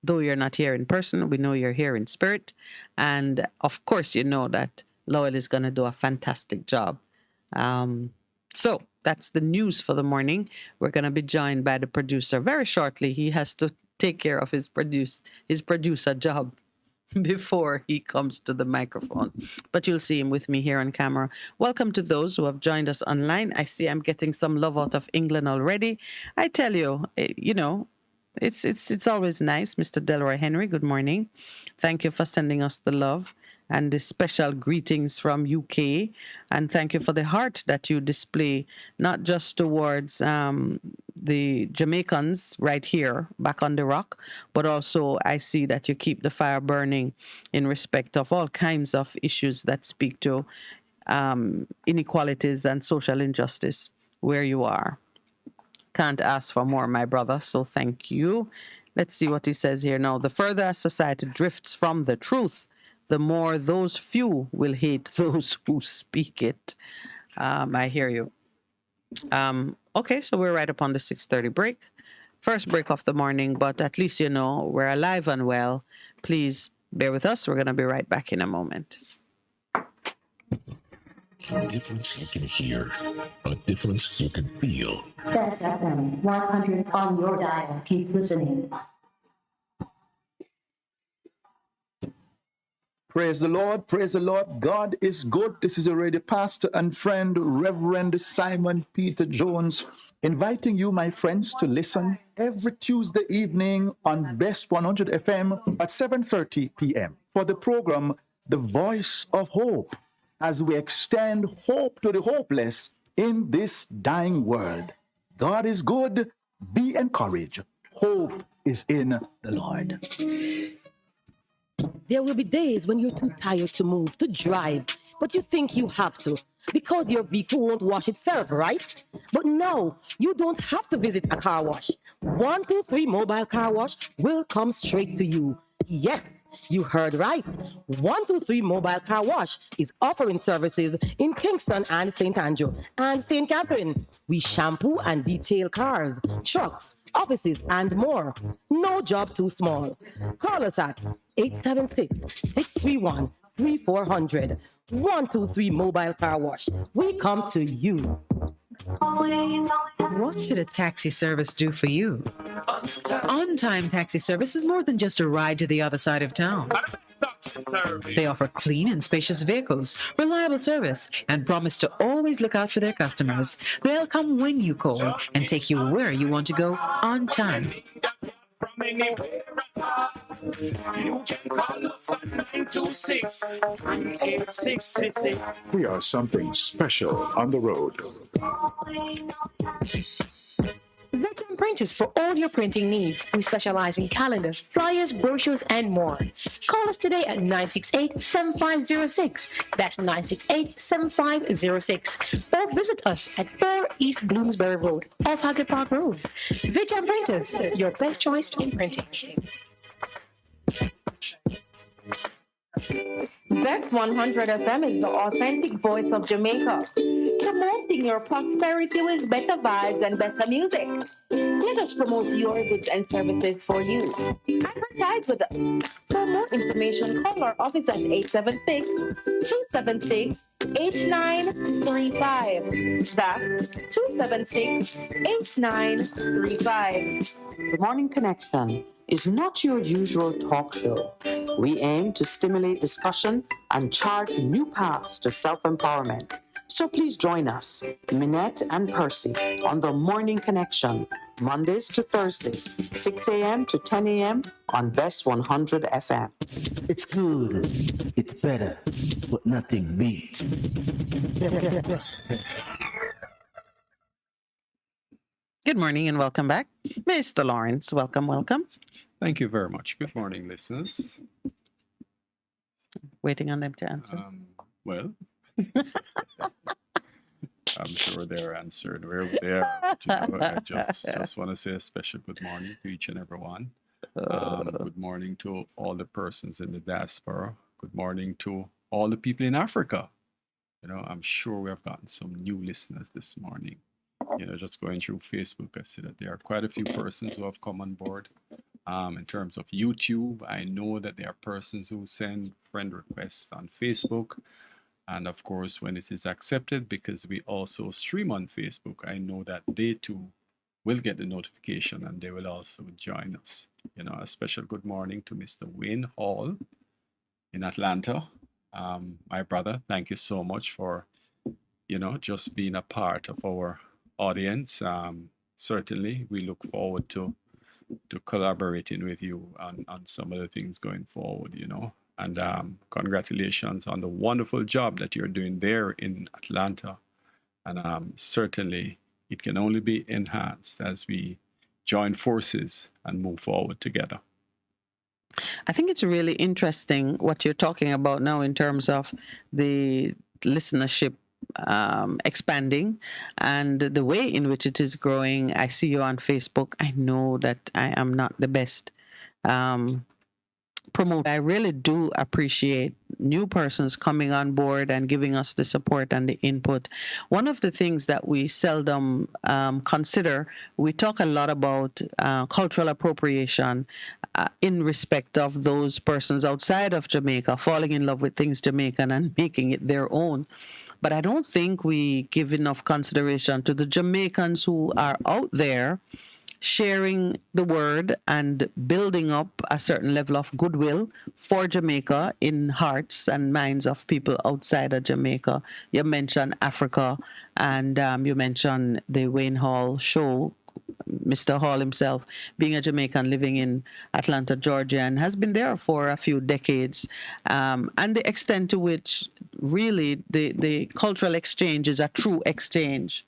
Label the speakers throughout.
Speaker 1: though you're not here in person, we know you're here in spirit. And of course, you know that Lowell is going to do a fantastic job. So that's the news for the morning. We're going to be joined by the producer very shortly. He has to take care of his producer job before he comes to the microphone. But you'll see him with me here on camera. Welcome to those who have joined us online. I see I'm getting some love out of England already. I tell you, you know, it's always nice. Mr. Delroy Henry, good morning. Thank you for sending us the love and the special greetings from UK. And thank you for the heart that you display, not just towards the Jamaicans right here back on the rock, but also I see that you keep the fire burning in respect of all kinds of issues that speak to inequalities and social injustice where you are. Can't ask for more, my brother, so thank you. Let's see what he says here now. The further a society drifts from the truth, the more those few will hate those who speak it. I hear you. Okay, so we're right upon the 6:30 break. First break of the morning, but at least you know we're alive and well. Please bear with us. We're going to be right back in a moment.
Speaker 2: A difference you can hear, a difference you can feel.
Speaker 3: That's FM 100 on your dial. Keep listening.
Speaker 4: Praise the Lord, praise the Lord. God is good. This is already pastor and friend, Reverend Simon Peter Jones, inviting you, my friends, to listen every Tuesday evening on Best 100 FM at 7:30 p.m. for the program, The Voice of Hope, as we extend hope to the hopeless in this dying world. God is good. Be encouraged. Hope is in the Lord.
Speaker 5: There will be days when you're too tired to move, to drive, but you think you have to because your vehicle won't wash itself, right? But no, you don't have to visit a car wash. 123 Mobile Car Wash will come straight to you. Yes, you heard right. 123 Mobile Car Wash is offering services in Kingston and St. Andrew and St. Catherine. We shampoo and detail cars, trucks, offices, and more. No job too small. Call us at 876-631-3400. 123 Mobile Car Wash. We come to you.
Speaker 6: What should a taxi service do for you? On-time taxi service is more than just a ride to the other side of town. They offer clean and spacious vehicles, reliable service, and promise to always look out for their customers. They'll come when you call and take you where you want to go on time.
Speaker 7: From anywhere at all. You can call us at 926-38666.
Speaker 8: We are something special on the road.
Speaker 9: Veteran Printers for all your printing needs. We specialize in calendars, flyers, brochures, and more. Call us today at 968-7506. That's 968-7506. Or visit us at 4 East Bloomsbury Road, off Haggard Park Road. Veteran Printers, your best choice in printing.
Speaker 10: Best 100 FM is the authentic voice of Jamaica, promoting your prosperity with better vibes and better music. Let us promote your goods and services for you. Advertise with us. For more information, call our office at 876-276-8935. That's 276-8935.
Speaker 11: The Morning Connection is not your usual talk show. We aim to stimulate discussion and chart new paths to self-empowerment. So please join us, Minette and Percy, on The Morning Connection, Mondays to Thursdays, 6 a.m. to 10 a.m. on Best 100 FM.
Speaker 12: It's good, it's better, but nothing beats.
Speaker 1: Good morning and welcome back. Mr. Lawrence, welcome, welcome.
Speaker 13: Thank you very much. Good morning, listeners.
Speaker 1: Waiting on them to answer.
Speaker 13: Well, I'm sure they're answered. We're there. I just want to say a special good morning to each and every one. Good morning to all the persons in the diaspora. Good morning to all the people in Africa. You know, I'm sure we have gotten some new listeners this morning. You know, just going through Facebook, I see that there are quite a few persons who have come on board In terms of YouTube, I know that there are persons who send friend requests on Facebook. And of course, when it is accepted, because we also stream on Facebook, I know that they too will get the notification and they will also join us. You know, a special good morning to Mr. Wayne Hall in Atlanta. My brother, thank you so much for, you know, just being a part of our audience. Certainly, we look forward to collaborating with you on some of the things going forward, you know. And congratulations on the wonderful job that you're doing there in Atlanta. And certainly, it can only be enhanced as we join forces and move forward together.
Speaker 1: I think it's really interesting what you're talking about now in terms of the listenership expanding and the way in which it is growing. I see you on Facebook. I know that I am not the best promoter. I really do appreciate new persons coming on board and giving us the support and the input. One of the things that we seldom consider, we talk a lot about cultural appropriation in respect of those persons outside of Jamaica falling in love with things Jamaican and making it their own. But I don't think we give enough consideration to the Jamaicans who are out there sharing the word and building up a certain level of goodwill for Jamaica in hearts and minds of people outside of Jamaica. You mentioned Africa, and you mentioned the Wayne Hall show. Mr. Hall himself being a Jamaican living in Atlanta, Georgia, and has been there for a few decades. And the extent to which really the cultural exchange is a true exchange.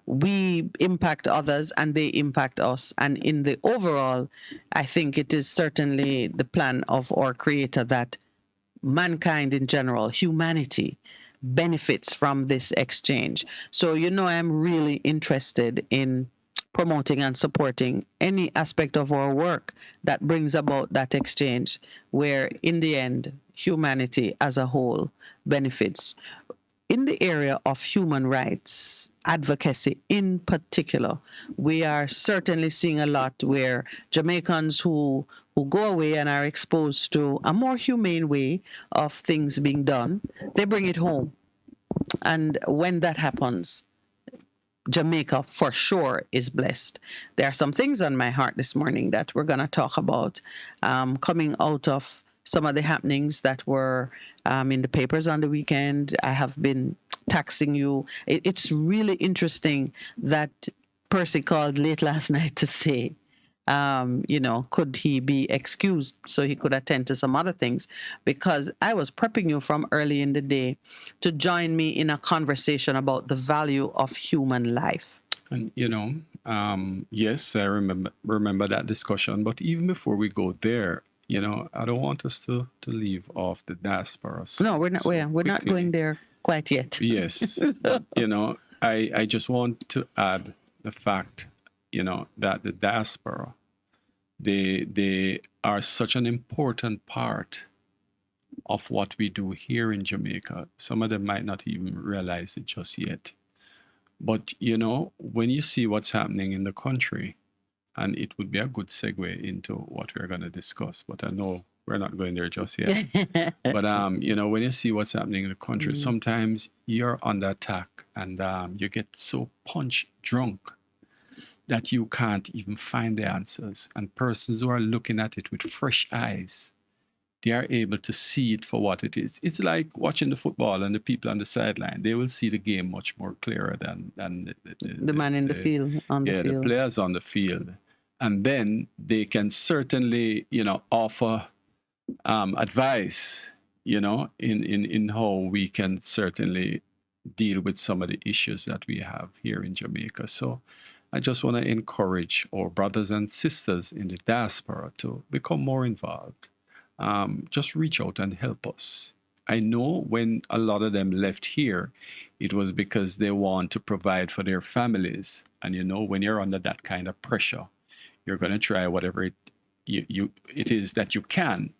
Speaker 1: We impact others and they impact us. And in the overall, I think it is certainly the plan of our Creator that mankind in general, humanity, benefits from this exchange. So, you know, I'm really interested in promoting and supporting any aspect of our work that brings about that exchange, where in the end, humanity as a whole benefits. In the area of human rights advocacy in particular, we are certainly seeing a lot where Jamaicans who go away and are exposed to a more humane way of things being done, they bring it home. And when that happens, Jamaica for sure is blessed. There are some things on my heart this morning that we're going to talk about coming out of some of the happenings that were in the papers on the weekend. I have been taxing you. It's really interesting that Percy called late last night to say, you know, could he be excused so he could attend to some other things? Because I was prepping you from early in the day to join me in a conversation about the value of human life.
Speaker 13: And, you know, yes, I remember that discussion. But even before we go there, you know, I don't want us to leave off the diaspora.
Speaker 1: No, we're not. We're not going there quite yet.
Speaker 13: Yes, you know, I just want to add the fact, you know, that the diaspora, they are such an important part of what we do here in Jamaica. Some of them might not even realize it just yet. But, you know, when you see what's happening in the country, and it would be a good segue into what we're going to discuss, but I know we're not going there just yet. But, you know, when you see what's happening in the country, sometimes you're under attack and you get so punch drunk that you can't even find the answers. And persons who are looking at it with fresh eyes, they are able to see it for what it is. It's like watching the football and the people on the sideline. They will see the game much more clearer than
Speaker 1: the man in the field, on the field.
Speaker 13: Yeah, the players on the field. And then they can certainly, you know, offer advice, you know, in how we can certainly deal with some of the issues that we have here in Jamaica. So I just want to encourage our brothers and sisters in the diaspora to become more involved. Just reach out and help us. I know when a lot of them left here, it was because they want to provide for their families. And you know, when you're under that kind of pressure, you're going to try whatever it is that you can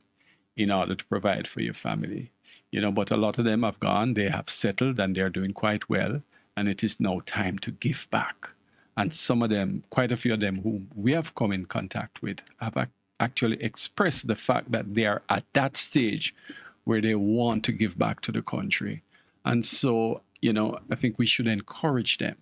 Speaker 13: in order to provide for your family. You know, but a lot of them have gone, they have settled, and they're doing quite well. And it is now time to give back. And some of them, quite a few of them who we have come in contact with, have actually express the fact that they are at that stage where they want to give back to the country. And so, I think we should encourage them.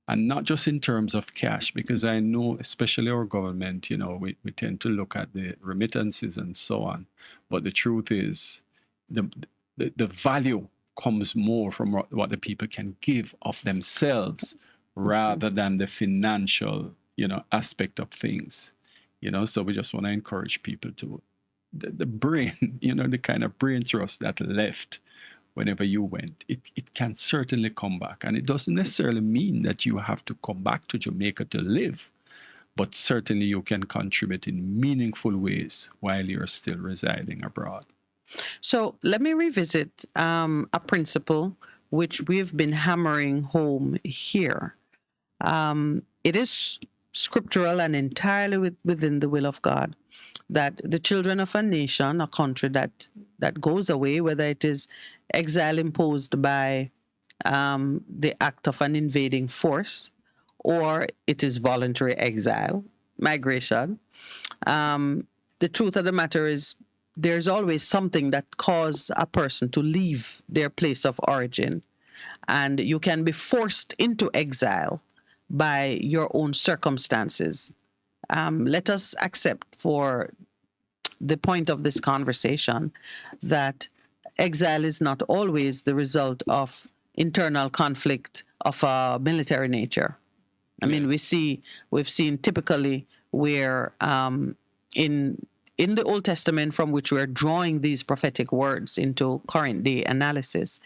Speaker 13: And not just in terms of cash, because I know, especially our government, we tend to look at the remittances and so on. But the truth is, the value comes more from what the people can give of themselves rather than the financial, aspect of things. So we just want to encourage people to the brain, the kind of brain trust that left whenever you went, it can certainly come back. And it doesn't necessarily mean that you have to come back to Jamaica to live, but certainly you can contribute in meaningful ways while you're still residing abroad.
Speaker 1: So let me revisit a principle which we've been hammering home here. It is scriptural and entirely within the will of God that the children of a nation, a country that goes away, whether it is exile imposed by the act of an invading force, or it is voluntary exile, migration. The truth of the matter is there's always something that causes a person to leave their place of origin. And you can be forced into exile by your own circumstances. Let us accept for the point of this conversation that exile is not always the result of internal conflict of a military nature. I mean, we've seen typically where in the Old Testament, from which we're drawing these prophetic words into current day analysis,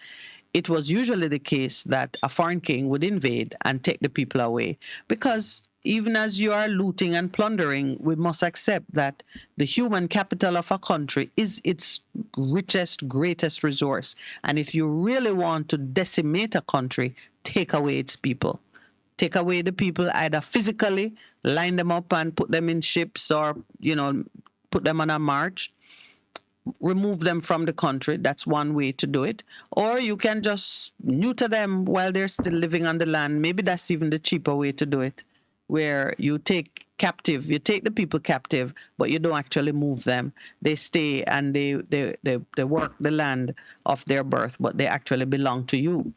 Speaker 1: it was usually the case that a foreign king would invade and take the people away. Because even as you are looting and plundering, we must accept that the human capital of a country is its richest, greatest resource. And if you really want to decimate a country, take away its people. Take away the people either physically, line them up and put them in ships, or, put them on a march. Remove them from the country. That's one way to do it. Or you can just neuter them while they're still living on the land. Maybe that's even the cheaper way to do it, where you take the people captive, but you don't actually move them. They stay and they work the land of their birth, but they actually belong to you.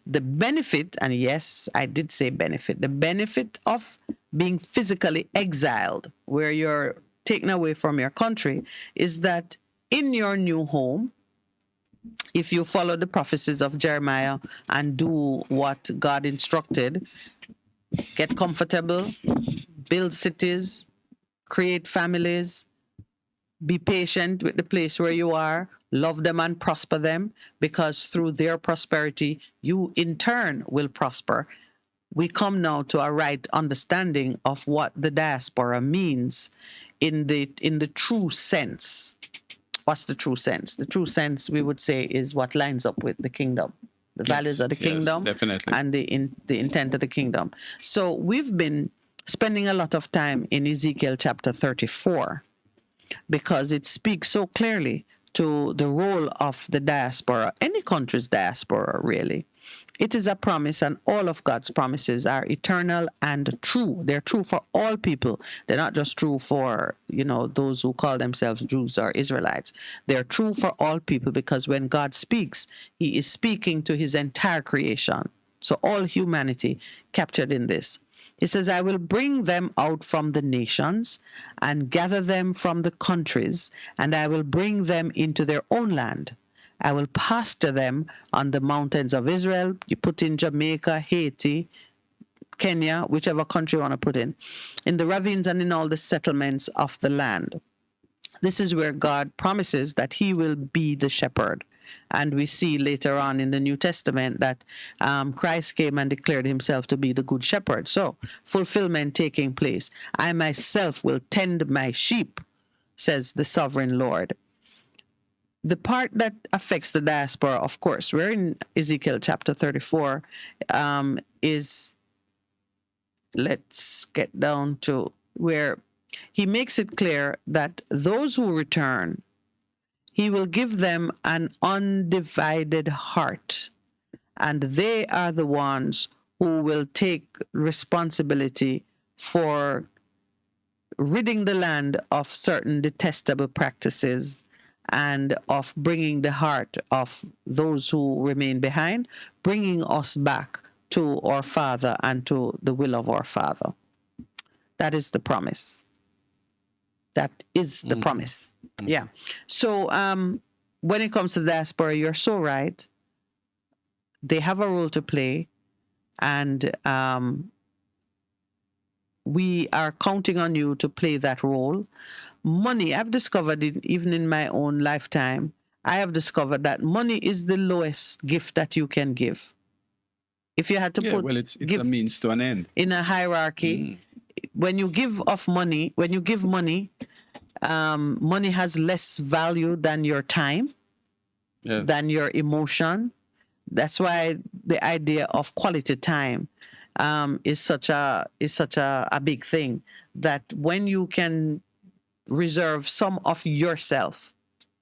Speaker 1: The benefit, and yes, I did say benefit, the benefit of being physically exiled, where you're taken away from your country, is that in your new home, if you follow the prophecies of Jeremiah and do what God instructed, get comfortable, build cities, create families, be patient with the place where you are, love them and prosper them, because through their prosperity, you in turn will prosper. We come now to a right understanding of what the diaspora means in the true sense. What's the true sense? The true sense, we would say, is what lines up with the kingdom, the values of the kingdom,
Speaker 13: definitely,
Speaker 1: and the intent of the kingdom. So we've been spending a lot of time in Ezekiel chapter 34 because it speaks so clearly to the role of the diaspora, any country's diaspora, really. It is a promise, and all of God's promises are eternal and true. They're true for all people. They're not just true for, those who call themselves Jews or Israelites. They're true for all people, because when God speaks, he is speaking to his entire creation. So all humanity captured in this. He says, I will bring them out from the nations and gather them from the countries, and I will bring them into their own land. I will pasture them on the mountains of Israel. You put in Jamaica, Haiti, Kenya, whichever country you want to put in the ravines and in all the settlements of the land. This is where God promises that he will be the shepherd. And we see later on in the New Testament that Christ came and declared himself to be the good shepherd. So fulfillment taking place. I myself will tend my sheep, says the sovereign Lord. The part that affects the diaspora, of course, we're in Ezekiel chapter 34, is, let's get down to where he makes it clear that those who return, he will give them an undivided heart, and they are the ones who will take responsibility for ridding the land of certain detestable practices and of bringing the heart of those who remain behind, bringing us back to our Father and to the will of our Father. That is the promise. That is the promise. Yeah. So when it comes to the diaspora, you're so right. They have a role to play, and we are counting on you to play that role. Money, I've discovered it even in my own lifetime. I have discovered that money is the lowest gift that you can give. If you had to put,
Speaker 13: well, it's a means to an end
Speaker 1: in a hierarchy. When you give money, money has less value than your time, than your emotion. That's why the idea of quality time is such a big thing. That when you can reserve some of yourself.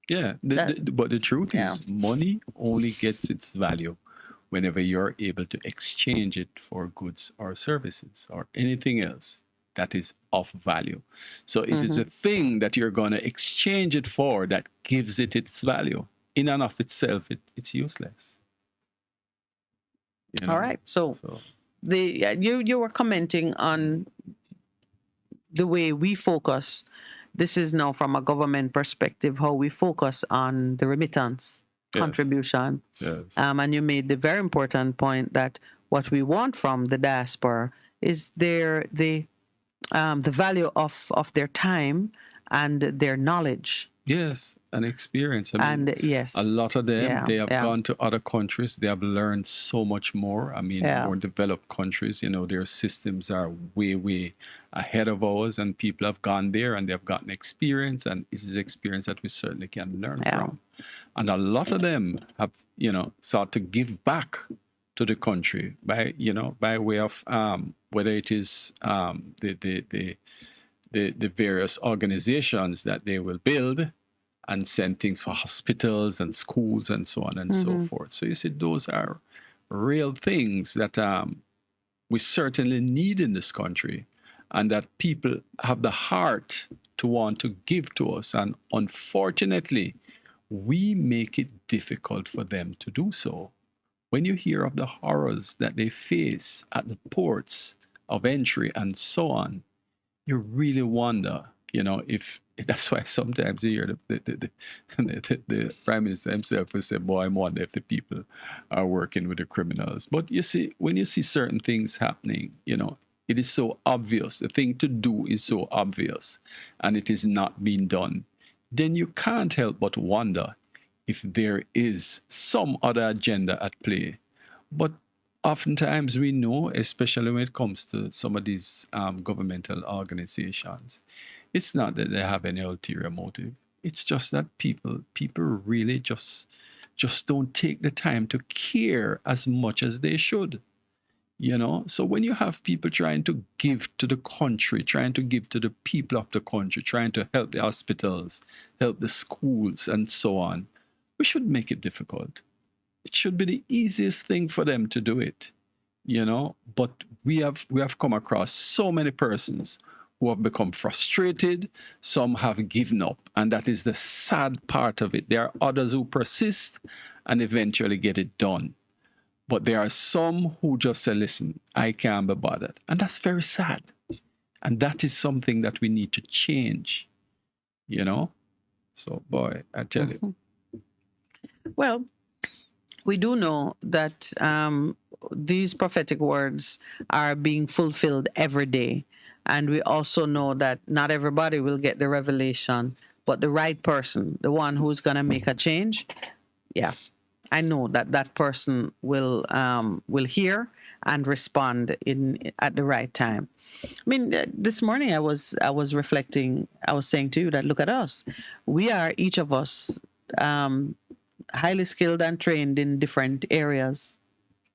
Speaker 13: But the truth is, money only gets its value whenever you're able to exchange it for goods or services or anything else that is of value. So it is a thing that you're going to exchange it for that gives it its value. In and of itself, it's useless.
Speaker 1: All right. So you were commenting on the way we focus. This is now from a government perspective, how we focus on the remittance contribution. And you made the very important point that what we want from the diaspora is the value of their time and their knowledge.
Speaker 13: Yes, and experience. I mean, a lot of them, they have gone to other countries. They have learned so much more. I mean, more developed countries, their systems are way, way ahead of ours. And people have gone there and they've gotten experience. And it is experience that we certainly can learn from. And a lot of them have, sought to give back to the country by way of whether it is the various organizations that they will build and send things for hospitals and schools and so on and so forth. So you see, those are real things that we certainly need in this country, and that people have the heart to want to give to us. And unfortunately, we make it difficult for them to do so. When you hear of the horrors that they face at the ports of entry and so on, you really wonder, if that's why sometimes you hear the Prime Minister himself will say, boy, I wonder if the people are working with the criminals. But you see, when you see certain things happening, it is so obvious. The thing to do is so obvious, and it is not being done. Then you can't help but wonder if there is some other agenda at play. But oftentimes we know, especially when it comes to some of these governmental organizations, it's not that they have any ulterior motive. It's just that people really just don't take the time to care as much as they should. So when you have people trying to give to the country, trying to give to the people of the country, trying to help the hospitals, help the schools, and so on, we should make it difficult. It should be the easiest thing for them to do it, but we have come across so many persons who have become frustrated. Some have given up, and that is the sad part of it. There are others who persist and eventually get it done. But there are some who just say, listen, I can't be bothered. And that's very sad. And that is something that we need to change, So, boy, I tell you.
Speaker 1: Well, we do know that these prophetic words are being fulfilled every day. And we also know that not everybody will get the revelation, but the right person, the one who's going to make a change, I know that person will hear and respond at the right time. I mean, this morning I was reflecting. I was saying to you that look at us. We are, each of us, highly skilled and trained in different areas.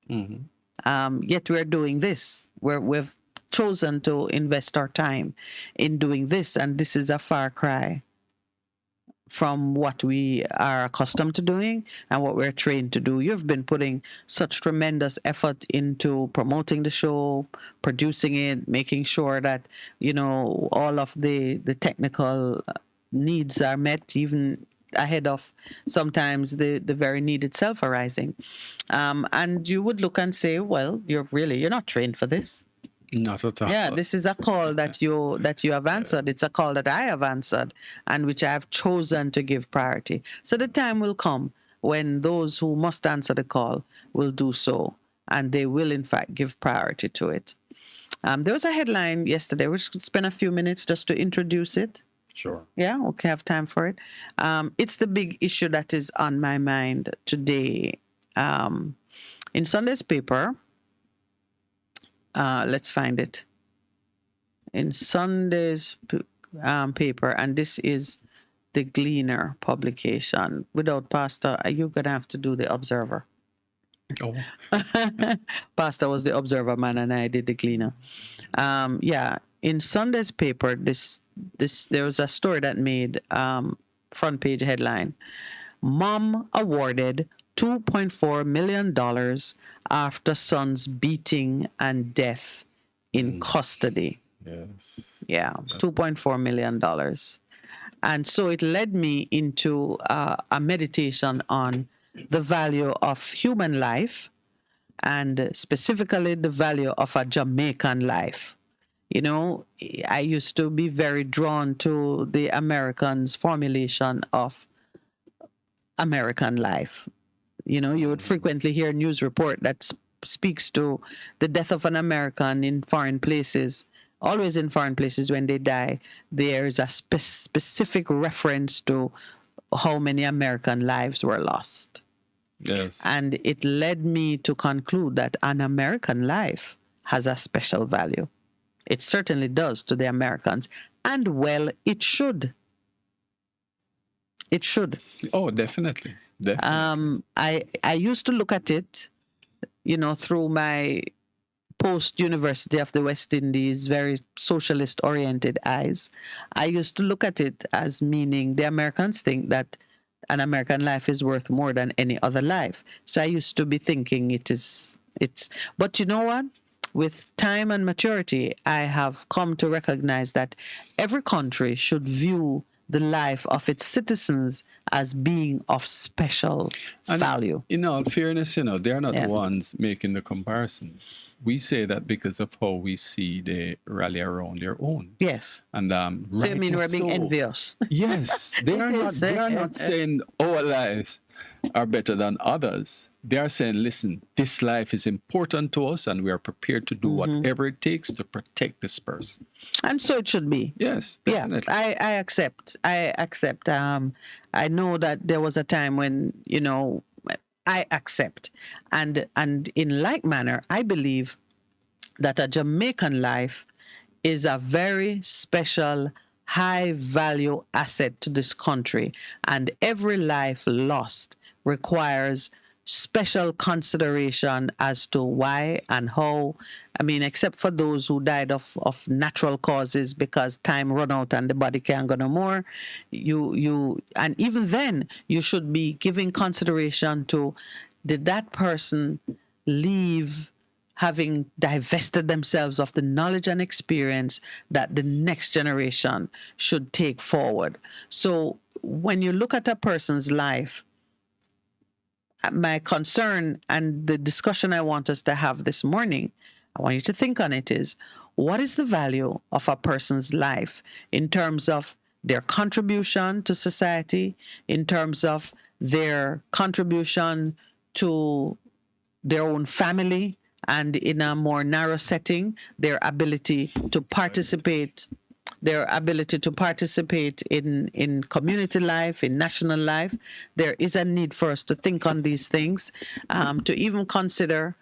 Speaker 1: Yet we're doing this. We've chosen to invest our time in doing this, and this is a far cry from what we are accustomed to doing and what we're trained to do. You've been putting such tremendous effort into promoting the show, producing it, making sure that, all of the technical needs are met, even ahead of sometimes the very need itself arising. And you would look and say, well, you're not trained for this.
Speaker 13: Not at all.
Speaker 1: Yeah, this is a call that you have answered. It's a call that I have answered, and which I have chosen to give priority. So the time will come when those who must answer the call will do so, and they will in fact give priority to it. There was a headline yesterday. We'll spend a few minutes just to introduce it.
Speaker 13: Sure.
Speaker 1: Yeah, okay, have time for it. It's the big issue that is on my mind today. In Sunday's paper, let's find it. In Sunday's paper, and this is the Gleaner publication. Without Pastor, you're going to have to do the Observer.
Speaker 13: Oh.
Speaker 1: Pastor was the Observer man, and I did the Gleaner. Yeah, in Sunday's paper, there was a story that made front page headline. Mom awarded $2.4 million after son's beating and death in custody.
Speaker 13: Yes.
Speaker 1: Yeah, $2.4 million. And so it led me into a meditation on the value of human life, and specifically the value of a Jamaican life. I used to be very drawn to the Americans' formulation of American life. You would frequently hear a news report that speaks to the death of an American in foreign places. Always in foreign places, when they die, there's a specific reference to how many American lives were lost.
Speaker 13: Yes.
Speaker 1: And it led me to conclude that an American life has a special value. It certainly does to the Americans. And well, it should. It should.
Speaker 13: Oh, definitely. Definitely.
Speaker 1: I used to look at it, through my post-University of the West Indies, very socialist-oriented eyes. I used to look at it as meaning the Americans think that an American life is worth more than any other life. So I used to be thinking it's, but you know what? With time and maturity, I have come to recognize that every country should view the life of its citizens as being of special value.
Speaker 13: In all fairness, they're not
Speaker 1: Yes.
Speaker 13: the ones making the comparison. We say that because of how we see they rally around their own.
Speaker 1: Yes.
Speaker 13: And
Speaker 1: So you mean we're being
Speaker 13: so.
Speaker 1: envious?
Speaker 13: Yes, they are not saying our lives are better than others. They are saying, listen, this life is important to us, and we are prepared to do whatever it takes to protect this person.
Speaker 1: And so it should be.
Speaker 13: Yes, definitely.
Speaker 1: Yeah, I accept. I accept. I know that there was a time when, I accept. And in like manner, I believe that a Jamaican life is a very special, high value asset to this country. And every life lost requires special consideration as to why and how. I mean, except for those who died of natural causes because time run out and the body can't go no more. And even then, you should be giving consideration to, did that person leave having divested themselves of the knowledge and experience that the next generation should take forward? So when you look at a person's life, my concern and the discussion I want us to have this morning, I want you to think on it, is what is the value of a person's life in terms of their contribution to society, in terms of their contribution to their own family, and in a more narrow setting, their ability to participate in community life, in national life. There is a need for us to think on these things, to even consider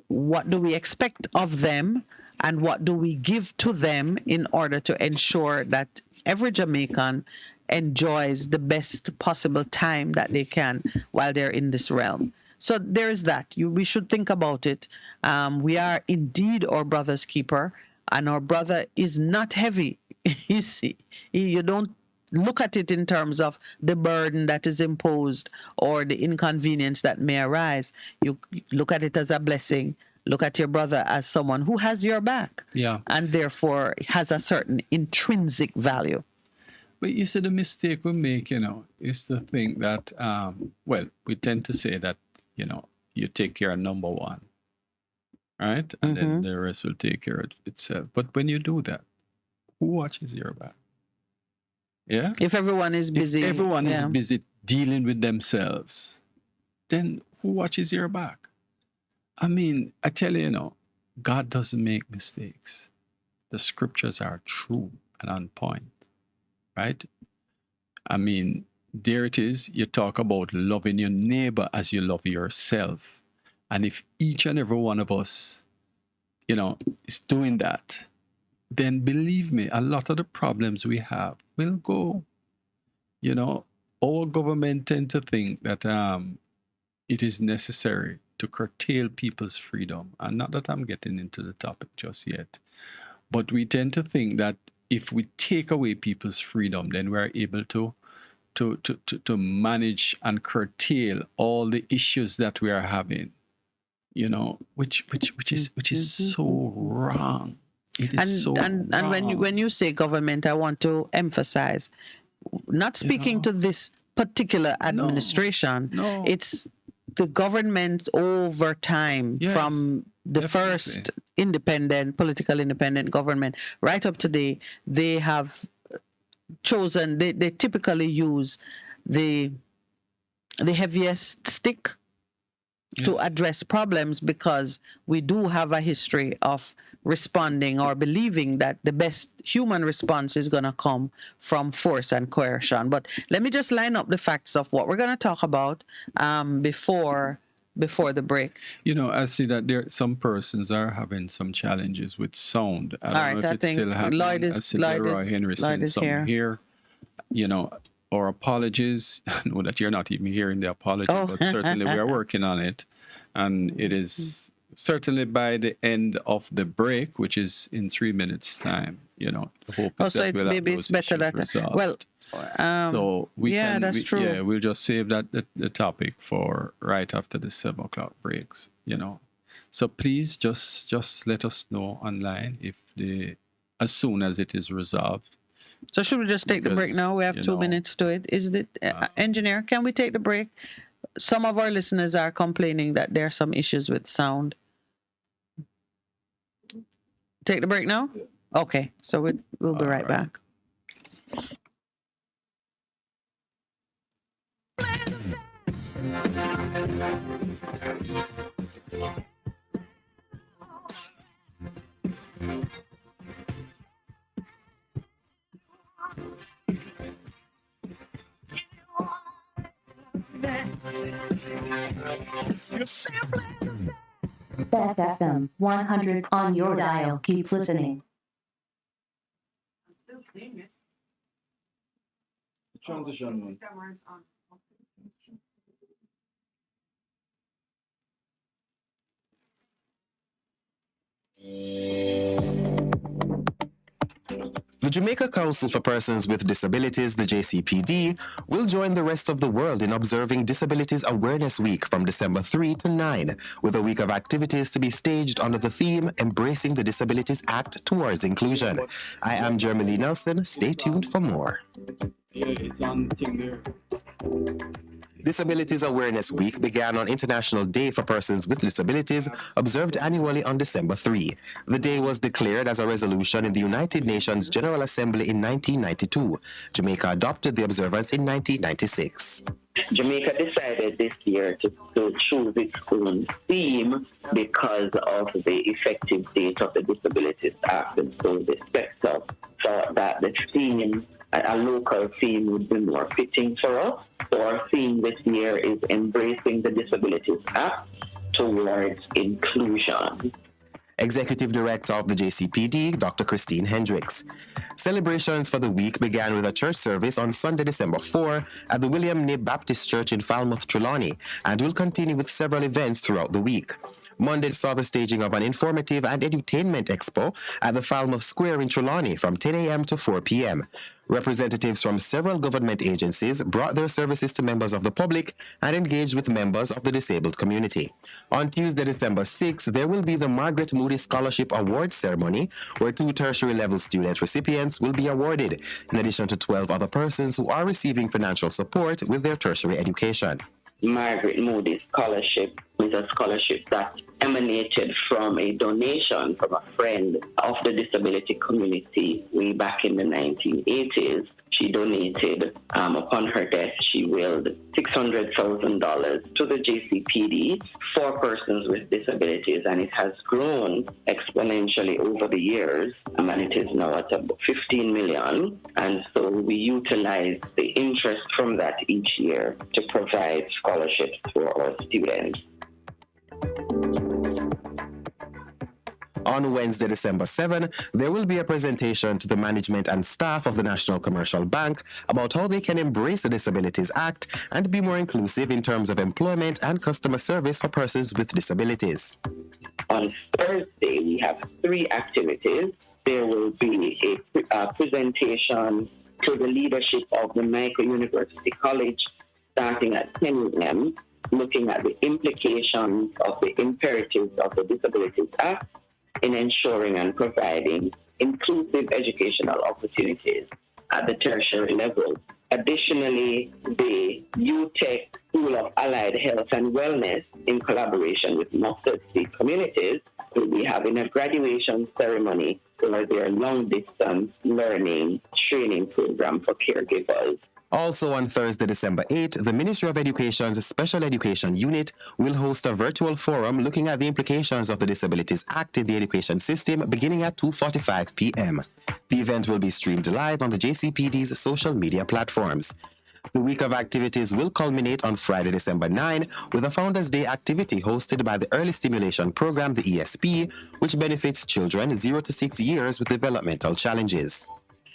Speaker 1: what do we expect of them and what do we give to them in order to ensure that every Jamaican enjoys the best possible time that they can while they're in this realm. So there is that. We should think about it. We are indeed our brother's keeper, and our brother is not heavy. You don't look at it in terms of the burden that is imposed or the inconvenience that may arise. You look at it as a blessing. Look at your brother as someone who has your back.
Speaker 13: Yeah.
Speaker 1: And therefore has a certain intrinsic value.
Speaker 13: But you see, the mistake we make, is to think that, we tend to say that, you take care of number one, right? And then the rest will take care of itself. But when you do that, who watches your back? Yeah?
Speaker 1: If everyone is busy.
Speaker 13: If everyone is busy dealing with themselves, then who watches your back? I mean, I tell you, God doesn't make mistakes. The scriptures are true and on point, right? I mean, there it is. You talk about loving your neighbor as you love yourself. And if each and every one of us, is doing that, then believe me, a lot of the problems we have will go. Our government tend to think that it is necessary to curtail people's freedom. And not that I'm getting into the topic just yet, but we tend to think that if we take away people's freedom, then we're able to manage and curtail all the issues that we are having, which is so wrong. It is
Speaker 1: and when you say government, I want to emphasize, not speaking to this particular administration.
Speaker 13: No.
Speaker 1: It's the government over time, from the first political independent government right up to today. They have chosen, they typically use the heaviest stick to address problems, because we do have a history of responding or believing that the best human response is going to come from force and coercion. But let me just line up the facts of what we're going to talk about before the break.
Speaker 13: I see that some persons are having some challenges with sound. I don't know if it's still happening.
Speaker 1: Lloyd is
Speaker 13: here. Our apologies. I know that you're not even hearing the apology, but certainly we are working on it. And it is certainly by the end of the break, which is in 3 minutes' time, the hope is that we'll have those issues resolved. So that's true. Yeah, we'll just save the topic for right after the 7 o'clock breaks, So please just let us know online as soon as it is resolved.
Speaker 1: So should we just take the break now? We have 2 minutes to it. Is it, engineer, can we take the break? Some of our listeners are complaining that there are some issues with sound. Take the break now? Okay, so we'll be right back.
Speaker 3: Best FM 100 on your dial. Keep listening.
Speaker 14: Transition.
Speaker 15: The Jamaica Council for Persons with Disabilities, the JCPD, will join the rest of the world in observing Disabilities Awareness Week from December 3 to 9, with a week of activities to be staged under the theme Embracing the Disabilities Act Towards Inclusion. I am Jeremy Nelson. Stay tuned for more.
Speaker 13: Yeah, it's on thing there.
Speaker 15: Disabilities Awareness Week began on International Day for Persons with Disabilities, observed annually on December 3. The day was declared as a resolution in the United Nations General Assembly in 1992. Jamaica adopted the observance in 1996.
Speaker 16: Jamaica decided this year to choose its own theme because of the effective date of the Disabilities Act, and so the sector thought that the theme, a local theme, would be more fitting for us. So our theme this year is Embracing the Disabilities Act Towards Inclusion.
Speaker 15: Executive Director of the JCPD, Dr. Christine Hendricks. Celebrations for the week began with a church service on Sunday, December 4 at the William Knibb Baptist Church in Falmouth, Trelawney, and will continue with several events throughout the week. Monday saw the staging of an informative and edutainment expo at the Falmouth Square in Trelawney from 10 a.m. to 4 p.m. Representatives from several government agencies brought their services to members of the public and engaged with members of the disabled community. On Tuesday, December 6th, there will be the Margaret Moody Scholarship Awards ceremony, where 2 tertiary-level student recipients will be awarded, in addition to 12 other persons who are receiving financial support with their tertiary education.
Speaker 16: Margaret Moody Scholarship is a scholarship that emanated from a donation from a friend of the disability community way back in the 1980s. She donated, upon her death, she willed $600,000 to the JCPD for persons with disabilities, and it has grown exponentially over the years, and it is now at about 15 million. And so we utilize the interest from that each year to provide scholarships for our students.
Speaker 15: On Wednesday, December 7, there will be a presentation to the management and staff of the National Commercial Bank about how they can embrace the Disabilities Act and be more inclusive in terms of employment and customer service for persons with disabilities.
Speaker 16: On Thursday, we have 3 activities. There will be a presentation to the leadership of the Jamaica University College starting at 10 a.m., looking at the implications of the imperatives of the Disabilities Act in ensuring and providing inclusive educational opportunities at the tertiary level. Additionally, the UTech School of Allied Health and Wellness, in collaboration with Mustard Seed Communities, will be having a graduation ceremony for their long-distance learning training program for caregivers.
Speaker 15: Also on Thursday, December 8, the Ministry of Education's Special Education Unit will host a virtual forum looking at the implications of the Disabilities Act in the education system beginning at 2:45 p.m. The event will be streamed live on the JCPD's social media platforms. The week of activities will culminate on Friday, December 9, with a Founders Day activity hosted by the Early Stimulation Program, the ESP, which benefits children 0 to 6 years with developmental challenges.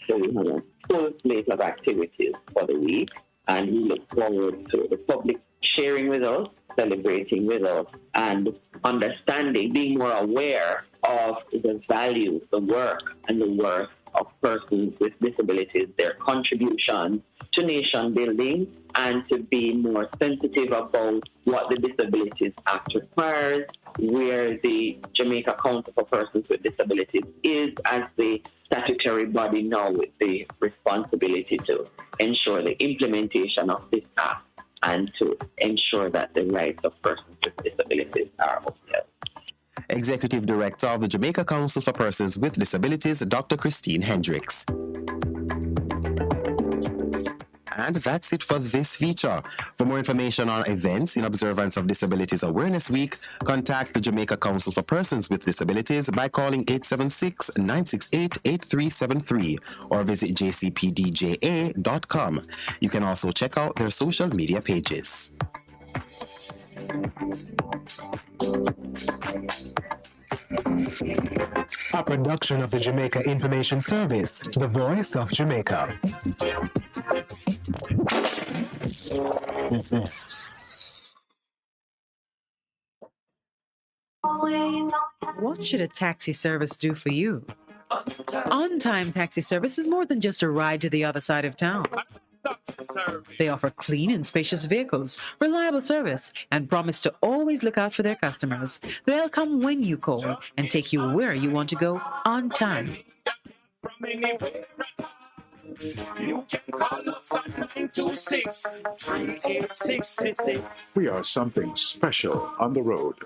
Speaker 16: So we have a full slate of activities for the week, and we look forward to the public sharing with us, celebrating with us, and understanding, being more aware of the value, the work, and the worth of persons with disabilities, their contribution to nation building, and to be more sensitive about what the Disabilities Act requires, where the Jamaica Council for Persons with Disabilities is as the statutory body now with the responsibility to ensure the implementation of this act and to ensure that the rights of persons with disabilities are upheld.
Speaker 15: Executive Director of the Jamaica Council for Persons with Disabilities, Dr. Christine Hendricks. And that's it for this feature. For more information on events in observance of Disabilities Awareness Week, contact the Jamaica Council for Persons with Disabilities by calling 876-968-8373 or visit jcpdja.com. You can also check out their social media pages.
Speaker 17: A production of the Jamaica Information Service, the voice of Jamaica.
Speaker 6: What should a taxi service do for you? On-time taxi service is more than just a ride to the other side of town. They offer clean and spacious vehicles, reliable service, and promise to always look out for their customers. They'll come when you call and take you where you want to go on time.
Speaker 7: You can call us at 926-3866.
Speaker 8: We are something special on the road.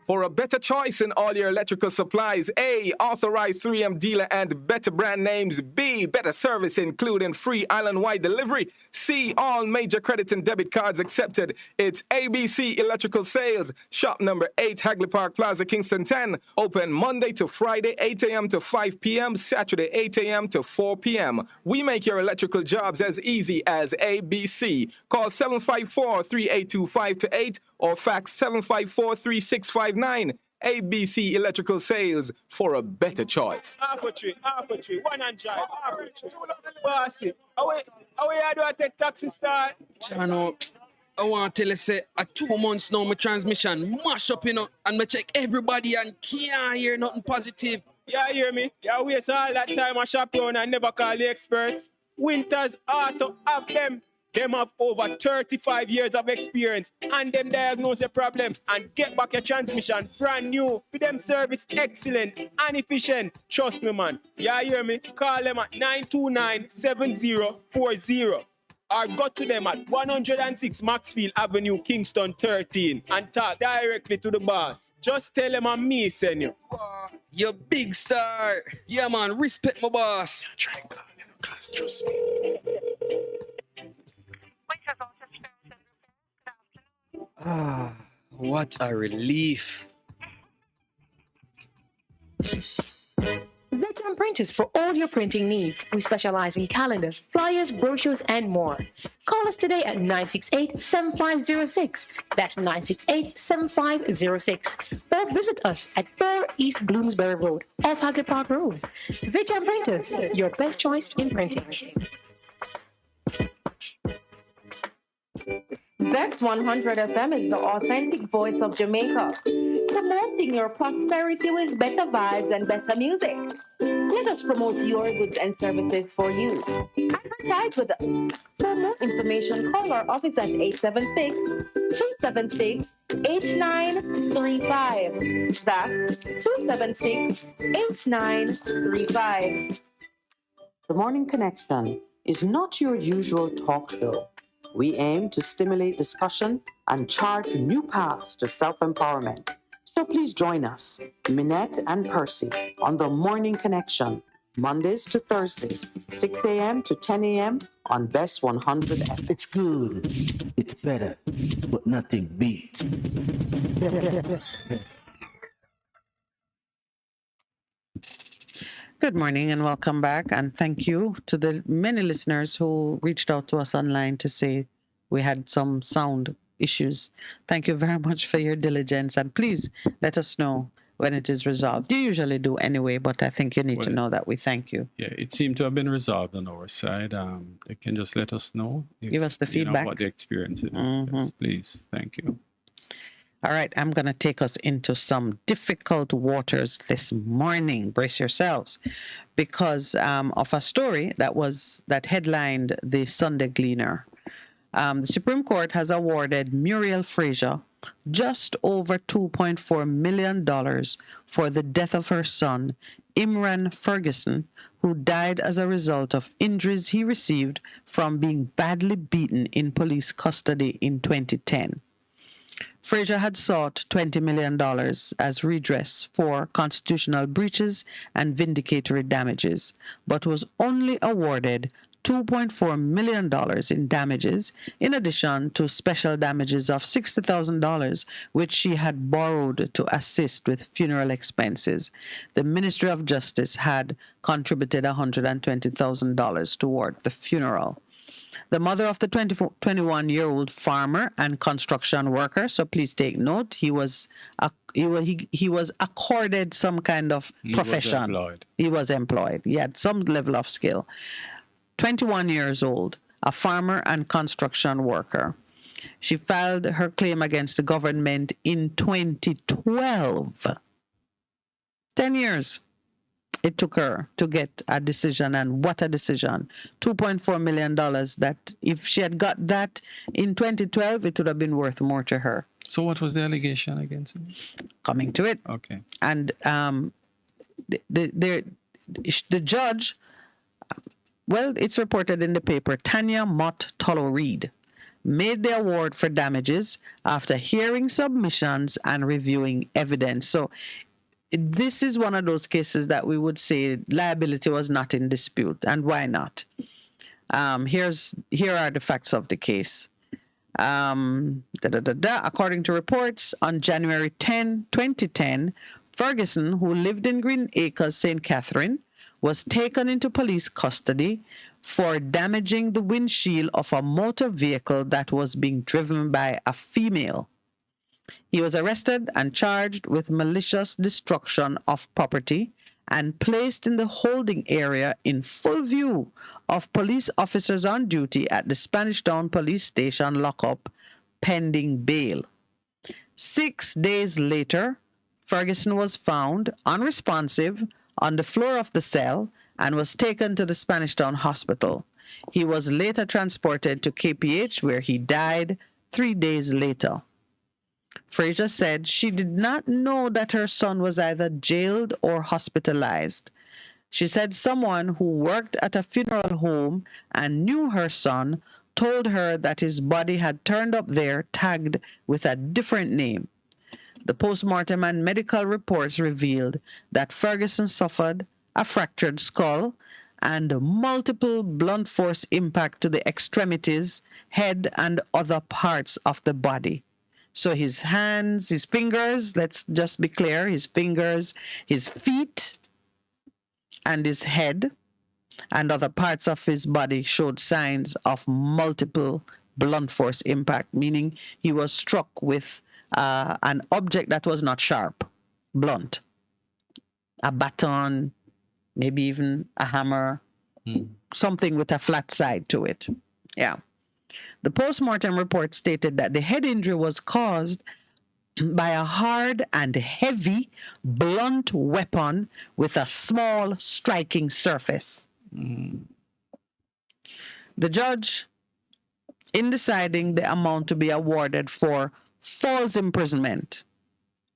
Speaker 18: For a better choice in all your electrical supplies, A, authorized 3M dealer and better brand names. B, better service including free island-wide delivery. C, all major credit and debit cards accepted. It's ABC Electrical Sales. Shop number 8, Hagley Park Plaza, Kingston 10. Open Monday to Friday, 8 a.m. to 5 p.m. Saturday, 8 a.m. to 4 p.m. We make your electrical jobs as easy as ABC. Call 754-3825-8 or fax 754-3659. ABC Electrical Sales, for a better choice.
Speaker 19: Half a tree, one and drive, half a tree. Bossy, how you do I take taxi start?
Speaker 14: Chano,
Speaker 20: I want to tell you, say, a 2 months now, my transmission mash up, and me check everybody and can't hear nothing positive.
Speaker 19: Yeah, hear me? Yeah, waste all that time I shop around and never call the experts. Winters Auto have them. Them have over 35 years of experience and them diagnose your problem and get back your transmission brand new. For them service excellent and efficient. Trust me, man. Yeah, hear me? Call them at 929-7040 or go to them at 106 Maxfield Avenue, Kingston 13 and talk directly to the boss. Just tell them I'm me send you.
Speaker 20: You big star. Yeah, man, respect my boss.
Speaker 17: Try and call him, cause trust me.
Speaker 20: Ah, what a relief.
Speaker 9: Veteran Printers for all your printing needs. We specialize in calendars, flyers, brochures, and more. Call us today at 968-7506. That's 968-7506. Or visit us at 4 East Bloomsbury Road, off Hagley Park Road. Veteran Printers, your best choice in printing.
Speaker 10: Best 100 FM is the authentic voice of Jamaica, promoting your prosperity with better vibes and better music. Let us promote your goods and services for you. Advertise with us. For more information, call our office at 876-276-8935. That's 276-8935.
Speaker 11: The Morning Connection is not your usual talk show. We aim to stimulate discussion and chart new paths to self-empowerment. So please join us, Minette and Percy, on The Morning Connection, Mondays to Thursdays, 6 a.m. to 10 a.m. on Best 100 FM.
Speaker 12: It's good. It's better, but nothing beats.
Speaker 1: Good morning and welcome back. And thank you to the many listeners who reached out to us online to say we had some sound issues. Thank you very much for your diligence. And please let us know when it is resolved. You usually do anyway, but I think you need to know that we thank you.
Speaker 13: Yeah, it seemed to have been resolved on our side. You can just let us know.
Speaker 1: Give us the feedback.
Speaker 13: What the experience is. Yes, please. Thank you.
Speaker 1: All right, I'm going to take us into some difficult waters this morning. Brace yourselves, because of a story that headlined the Sunday Gleaner. The Supreme Court has awarded Muriel Frazier just over $2.4 million for the death of her son, Imran Ferguson, who died as a result of injuries he received from being badly beaten in police custody in 2010. Frazier had sought $20 million as redress for constitutional breaches and vindicatory damages, but was only awarded $2.4 million in damages, in addition to special damages of $60,000, which she had borrowed to assist with funeral expenses. The Ministry of Justice had contributed $120,000 toward the funeral. The mother of the 21-year-old farmer and construction worker, so please take note, he was accorded some kind of profession. He was employed. He had some level of skill. 21 years old, a farmer and construction worker. She filed her claim against the government in 2012. 10 years. It took her to get a decision, and what a decision. $2.4 million that if she had got that in 2012, it would have been worth more to her.
Speaker 13: So what was the allegation against him?
Speaker 1: Coming to it.
Speaker 13: Okay.
Speaker 1: And the judge, well, it's reported in the paper, Tanya Mott Tolo Reed, made the award for damages after hearing submissions and reviewing evidence. So this is one of those cases that we would say liability was not in dispute. And why not? Here are the facts of the case. According to reports, on January 10, 2010, Ferguson, who lived in Green Acres, St. Catherine, was taken into police custody for damaging the windshield of a motor vehicle that was being driven by a female. He was arrested and charged with malicious destruction of property and placed in the holding area in full view of police officers on duty at the Spanish Town Police Station lockup pending bail. 6 days later, Ferguson was found unresponsive on the floor of the cell and was taken to the Spanish Town Hospital. He was later transported to KPH, where he died 3 days later. Frazier said she did not know that her son was either jailed or hospitalized. She said someone who worked at a funeral home and knew her son told her that his body had turned up there tagged with a different name. The postmortem and medical reports revealed that Ferguson suffered a fractured skull and multiple blunt force impact to the extremities, head, and other parts of the body. So his hands, his fingers, let's just be clear, his fingers, his feet, and his head and other parts of his body showed signs of multiple blunt force impact, meaning he was struck with an object that was not sharp, blunt, a baton, maybe even a hammer, something with a flat side to it. Yeah. The postmortem report stated that the head injury was caused by a hard and heavy blunt weapon with a small striking surface. The judge, in deciding the amount to be awarded for false imprisonment,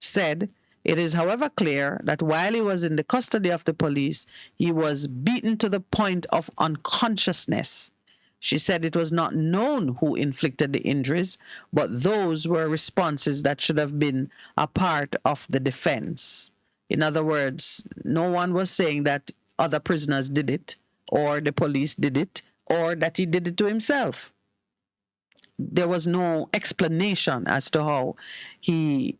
Speaker 1: said, "It is, however, clear that while he was in the custody of the police, he was beaten to the point of unconsciousness." She said it was not known who inflicted the injuries, but those were responses that should have been a part of the defense. In other words, no one was saying that other prisoners did it, or the police did it, or that he did it to himself. There was no explanation as to how he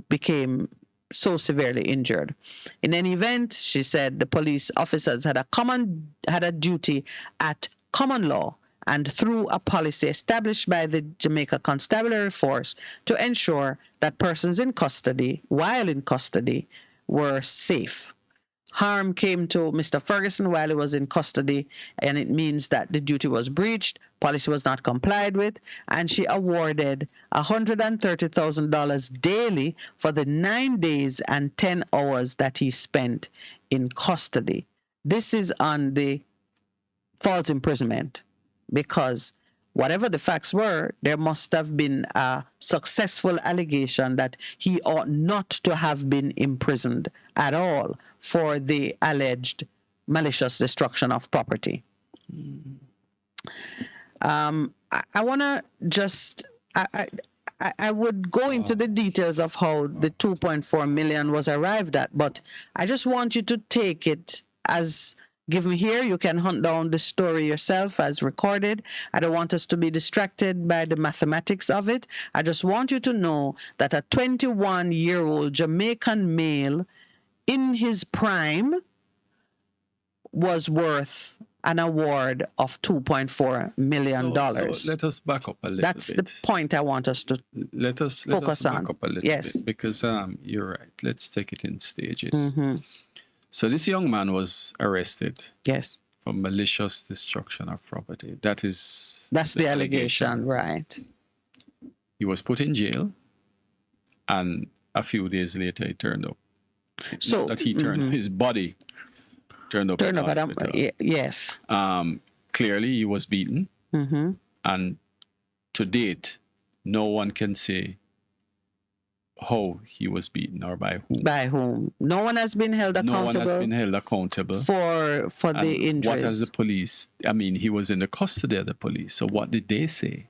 Speaker 1: became so severely injured. In any event, she said the police officers had a duty at common law and through a policy established by the Jamaica Constabulary Force to ensure that persons in custody, while in custody, were safe. Harm came to Mr. Ferguson while he was in custody, and it means that the duty was breached, policy was not complied with, and she awarded $130,000 daily for the 9 days and 10 hours that he spent in custody. This is on the false imprisonment, because whatever the facts were, there must have been a successful allegation that he ought not to have been imprisoned at all for the alleged malicious destruction of property. I want to just, I would go into the details of how the 2.4 million was arrived at, but I just want you to take it as given here. You can hunt down the story yourself as recorded. I don't want us to be distracted by the mathematics of it. I just want you to know that a 21-year-old Jamaican male in his prime was worth an award of $2.4 million.
Speaker 13: So let us back up a little bit.
Speaker 1: That's the point I want us to focus on.
Speaker 13: Back up a little bit, because you're right. Let's take it in stages.
Speaker 1: Mm-hmm.
Speaker 13: So this young man was arrested.
Speaker 1: Yes.
Speaker 13: For malicious destruction of property. That's
Speaker 1: the allegation, right?
Speaker 13: He was put in jail, and a few days later he turned up.
Speaker 1: So
Speaker 13: that he turned his body turned up.
Speaker 1: Yes.
Speaker 13: Clearly he was beaten, and to date, no one can say how he was beaten or by whom.
Speaker 1: By whom? No one has been held accountable.
Speaker 13: No one has been held accountable
Speaker 1: for the injuries.
Speaker 13: What has the police? I mean, he was in the custody of the police. So what did they say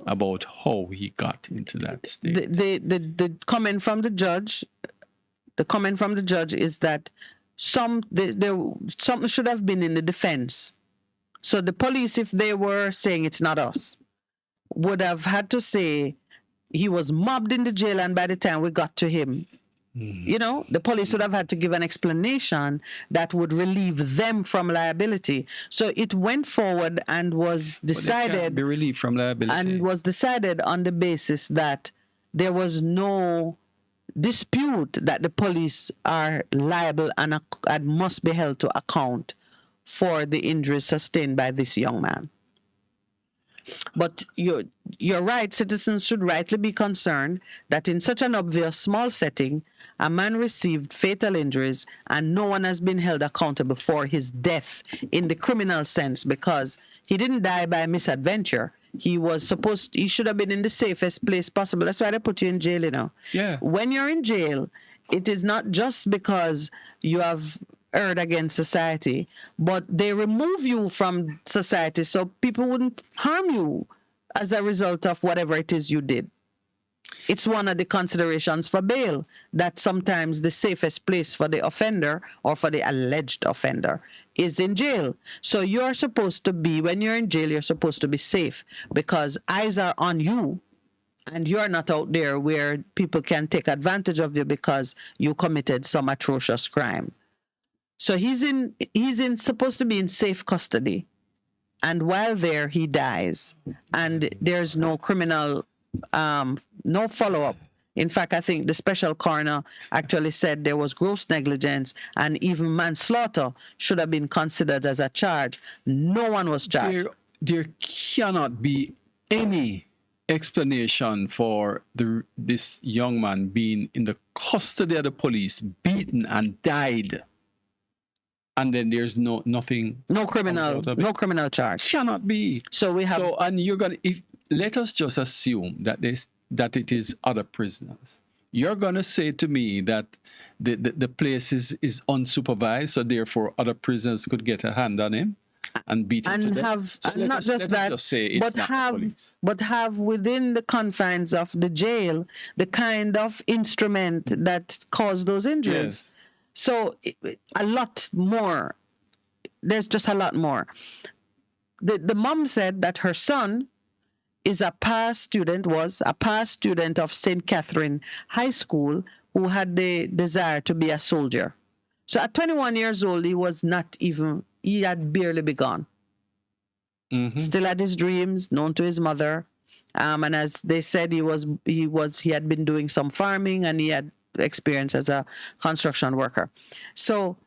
Speaker 13: about how he got into that state?
Speaker 1: The comment from the judge. The comment from the judge is that something should have been in the defense. So the police, if they were saying it's not us, would have had to say he was mobbed in the jail, and by the time we got to him, you know, the police would have had to give an explanation that would relieve them from liability. So it went forward and was decided
Speaker 13: be relieved from liability,
Speaker 1: and was decided on the basis that there was no dispute that the police are liable and must be held to account for the injuries sustained by this young man. But you're right. Citizens should rightly be concerned that in such an obvious small setting, a man received fatal injuries and no one has been held accountable for his death in the criminal sense, because he didn't die by misadventure. He should have been in the safest place possible. That's why they put you in jail, you know.
Speaker 13: Yeah.
Speaker 1: When you're in jail, it is not just because you have erred against society, but they remove you from society so people wouldn't harm you as a result of whatever it is you did. It's one of the considerations for bail, that sometimes the safest place for the offender or for the alleged offender is in jail. So you're supposed to be, when you're in jail, you're supposed to be safe because eyes are on you and you're not out there where people can take advantage of you because you committed some atrocious crime. So he's supposed to be in safe custody. And while there, he dies. And there's no criminal, no follow-up. In fact, I think the special coroner actually said there was gross negligence and even manslaughter should have been considered as a charge. No one was charged.
Speaker 13: There cannot be any explanation for this young man being in the custody of the police, beaten and died. And then there's no criminal charge. Cannot be.
Speaker 1: So we have.
Speaker 13: So and you're gonna let us just assume that it is other prisoners. You're gonna say to me that the place is unsupervised, so therefore other prisoners could get a hand on him and beat him to death.
Speaker 1: And not just that, but have within the confines of the jail the kind of instrument that caused those injuries. Yes. So a lot more. There's just a lot more. The mom said that her son was a past student of St. Catherine High School who had the desire to be a soldier. So at 21 years old, he had barely begun. Mm-hmm. Still had his dreams, known to his mother. And as they said, he had been doing some farming and he had experience as a construction worker. So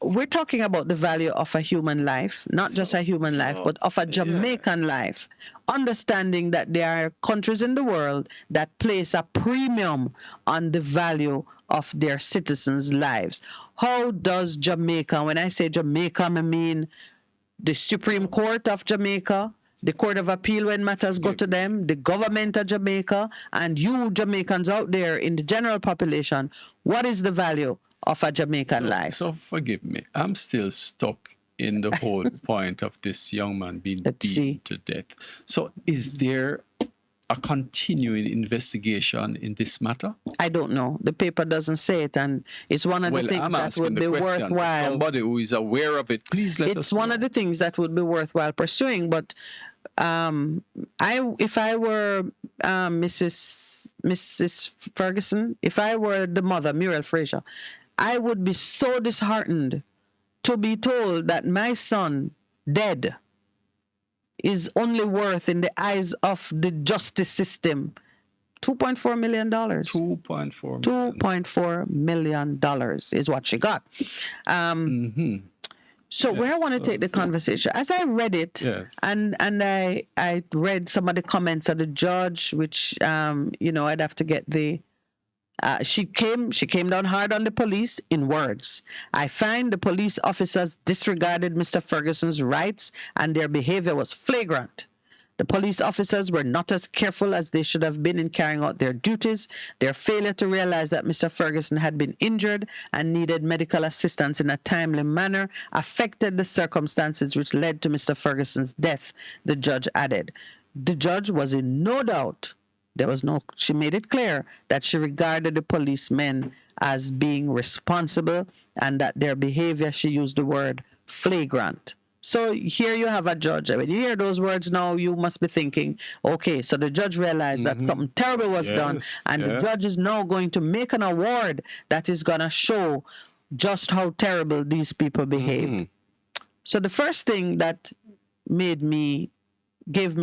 Speaker 1: we're talking about the value of a human life, not just a human life, but of a Jamaican life. Understanding that there are countries in the world that place a premium on the value of their citizens' lives. How does Jamaica, when I say Jamaica, I mean the Supreme Court of Jamaica, the Court of Appeal when matters go to them, the government of Jamaica, and you Jamaicans out there in the general population, what is the value of a Jamaican life?
Speaker 13: So forgive me, I'm still stuck in the whole point of this young man being beaten to death. So is there a continuing investigation in this matter?
Speaker 1: I don't know. The paper doesn't say it, and it's one of the things that would be worthwhile.
Speaker 13: Somebody who is aware of it, please let us know.
Speaker 1: It's one of the things that would be worthwhile pursuing, but if I were Mrs. Ferguson, if I were the mother, Muriel Fraser, I would be so disheartened to be told that my son, dead, is only worth in the eyes of the justice system $2.4 million. $2.4 million is what she got. So where I want to take the conversation, as I read it, and I read some of the comments of the judge, which I'd have to get the. She came down hard on the police in words. I find the police officers disregarded Mr. Ferguson's rights and their behavior was flagrant. The police officers were not as careful as they should have been in carrying out their duties. Their failure to realize that Mr. Ferguson had been injured and needed medical assistance in a timely manner affected the circumstances which led to Mr. Ferguson's death, the judge added. The judge was in no doubt. She made it clear that she regarded the policemen as being responsible and that their behavior, she used the word flagrant. So here you have a judge. When you hear those words now, you must be thinking, okay, so the judge realized that something terrible was done, and the judge is now going to make an award that is going to show just how terrible these people behaved. So the first thing that gave me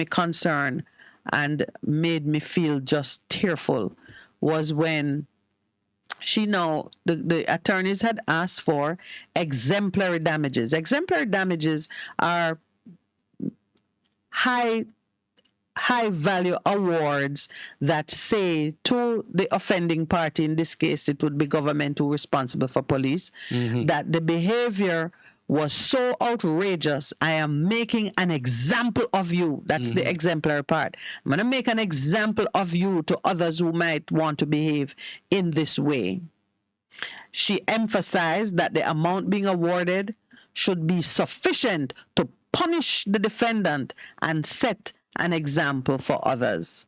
Speaker 1: concern and made me feel just tearful was when the attorneys had asked for exemplary damages. Exemplary damages are high high value awards that say to the offending party, in this case it would be government who responsible for police, that the behavior was so outrageous, I am making an example of you. That's the exemplary part. I'm going to make an example of you to others who might want to behave in this way. She emphasized that the amount being awarded should be sufficient to punish the defendant and set an example for others.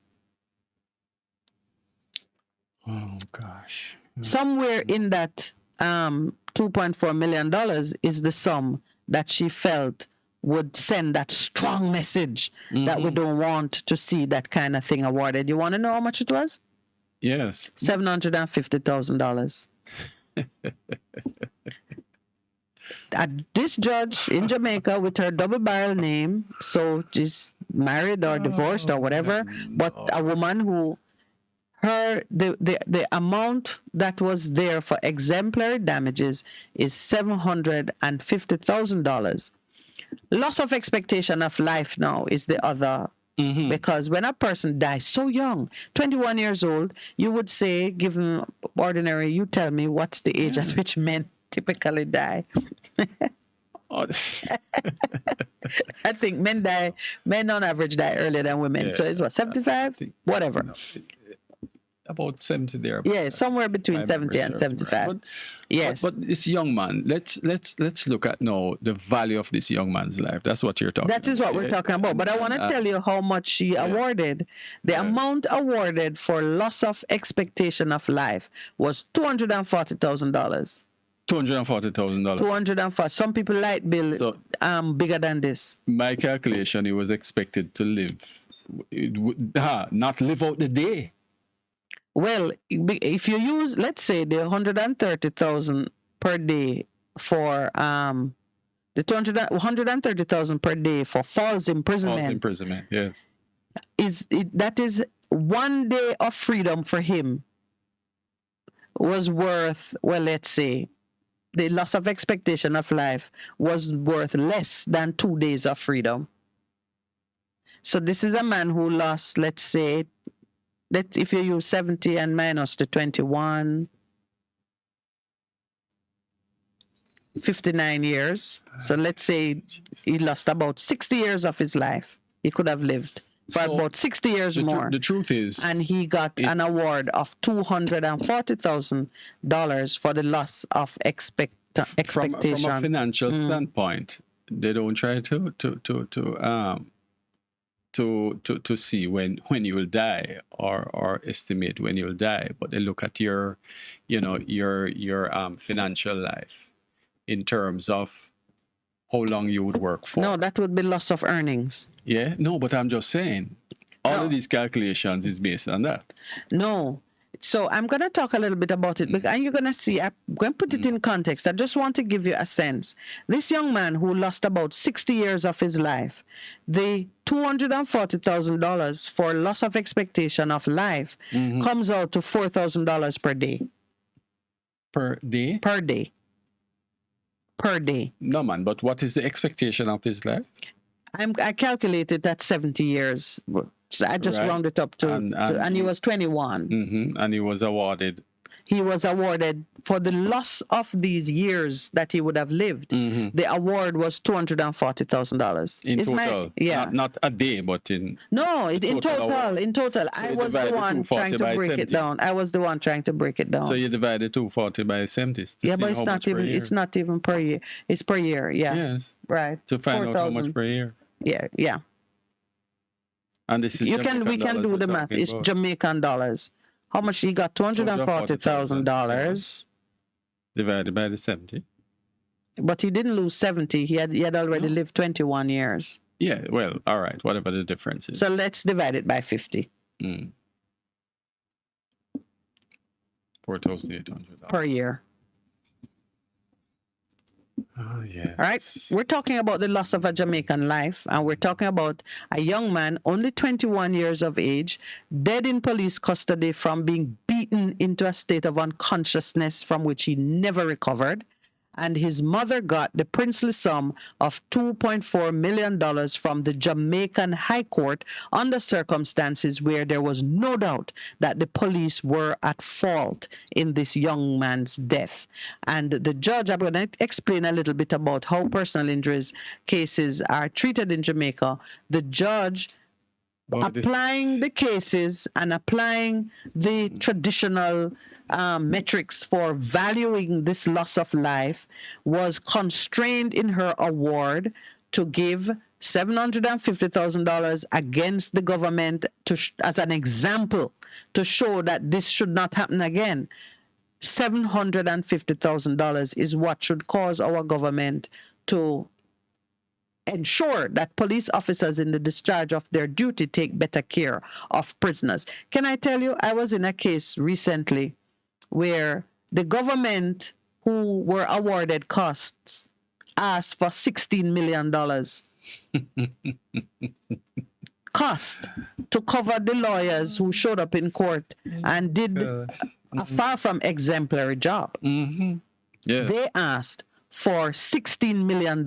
Speaker 13: Oh, gosh.
Speaker 1: Somewhere in that $2.4 million is the sum that she felt would send that strong message that we don't want to see that kind of thing awarded. You want to know how much it was?
Speaker 13: Yes.
Speaker 1: $750,000. This judge in Jamaica with her double barrel name, so she's married or divorced or whatever, but a woman who the amount that was there for exemplary damages is $750,000. Loss of expectation of life now is the other. Because when a person dies so young, 21 years old, you would say, given ordinary, you tell me what's the age at which men typically die. I think men on average die earlier than women. So it's what, 75? Whatever.
Speaker 13: No, about 70 there.
Speaker 1: Yeah, somewhere between 70 and 75.
Speaker 13: But,
Speaker 1: yes.
Speaker 13: But this young man, let's look at now the value of this young man's life. That's what you're talking about.
Speaker 1: That is what we're talking about. But I want to tell you how much she awarded. The amount awarded for loss of expectation of life was $240,000.
Speaker 13: $240,000.
Speaker 1: 240. Some people light bill bigger than this.
Speaker 13: My calculation, he was expected to live, not live out the day.
Speaker 1: Well, if you use, let's say, the $130,000 per day for the $130,000 per day for false imprisonment.
Speaker 13: False imprisonment, yes.
Speaker 1: That is 1 day of freedom for him was worth, well, let's say, the loss of expectation of life was worth less than 2 days of freedom. So this is a man who lost, let's say, that if you use 70 and minus the 21, 59 years. So let's say he lost about 60 years of his life. He could have lived for about 60 years more.
Speaker 13: The truth is...
Speaker 1: And he got an award of $240,000 for the loss of expectation.
Speaker 13: From a financial standpoint, they don't try to see when you will die or estimate when you will die, but they look at your financial life in terms of how long you would work for.
Speaker 1: No, that would be loss of earnings.
Speaker 13: Yeah, no, but I'm just saying, all of these calculations is based on that.
Speaker 1: No. So I'm going to talk a little bit about it, and you're going to see, I'm going to put it in context. I just want to give you a sense. This young man who lost about 60 years of his life, the $240,000 for loss of expectation of life comes out to $4,000 per day.
Speaker 13: Per day?
Speaker 1: Per day. Per day.
Speaker 13: No, man, but what is the expectation of his life?
Speaker 1: I calculated at 70 years. So I just rounded up to, and he was 21.
Speaker 13: And he was awarded.
Speaker 1: He was awarded for the loss of these years that he would have lived. The award was $240,000.
Speaker 13: In total? Not a day, but in...
Speaker 1: No, in total. In total.
Speaker 13: So
Speaker 1: I was the one trying to break it down. I was the one trying to break it down.
Speaker 13: So you divided 240 by 70.
Speaker 1: Yeah, but it's not even per year. It's per year, yeah.
Speaker 13: Yes.
Speaker 1: Right.
Speaker 13: To find out how much per year.
Speaker 1: Yeah.
Speaker 13: And this is
Speaker 1: we can do the math. It's Jamaican dollars. How much he got? $240,000
Speaker 13: divided by the 70.
Speaker 1: But he didn't lose 70. He had already lived 21 years.
Speaker 13: Yeah, well, all right, whatever the difference is.
Speaker 1: So let's divide it by 50.
Speaker 13: $4,800
Speaker 1: per year.
Speaker 13: Oh, yes.
Speaker 1: All right. We're talking about the loss of a Jamaican life, and we're talking about a young man, only 21 years of age, dead in police custody from being beaten into a state of unconsciousness from which he never recovered. and his mother got the princely sum of $2.4 million from the Jamaican High Court under circumstances where there was no doubt that the police were at fault in this young man's death. And the judge, I'm going to explain a little bit about how personal injuries cases are treated in Jamaica. The judge applying the cases and applying the traditional metrics for valuing this loss of life was constrained in her award to give $750,000 against the government as an example to show that this should not happen again. $750,000 is what should cause our government to ensure that police officers in the discharge of their duty take better care of prisoners. Can I tell you, I was in a case recently where the government who were awarded costs asked for $16 million cost to cover the lawyers who showed up in court and did a far from exemplary job. They asked for $16 million.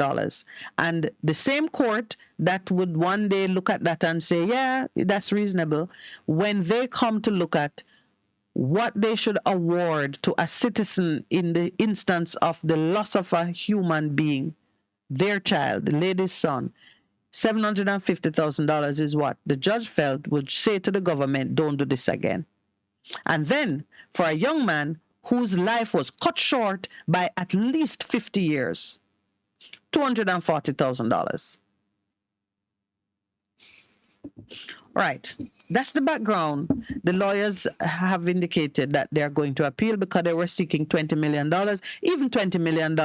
Speaker 1: And the same court that would one day look at that and say, yeah, that's reasonable, when they come to look at what they should award to a citizen in the instance of the loss of a human being, their child, the lady's son, $750,000 is what the judge felt would say to the government, don't do this again. And then for a young man whose life was cut short by at least 50 years, $240,000. Right. That's the background. The lawyers have indicated that they are going to appeal because they were seeking $20 million. Even $20 million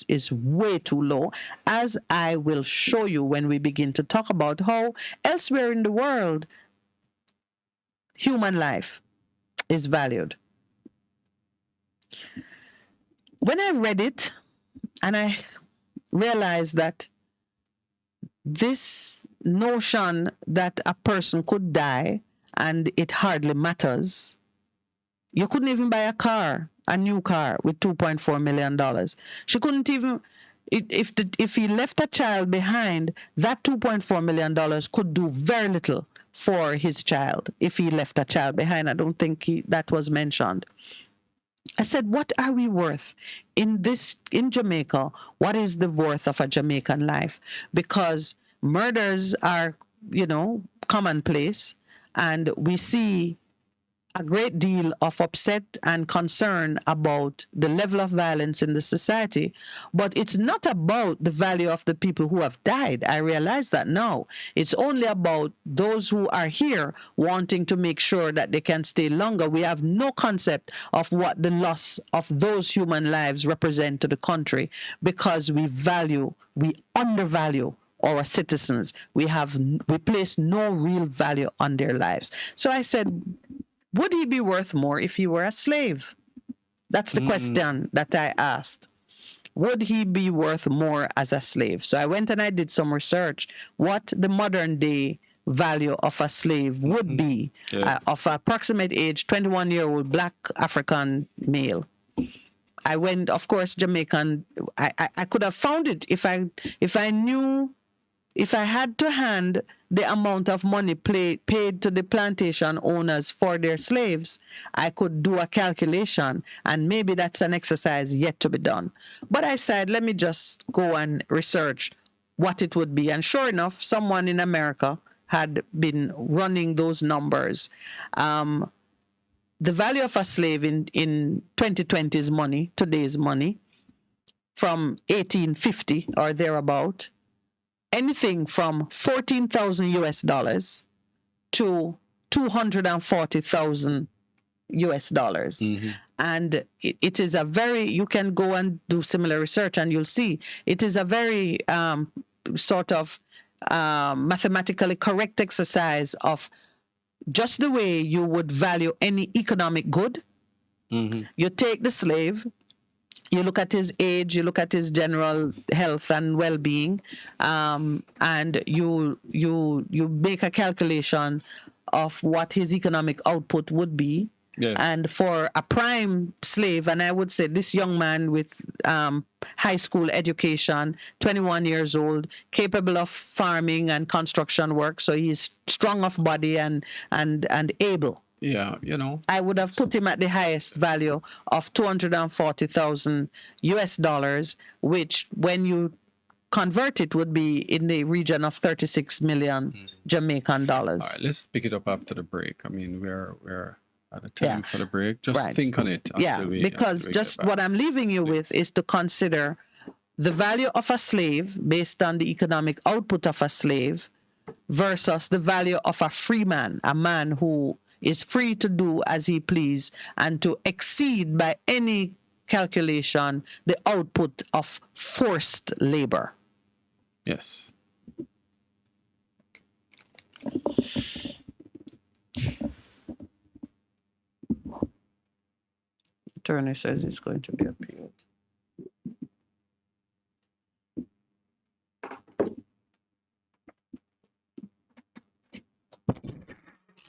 Speaker 1: is way too low, as I will show you when we begin to talk about how elsewhere in the world human life is valued. When I read it and I realized that this notion that a person could die and it hardly matters, you couldn't even buy a new car with $2.4 million. She couldn't even, if he left a child behind, that $2.4 million could do very little for his child if he left a child behind. I don't think that was mentioned. I said, what are we worth in Jamaica? What is the worth of a Jamaican life? Because murders are, commonplace, and we see a great deal of upset and concern about the level of violence in the society. But it's not about the value of the people who have died. I realize that now. It's only about those who are here wanting to make sure that they can stay longer. We have no concept of what the loss of those human lives represent to the country, because we undervalue our citizens. We place no real value on their lives. So I said, would he be worth more if he were a slave? That's the question that I asked. Would he be worth more as a slave? So I went and I did some research what the modern day value of a slave would be, of approximate age, 21-year-old black African male. I went, of course, Jamaican. I could have found it if I knew, if I had to hand the amount of money paid to the plantation owners for their slaves, I could do a calculation, and maybe that's an exercise yet to be done. But I said, let me just go and research what it would be. And sure enough, someone in America had been running those numbers. The value of a slave in 2020's money, today's money, from 1850 or thereabout, anything from 14,000 US dollars to 240,000 US dollars. And it is a very, you can go and do similar research and you'll see, it is a very sort of mathematically correct exercise of just the way you would value any economic good. You take the slave, you look at his age, you look at his general health and well-being, and you make a calculation of what his economic output would be,
Speaker 13: Yes.
Speaker 1: And for a prime slave, and I would say this young man with high school education, 21 years old, capable of farming and construction work, so he's strong of body and able.
Speaker 13: Yeah, you know.
Speaker 1: I would have put him at the highest value of $240,000 US, which when you convert it would be in the region of 36 million Jamaican dollars.
Speaker 13: All right, let's pick it up after the break. I mean, we're at a time for the break. Just think on it.
Speaker 1: Because just what I'm leaving you with is to consider the value of a slave based on the economic output of a slave versus the value of a free man, a man who is free to do as he please and to exceed by any calculation the output of forced labor.
Speaker 13: Yes.
Speaker 1: Attorney says it's going to be appealed.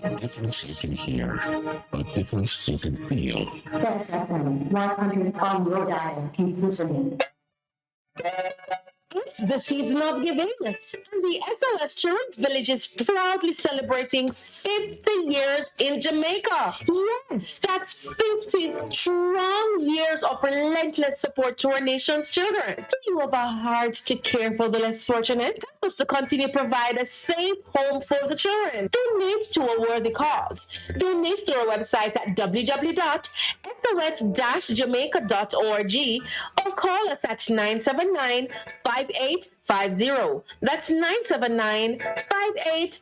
Speaker 2: A difference you can hear, a difference you can feel.
Speaker 3: That's FM 100 on your dial. Keep listening.
Speaker 10: It's the season of giving, and the SOS Children's Village is proudly celebrating 50 years in Jamaica. Yes, that's 50 strong years of relentless support to our nation's children. Do you have a heart to care for the less fortunate? Help us to continue to provide a safe home for the children. Donate to a worthy cause. Donate to our website at www.sos-jamaica.org or call us at 979-5850. That's 979-5850.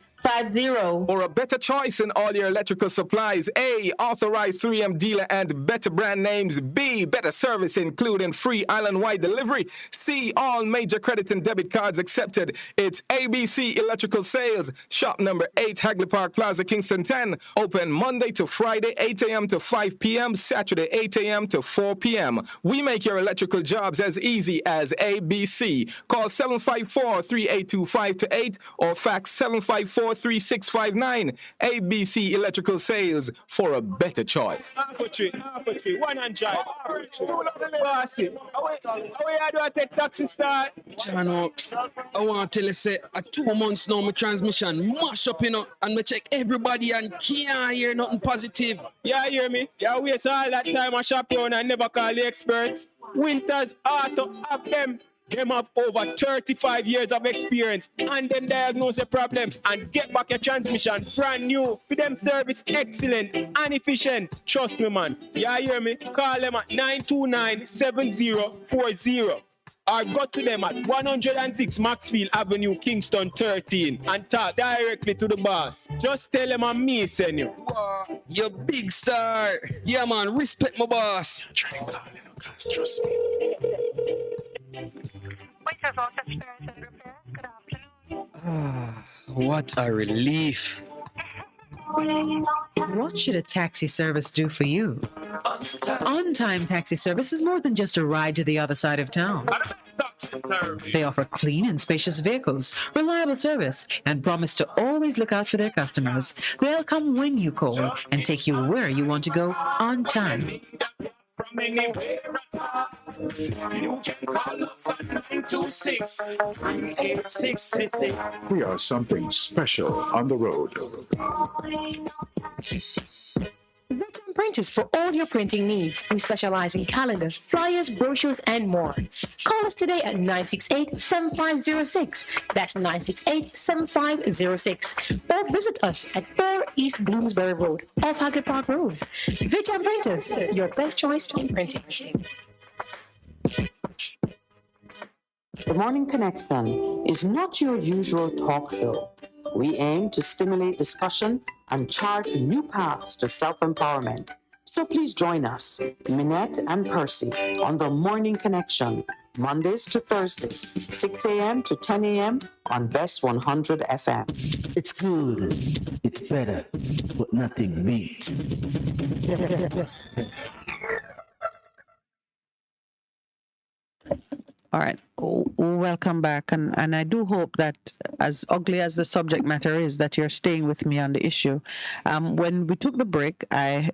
Speaker 18: For a better choice in all your electrical supplies, A, authorized 3M dealer and better brand names. B, better service including free island-wide delivery. C, all major credit and debit cards accepted. It's ABC Electrical Sales. Shop number 8, Hagley Park Plaza, Kingston 10. Open Monday to Friday, 8 a.m. to 5 p.m., Saturday, 8 a.m. to 4 p.m. We make your electrical jobs as easy as ABC. Call 754-382-528 or fax 754-3659. ABC Electrical Sales, for a better choice.
Speaker 19: Half a tree, 100. Bossy, how do I take taxi start?
Speaker 20: Chano, I want to tell you, say, 2 months now, my transmission mash up, and me check everybody and can't hear nothing positive.
Speaker 19: Yeah, hear me? Yeah, waste all that time I shop around and never call the experts. Winters Auto have them. Them have over 35 years of experience and them diagnose the problem and get back your transmission brand new. For them service excellent and efficient. Trust me, man. Yeah, hear me? Call them at 929-7040 or go to them at 106 Maxfield Avenue, Kingston 13 and talk directly to the boss. Just tell them I'm me, send you.
Speaker 20: Wow, you big star. Yeah, man, respect my boss.
Speaker 15: Try and call him, because trust me.
Speaker 20: What a relief.
Speaker 6: What should a taxi service do for you? On-time taxi service is more than just a ride to the other side of town. They offer clean and spacious vehicles, reliable service, and promise to always look out for their customers. They'll come when you call and take you where you want to go on time.
Speaker 7: From anywhere at all, you can call us at 926-38666.
Speaker 8: We are something special on the road.
Speaker 9: Veteran Printers for all your printing needs. We specialize in calendars, flyers, brochures, and more. Call us today at 968-7506. That's 968-7506. Or visit us at 4 East Bloomsbury Road, off Hagley Park Road. Veteran Printers, your best choice in printing.
Speaker 11: The Morning Connection is not your usual talk show. We aim to stimulate discussion and chart new paths to self-empowerment. So please join us, Minette and Percy, on The Morning Connection, Mondays to Thursdays, 6 a.m. to 10 a.m. on Best 100 FM.
Speaker 12: It's good, it's better, but nothing beats.
Speaker 1: All right. Welcome back. And I do hope that, as ugly as the subject matter is, that you're staying with me on the issue. When we took the break, I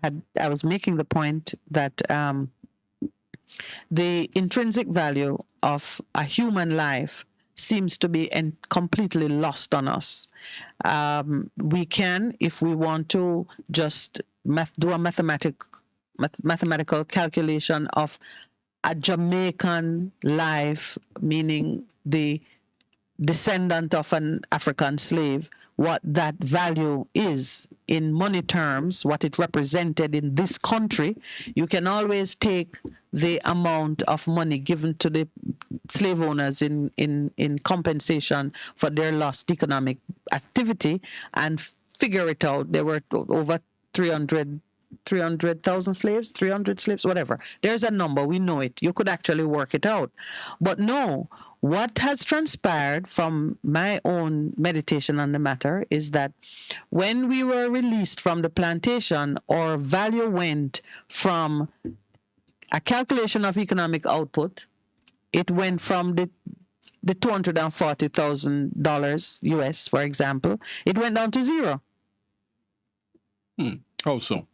Speaker 1: I was making the point that the intrinsic value of a human life seems to be completely lost on us. We can, if we want to, just do a mathematical calculation of a Jamaican life, meaning the descendant of an African slave, what that value is in money terms, what it represented in this country. You can always take the amount of money given to the slave owners in compensation for their lost economic activity and figure it out. There were over 300,000 slaves, 300 slaves, whatever. There's a number, we know it. You could actually work it out. But no, what has transpired from my own meditation on the matter is that when we were released from the plantation, our value went from a calculation of economic output. It went from the $240,000 US, for example, it went down to zero.
Speaker 13: How so?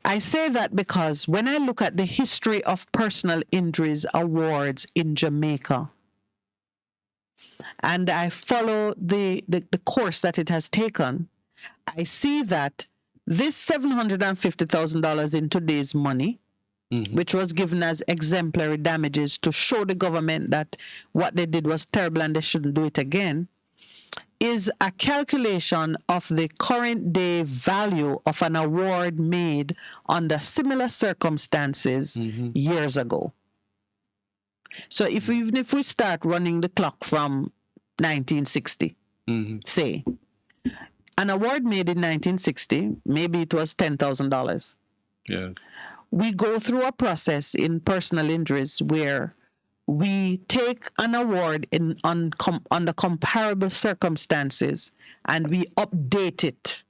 Speaker 1: I say that because when I look at the history of personal injuries awards in Jamaica, and I follow the course that it has taken, I see that this $750,000 in today's money, which was given as exemplary damages to show the government that what they did was terrible and they shouldn't do it again, is a calculation of the current day value of an award made under similar circumstances years ago. So even if we start running the clock from 1960, say, an award made in 1960, maybe it was $10,000.
Speaker 13: Yes.
Speaker 1: We go through a process in personal injuries where we take an award under comparable circumstances and we update it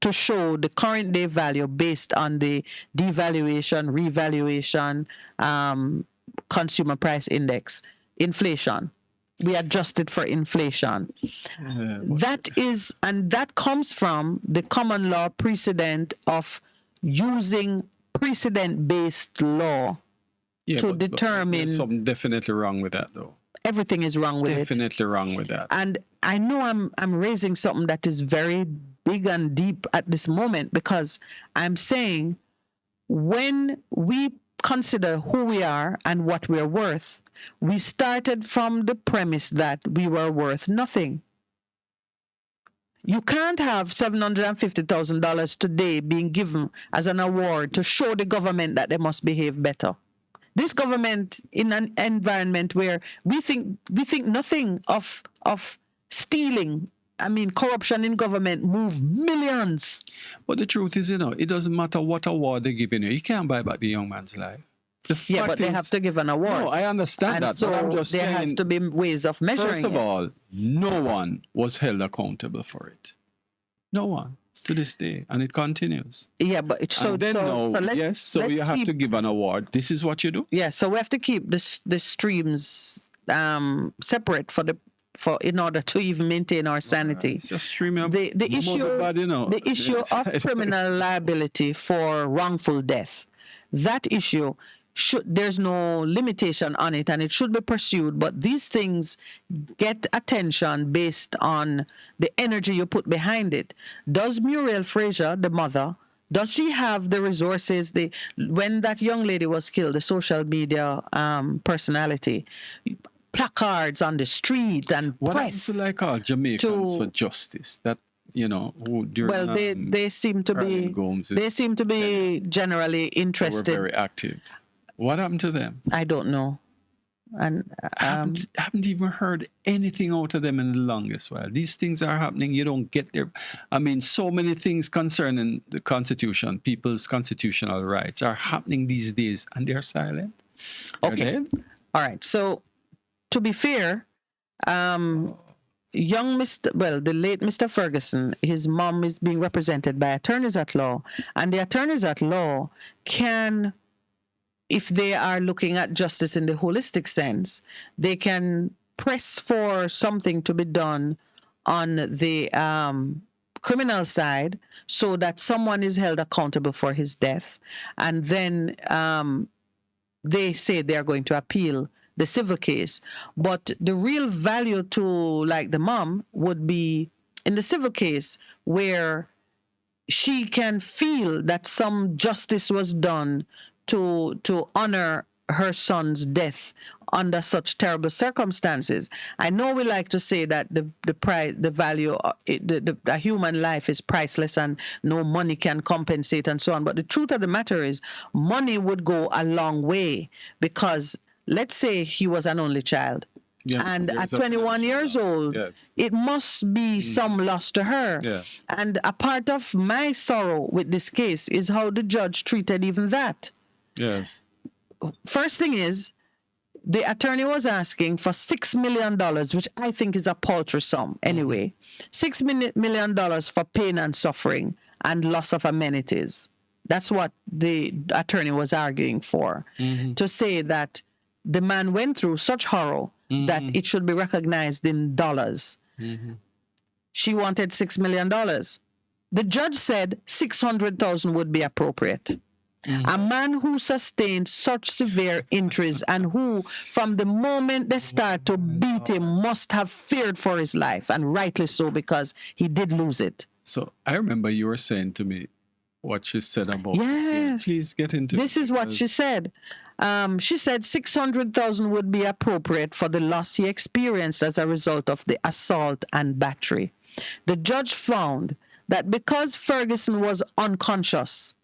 Speaker 1: to show the current day value based on the devaluation, revaluation, consumer price index, inflation. We adjust it for inflation. That comes from the common law precedent of using precedent-based law to determine.
Speaker 13: There's something definitely wrong with that, though.
Speaker 1: Everything is wrong with it.
Speaker 13: Definitely wrong with that.
Speaker 1: And I know I'm raising something that is very big and deep at this moment, because I'm saying when we consider who we are and what we're worth, we started from the premise that we were worth nothing. You can't have $750,000 today being given as an award to show the government that they must behave better. This government, in an environment where we think nothing of stealing, I mean, corruption in government move millions.
Speaker 13: But the truth is, it doesn't matter what award they're giving you. You can't buy back the young man's life.
Speaker 1: Yeah, but they have to give an award.
Speaker 13: No, I understand that.
Speaker 1: So
Speaker 13: but I'm just
Speaker 1: there
Speaker 13: saying,
Speaker 1: has to be ways of measuring
Speaker 13: first of all, no one was held accountable for it. No one to this day, and it continues.
Speaker 1: Yeah, but it's so.
Speaker 13: And then
Speaker 1: let's
Speaker 13: you have to give an award. This is what you do.
Speaker 1: Yeah, so we have to keep the streams separate in order to even maintain our sanity.
Speaker 13: Just stream
Speaker 1: the issue of criminal liability for wrongful death. That issue there's no limitation on it, and it should be pursued. But these things get attention based on the energy you put behind it. Does Muriel Fraser, the mother, does she have the resources? When that young lady was killed, the social media personality, placards on the street and
Speaker 13: what
Speaker 1: press.
Speaker 13: What like all Jamaicans for justice? That who during
Speaker 1: they seem to be generally interested.
Speaker 13: They were very active. What happened to them?
Speaker 1: I don't know. And
Speaker 13: I haven't even heard anything out of them in the longest while. These things are happening. You don't get there. I mean, so many things concerning the Constitution, people's constitutional rights are happening these days, and they're silent.
Speaker 1: Okay. All right. So, to be fair, the late Mr. Ferguson, his mom is being represented by attorneys at law, and the attorneys at law can, if they are looking at justice in the holistic sense, they can press for something to be done on the criminal side so that someone is held accountable for his death. And then they say they are going to appeal the civil case. But the real value to like the mom would be in the civil case where she can feel that some justice was done to honor her son's death under such terrible circumstances. I know we like to say that the value, a human life is priceless and no money can compensate and so on. But the truth of the matter is, money would go a long way because let's say he was an only child.
Speaker 13: Yeah,
Speaker 1: And
Speaker 13: there's
Speaker 1: at
Speaker 13: a
Speaker 1: 21 years old,
Speaker 13: Yes.
Speaker 1: it must be some loss to her.
Speaker 13: Yeah.
Speaker 1: And a part of my sorrow with this case is how the judge treated even that.
Speaker 13: Yes.
Speaker 1: First thing is, the attorney was asking for $6 million, which I think is a paltry sum anyway. $6 million for pain and suffering and loss of amenities. That's what the attorney was arguing for. To say that the man went through such horror that it should be recognized in dollars. She wanted $6 million. The judge said 600,000 would be appropriate. A man who sustained such severe injuries and who, from the moment they start to beat him, must have feared for his life, and rightly so because he did lose it.
Speaker 13: So I remember you were saying to me what she said about.
Speaker 1: Yes.
Speaker 13: Please get into
Speaker 1: This is what she said. She said 600,000 would be appropriate for the loss he experienced as a result of the assault and battery. The judge found that because Ferguson was unconscious,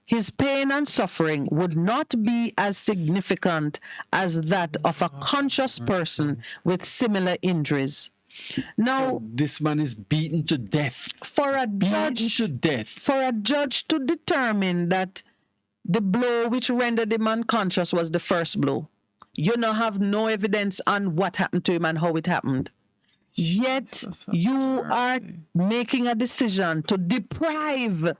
Speaker 1: his pain and suffering would not be as significant as that of a conscious person with similar injuries. Now,
Speaker 13: this man is beaten to death.
Speaker 1: For a judge to determine that the blow which rendered him unconscious was the first blow, you now have no evidence on what happened to him and how it happened. Yet you are making a decision to deprive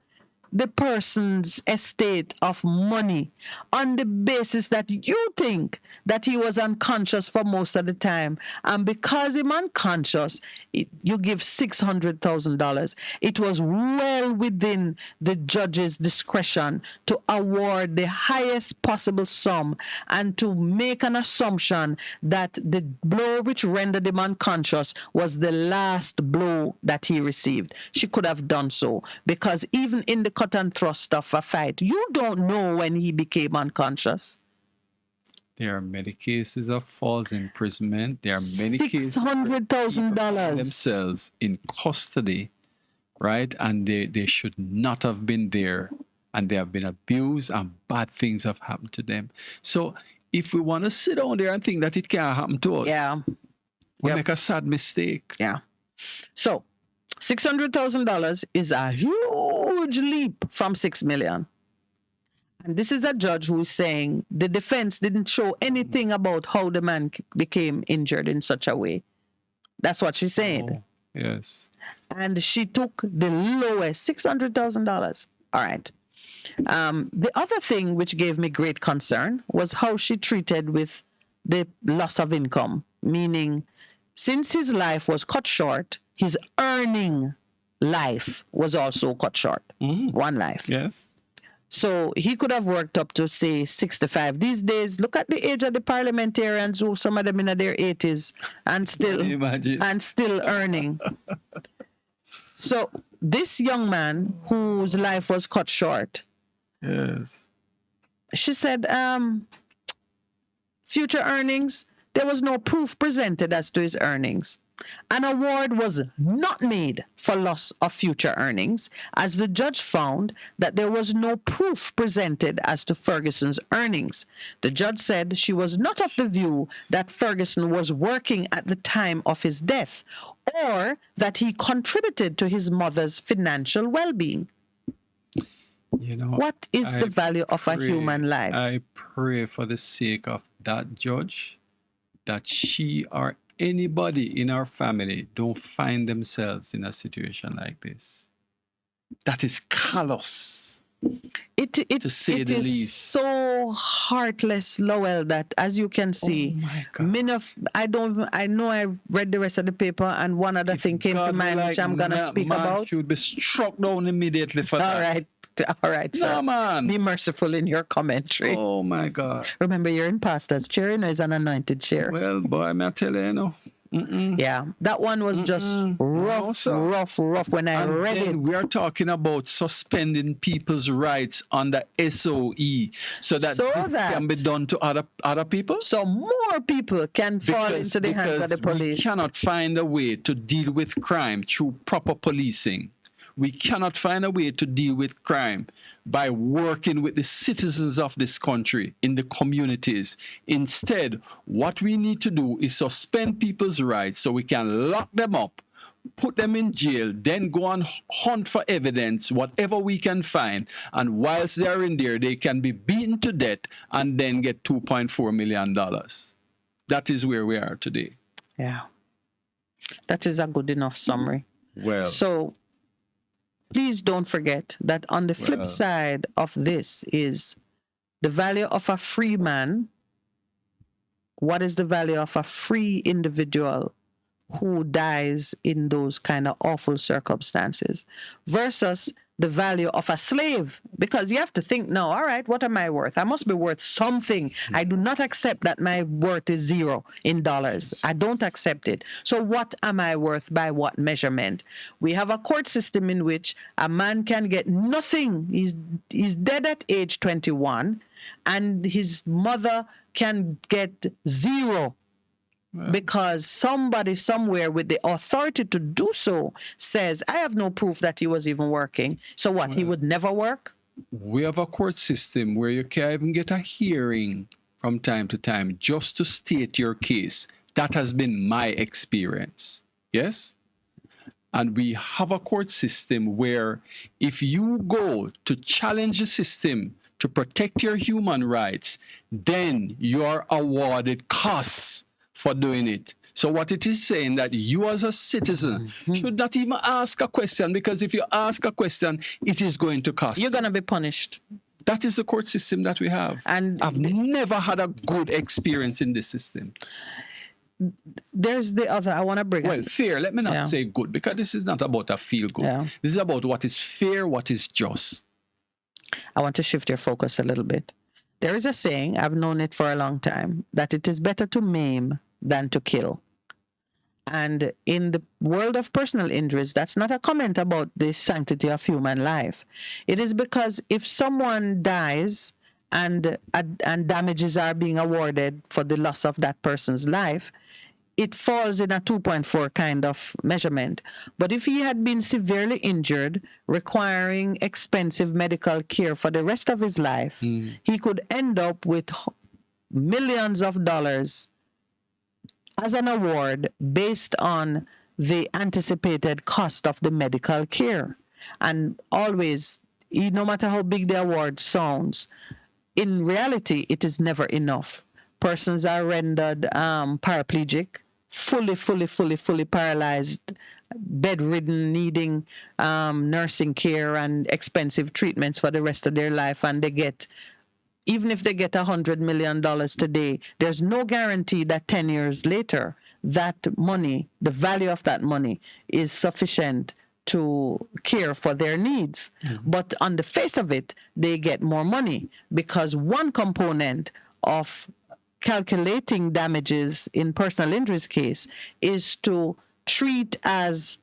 Speaker 1: the person's estate of money on the basis that you think that he was unconscious for most of the time. And because he's unconscious, you give $600,000. It was well within the judge's discretion to award the highest possible sum and to make an assumption that the blow which rendered him unconscious was the last blow that he received. She could have done so because even in the cut and thrust of a fight, you don't know when he became unconscious.
Speaker 13: There are many cases of false imprisonment. There are many cases
Speaker 1: $600,000
Speaker 13: themselves in custody, right? And they should not have been there, and they have been abused, and bad things have happened to them. So if we want to sit down there and think that it can't happen to us, we make a sad mistake.
Speaker 1: Yeah. So $600,000 is a huge leap from $6 million. And this is a judge who is saying the defense didn't show anything about how the man became injured in such a way. That's what she said.
Speaker 13: Yes.
Speaker 1: And she took the lowest, $600,000. All right. The other thing which gave me great concern was how she treated with the loss of income, meaning since his life was cut short, his earning life was also cut short. One life.
Speaker 13: Yes.
Speaker 1: So he could have worked up to, say, 65. These days, look at the age of the parliamentarians, who some of them in their 80s and still earning. So this young man whose life was cut short,
Speaker 13: yes,
Speaker 1: she said, future earnings, there was no proof presented as to his earnings. An award was not made for loss of future earnings, as the judge found that there was no proof presented as to Ferguson's earnings. The judge said she was not of the view that Ferguson was working at the time of his death, or that he contributed to his mother's financial well-being.
Speaker 13: You know,
Speaker 1: what is the value of a human life?
Speaker 13: I pray for the sake of that judge that she or anybody in our family don't find themselves in a situation like this. That is callous.
Speaker 1: To say the least. So heartless, Lowell, that as you can see, I know I read the rest of the paper, and one other thing came to mind, which I'm gonna speak about.
Speaker 13: Should be struck down immediately for that.
Speaker 1: All right, sir.
Speaker 13: No, man.
Speaker 1: Be merciful in your commentary.
Speaker 13: Oh my God.
Speaker 1: Remember, you're in pastor's chair, and it's an anointed chair.
Speaker 13: Well, boy, I'm tell you,
Speaker 1: Yeah, that one was just rough when I read it.
Speaker 13: We are talking about suspending people's rights under SOE so that this can be done to other people.
Speaker 1: So more people can fall into the hands of the police.
Speaker 13: We cannot find a way to deal with crime through proper policing. We cannot find a way to deal with crime by working with the citizens of this country in the communities. Instead, what we need to do is suspend people's rights so we can lock them up, put them in jail, then go and hunt for evidence, whatever we can find. And whilst they're in there, they can be beaten to death and then get $2.4 million. That is where we are today.
Speaker 1: Yeah. That is a good enough summary.
Speaker 13: Well.
Speaker 1: So, please don't forget that on the flip side of this is the value of a free man. What is the value of a free individual who dies in those kind of awful circumstances versus the value of a slave? Because you have to think, no, all right, what am I worth? I must be worth something. I do not accept that my worth is $0 in dollars. I don't accept it. So what am I worth by what measurement? We have a court system in which a man can get nothing. He's dead at age 21, and his mother can get $0. Because somebody somewhere with the authority to do so says, I have no proof that he was even working. So what, he would never work?
Speaker 13: We have a court system where you can't even get a hearing from time to time just to state your case. That has been my experience. Yes? And we have a court system where if you go to challenge the system to protect your human rights, then you are awarded costs for doing it. So what it is saying that you as a citizen should not even ask a question, because if you ask a question, it is going to cost.
Speaker 1: You're going to be punished.
Speaker 13: That is the court system that we have.
Speaker 1: And
Speaker 13: I've never had a good experience in this system.
Speaker 1: There's the other, I want to bring
Speaker 13: fair. Let me not say good, because this is not about a feel good.
Speaker 1: Yeah.
Speaker 13: This is about what is fair, what is just.
Speaker 1: I want to shift your focus a little bit. There is a saying, I've known it for a long time, that it is better to maim than to kill. And in the world of personal injuries, that's not a comment about the sanctity of human life. It is because if someone dies and damages are being awarded for the loss of that person's life, it falls in a 2.4 kind of measurement. But if he had been severely injured, requiring expensive medical care for the rest of his life, he could end up with millions of dollars as an award based on the anticipated cost of the medical care. And always, no matter how big the award sounds, in reality, it is never enough. Persons are rendered paraplegic, fully paralyzed, bedridden, needing nursing care and expensive treatments for the rest of their life. And they get, even if they get $100 million today, there's no guarantee that 10 years later, that money, the value of that money, is sufficient to care for their needs. But on the face of it, they get more money because one component of calculating damages in personal injuries case is to treat as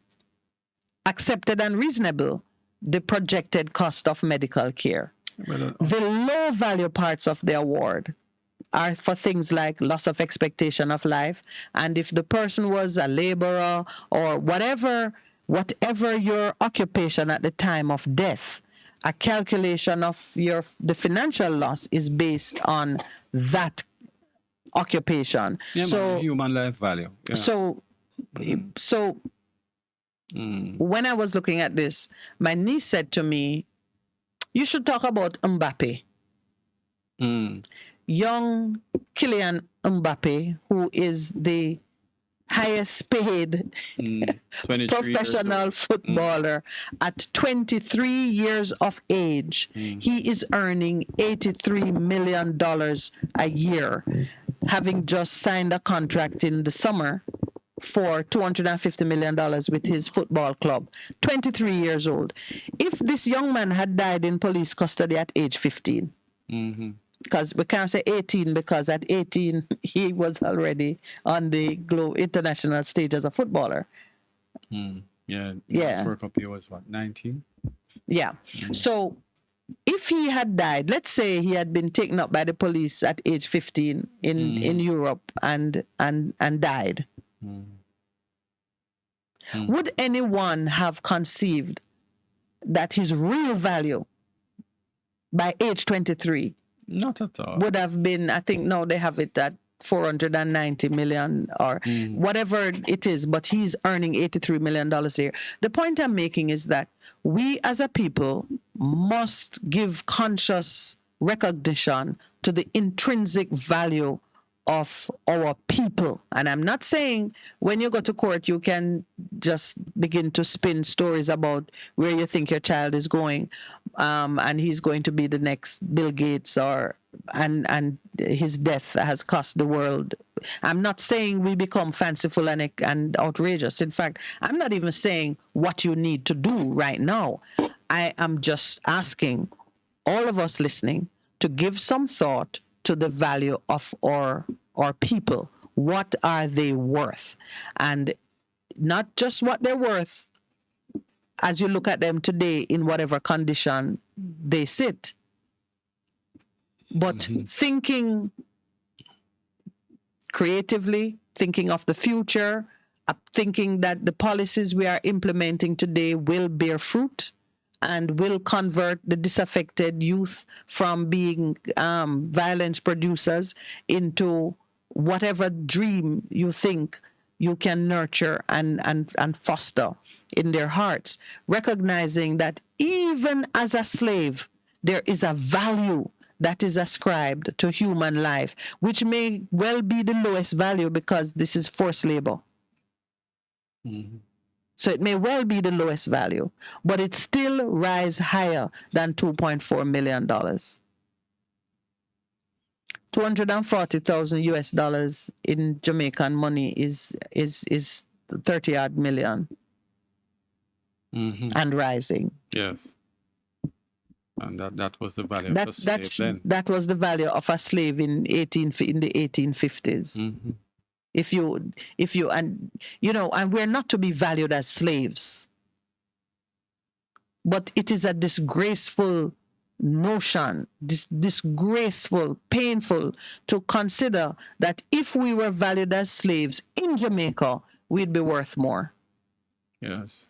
Speaker 1: accepted and reasonable the projected cost of medical care. The low value parts of the award are for things like loss of expectation of life. And if the person was a laborer or whatever your occupation at the time of death, a calculation of the financial loss is based on that occupation.
Speaker 13: Yeah,
Speaker 1: so
Speaker 13: human life value. Yeah.
Speaker 1: So when I was looking at this, my niece said to me, you should talk about Mbappe. Young Kylian Mbappe, who is the highest paid
Speaker 13: 23
Speaker 1: professional footballer at 23 years of age. He is earning $83 million a year, having just signed a contract in the summer for $250 million with his football club. 23 years old. If this young man had died in police custody at age 15, because we can't say 18, because at 18 he was already on the international stage as a footballer.
Speaker 13: Yeah.
Speaker 1: Yeah.
Speaker 13: His World Cup year was what, 19?
Speaker 1: Yeah. So if he had died, let's say he had been taken up by the police at age 15 in Europe and died, would anyone have conceived that his real value by age 23
Speaker 13: Not at all.
Speaker 1: would have been, I think now they have it at 490 million or whatever it is, but he's earning $83 million a year. The point I'm making is that we as a people must give conscious recognition to the intrinsic value of our people. And I'm not saying when you go to court, you can just begin to spin stories about where you think your child is going, and he's going to be the next Bill Gates, or and his death has cost the world. I'm not saying we become fanciful and outrageous. In fact, I'm not even saying what you need to do right now. I am just asking all of us listening to give some thought to the value of our people. What are they worth? And not just what they're worth as you look at them today in whatever condition they sit, but thinking creatively, thinking of the future, thinking that the policies we are implementing today will bear fruit and will convert the disaffected youth from being violence producers into whatever dream you think you can nurture and foster in their hearts, recognizing that even as a slave, there is a value that is ascribed to human life, which may well be the lowest value because this is forced labor. So it may well be the lowest value, but it still rise higher than $2.4 million. 240,000 US dollars in Jamaican money is 30 odd million and rising.
Speaker 13: Yes. And that was the value of a slave then.
Speaker 1: That was the value of a slave in the 1850s. If you and we're not to be valued as slaves, but it is a disgraceful notion, disgraceful, painful to consider that if we were valued as slaves in Jamaica, we'd be worth more.
Speaker 13: Yes.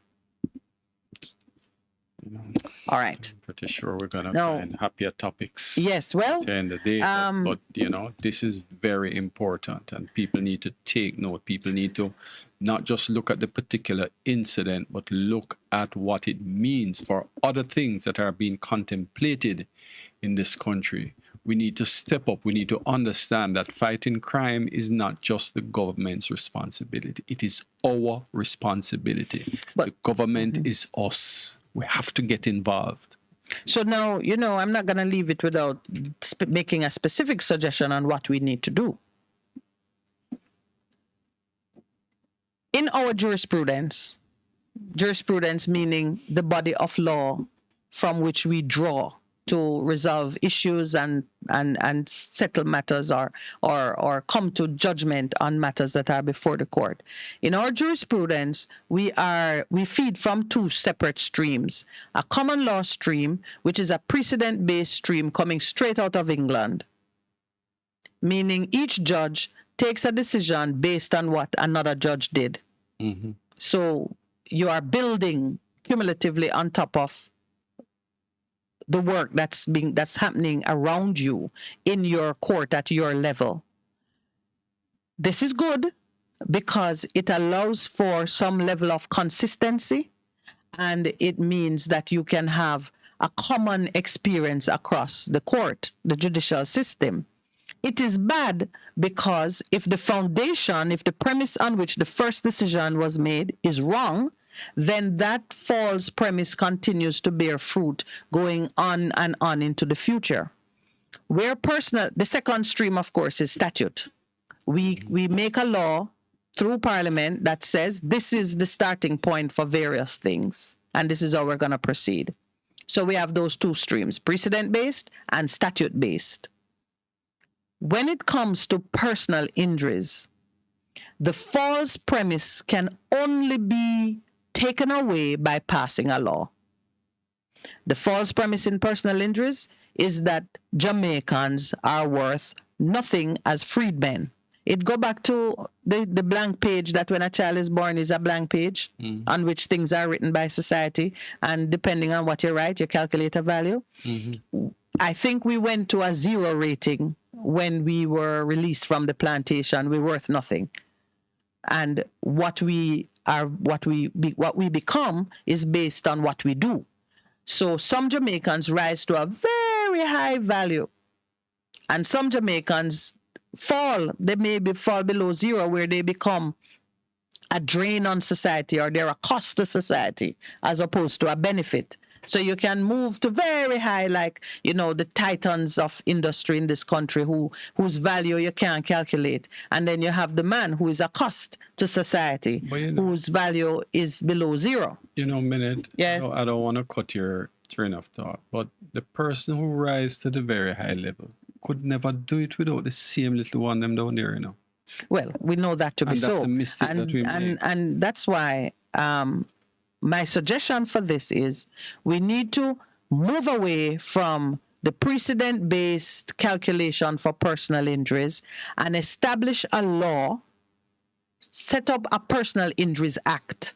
Speaker 1: All right.
Speaker 13: I'm pretty sure we're going to find happier topics.
Speaker 1: Yes, well.
Speaker 13: At the end of the day. But this is very important, and people need to take note. People need to not just look at the particular incident, but look at what it means for other things that are being contemplated in this country. We need to step up. We need to understand that fighting crime is not just the government's responsibility. It is our responsibility. The government is us. We have to get involved.
Speaker 1: So now, I'm not going to leave it without making a specific suggestion on what we need to do. In our jurisprudence meaning the body of law from which we draw to resolve issues and settle matters or come to judgment on matters that are before the court. In our jurisprudence, we feed from two separate streams. A common law stream, which is a precedent-based stream coming straight out of England, meaning each judge takes a decision based on what another judge did. So you are building cumulatively on top of the work that's happening around you in your court at your level. This is good because it allows for some level of consistency, and it means that you can have a common experience across the court, the judicial system. It is bad because if the foundation, if the premise on which the first decision was made is wrong, then that false premise continues to bear fruit going on and on into the future. Where personal, the second stream, of course, is statute. We make a law through Parliament that says this is the starting point for various things, and this is how we're going to proceed. So we have those two streams, precedent-based and statute-based. When it comes to personal injuries, the false premise can only be taken away by passing a law. The false premise in personal injuries is that Jamaicans are worth nothing as freedmen. It go back to the blank page that when a child is born is a blank page on which things are written by society, and depending on what you write, you calculate a value. I think we went to a 0 rating when we were released from the plantation. We're worth nothing. And what we become is based on what we do. So some Jamaicans rise to a very high value, and some Jamaicans fall. They maybe fall below 0, where they become a drain on society, or they're a cost to society as opposed to a benefit. So you can move to very high, like, you know, the titans of industry in this country whose value you can't calculate. And then you have the man who is a cost to society, whose value is below 0.
Speaker 13: You know, Minute,
Speaker 1: yes.
Speaker 13: I don't want to cut your train of thought, but the person who rises to the very high level could never do it without the same little one them down there, you know.
Speaker 1: Well, we know that to be
Speaker 13: and
Speaker 1: so.
Speaker 13: That's the mistake that we make.
Speaker 1: And that's why my suggestion for this is we need to move away from the precedent-based calculation for personal injuries and establish a law, set up a Personal Injuries Act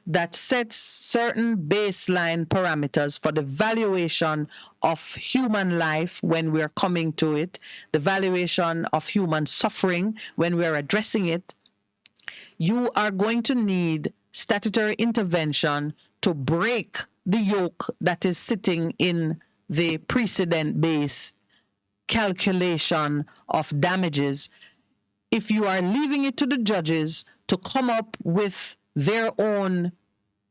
Speaker 1: that sets certain baseline parameters for the valuation of human life when we're coming to it, the valuation of human suffering when we're addressing it. You are going to need statutory intervention to break the yoke that is sitting in the precedent-based calculation of damages. If you are leaving it to the judges to come up with their own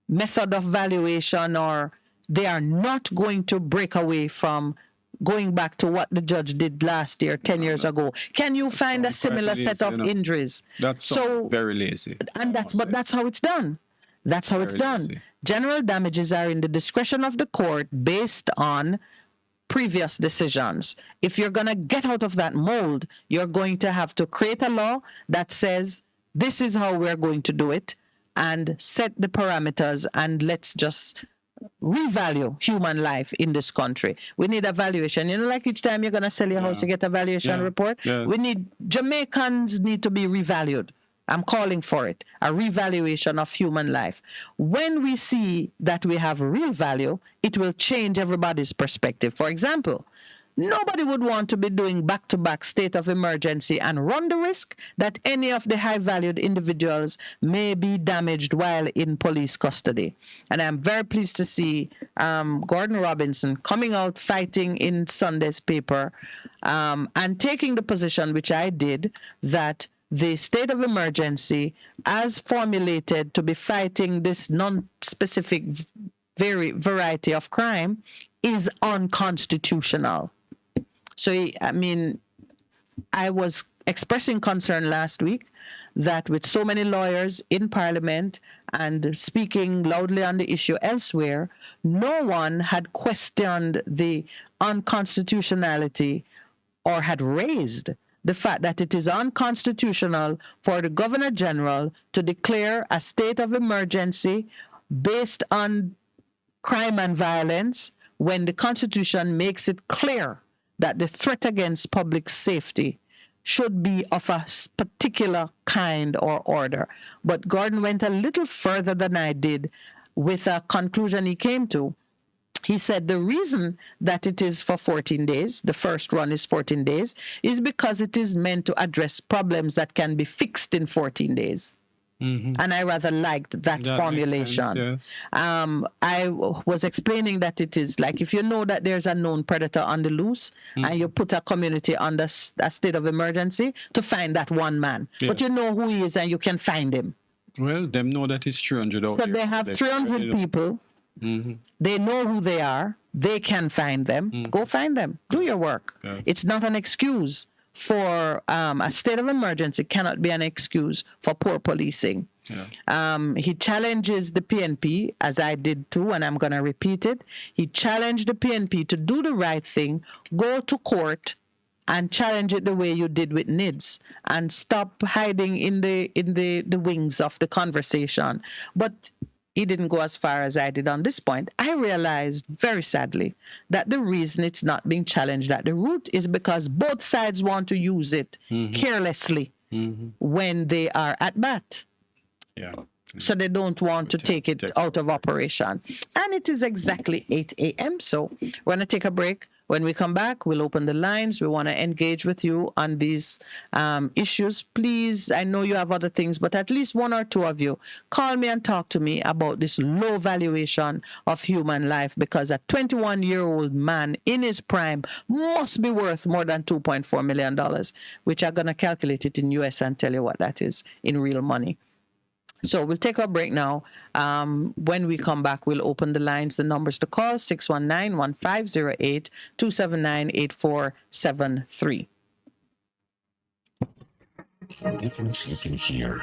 Speaker 1: method of valuation, or they are not going to break away from going back to what the judge did last year, 10 years ago. Can you find a similar set of injuries?
Speaker 13: That's so very lazy.
Speaker 1: And that's how it's done. That's how it's done. General damages are in the discretion of the court based on previous decisions. If you're going to get out of that mold, you're going to have to create a law that says this is how we're going to do it, and set the parameters, and let's just revalue human life in this country. We need a valuation. You know, like each time you're going to sell your house, you get a valuation report. Jamaicans need to be revalued. I'm calling for it, a revaluation of human life. When we see that we have real value, it will change everybody's perspective. For example, nobody would want to be doing back-to-back state of emergency and run the risk that any of the high-valued individuals may be damaged while in police custody. And I'm very pleased to see Gordon Robinson coming out fighting in Sunday's paper and taking the position, which I did, that the state of emergency, as formulated to be fighting this non-specific variety of crime, is unconstitutional. So, I mean, I was expressing concern last week that with so many lawyers in Parliament and speaking loudly on the issue elsewhere, no one had questioned the unconstitutionality or had raised the fact that it is unconstitutional for the Governor General to declare a state of emergency based on crime and violence when the Constitution makes it clear that the threat against public safety should be of a particular kind or order. But Gordon went a little further than I did with a conclusion he came to. He said the reason that it is for 14 days, the first run is 14 days, is because it is meant to address problems that can be fixed in 14 days. And I rather liked that formulation.
Speaker 13: Sense, yes.
Speaker 1: I was explaining that it is like if you know that there's a known predator on the loose and you put a community under a state of emergency to find that one man.
Speaker 13: Yes.
Speaker 1: But you know who he is and you can find him.
Speaker 13: Well, them know that it's 300 out
Speaker 1: So
Speaker 13: there.
Speaker 1: they have 300 people. They know who they are. They can find them. Go find them. Do your work.
Speaker 13: Yes.
Speaker 1: It's not an excuse for a state of emergency. Cannot be an excuse for poor policing.
Speaker 13: Yeah.
Speaker 1: He challenges the PNP, as I did too, and I'm going to repeat it. He challenged the PNP to do the right thing, go to court, and challenge it the way you did with NIDS, and stop hiding in the wings of the conversation. But he didn't go as far as I did on this point. I realized very sadly that the reason it's not being challenged at the root is because both sides want to use it carelessly when they are at bat.
Speaker 13: Yeah.
Speaker 1: So they don't want to take it out of operation. And it is exactly 8 a.m. So we're going to take a break. When we come back, we'll open the lines. We want to engage with you on these issues. Please, I know you have other things, but at least one or two of you, call me and talk to me about this low valuation of human life, because a 21-year-old man in his prime must be worth more than $2.4 million, which I'm going to calculate it in US and tell you what that is in real money. So we'll take our break now. When we come back, we'll open the lines. The numbers to call, 619-1508-279-8473.
Speaker 2: A difference you can hear,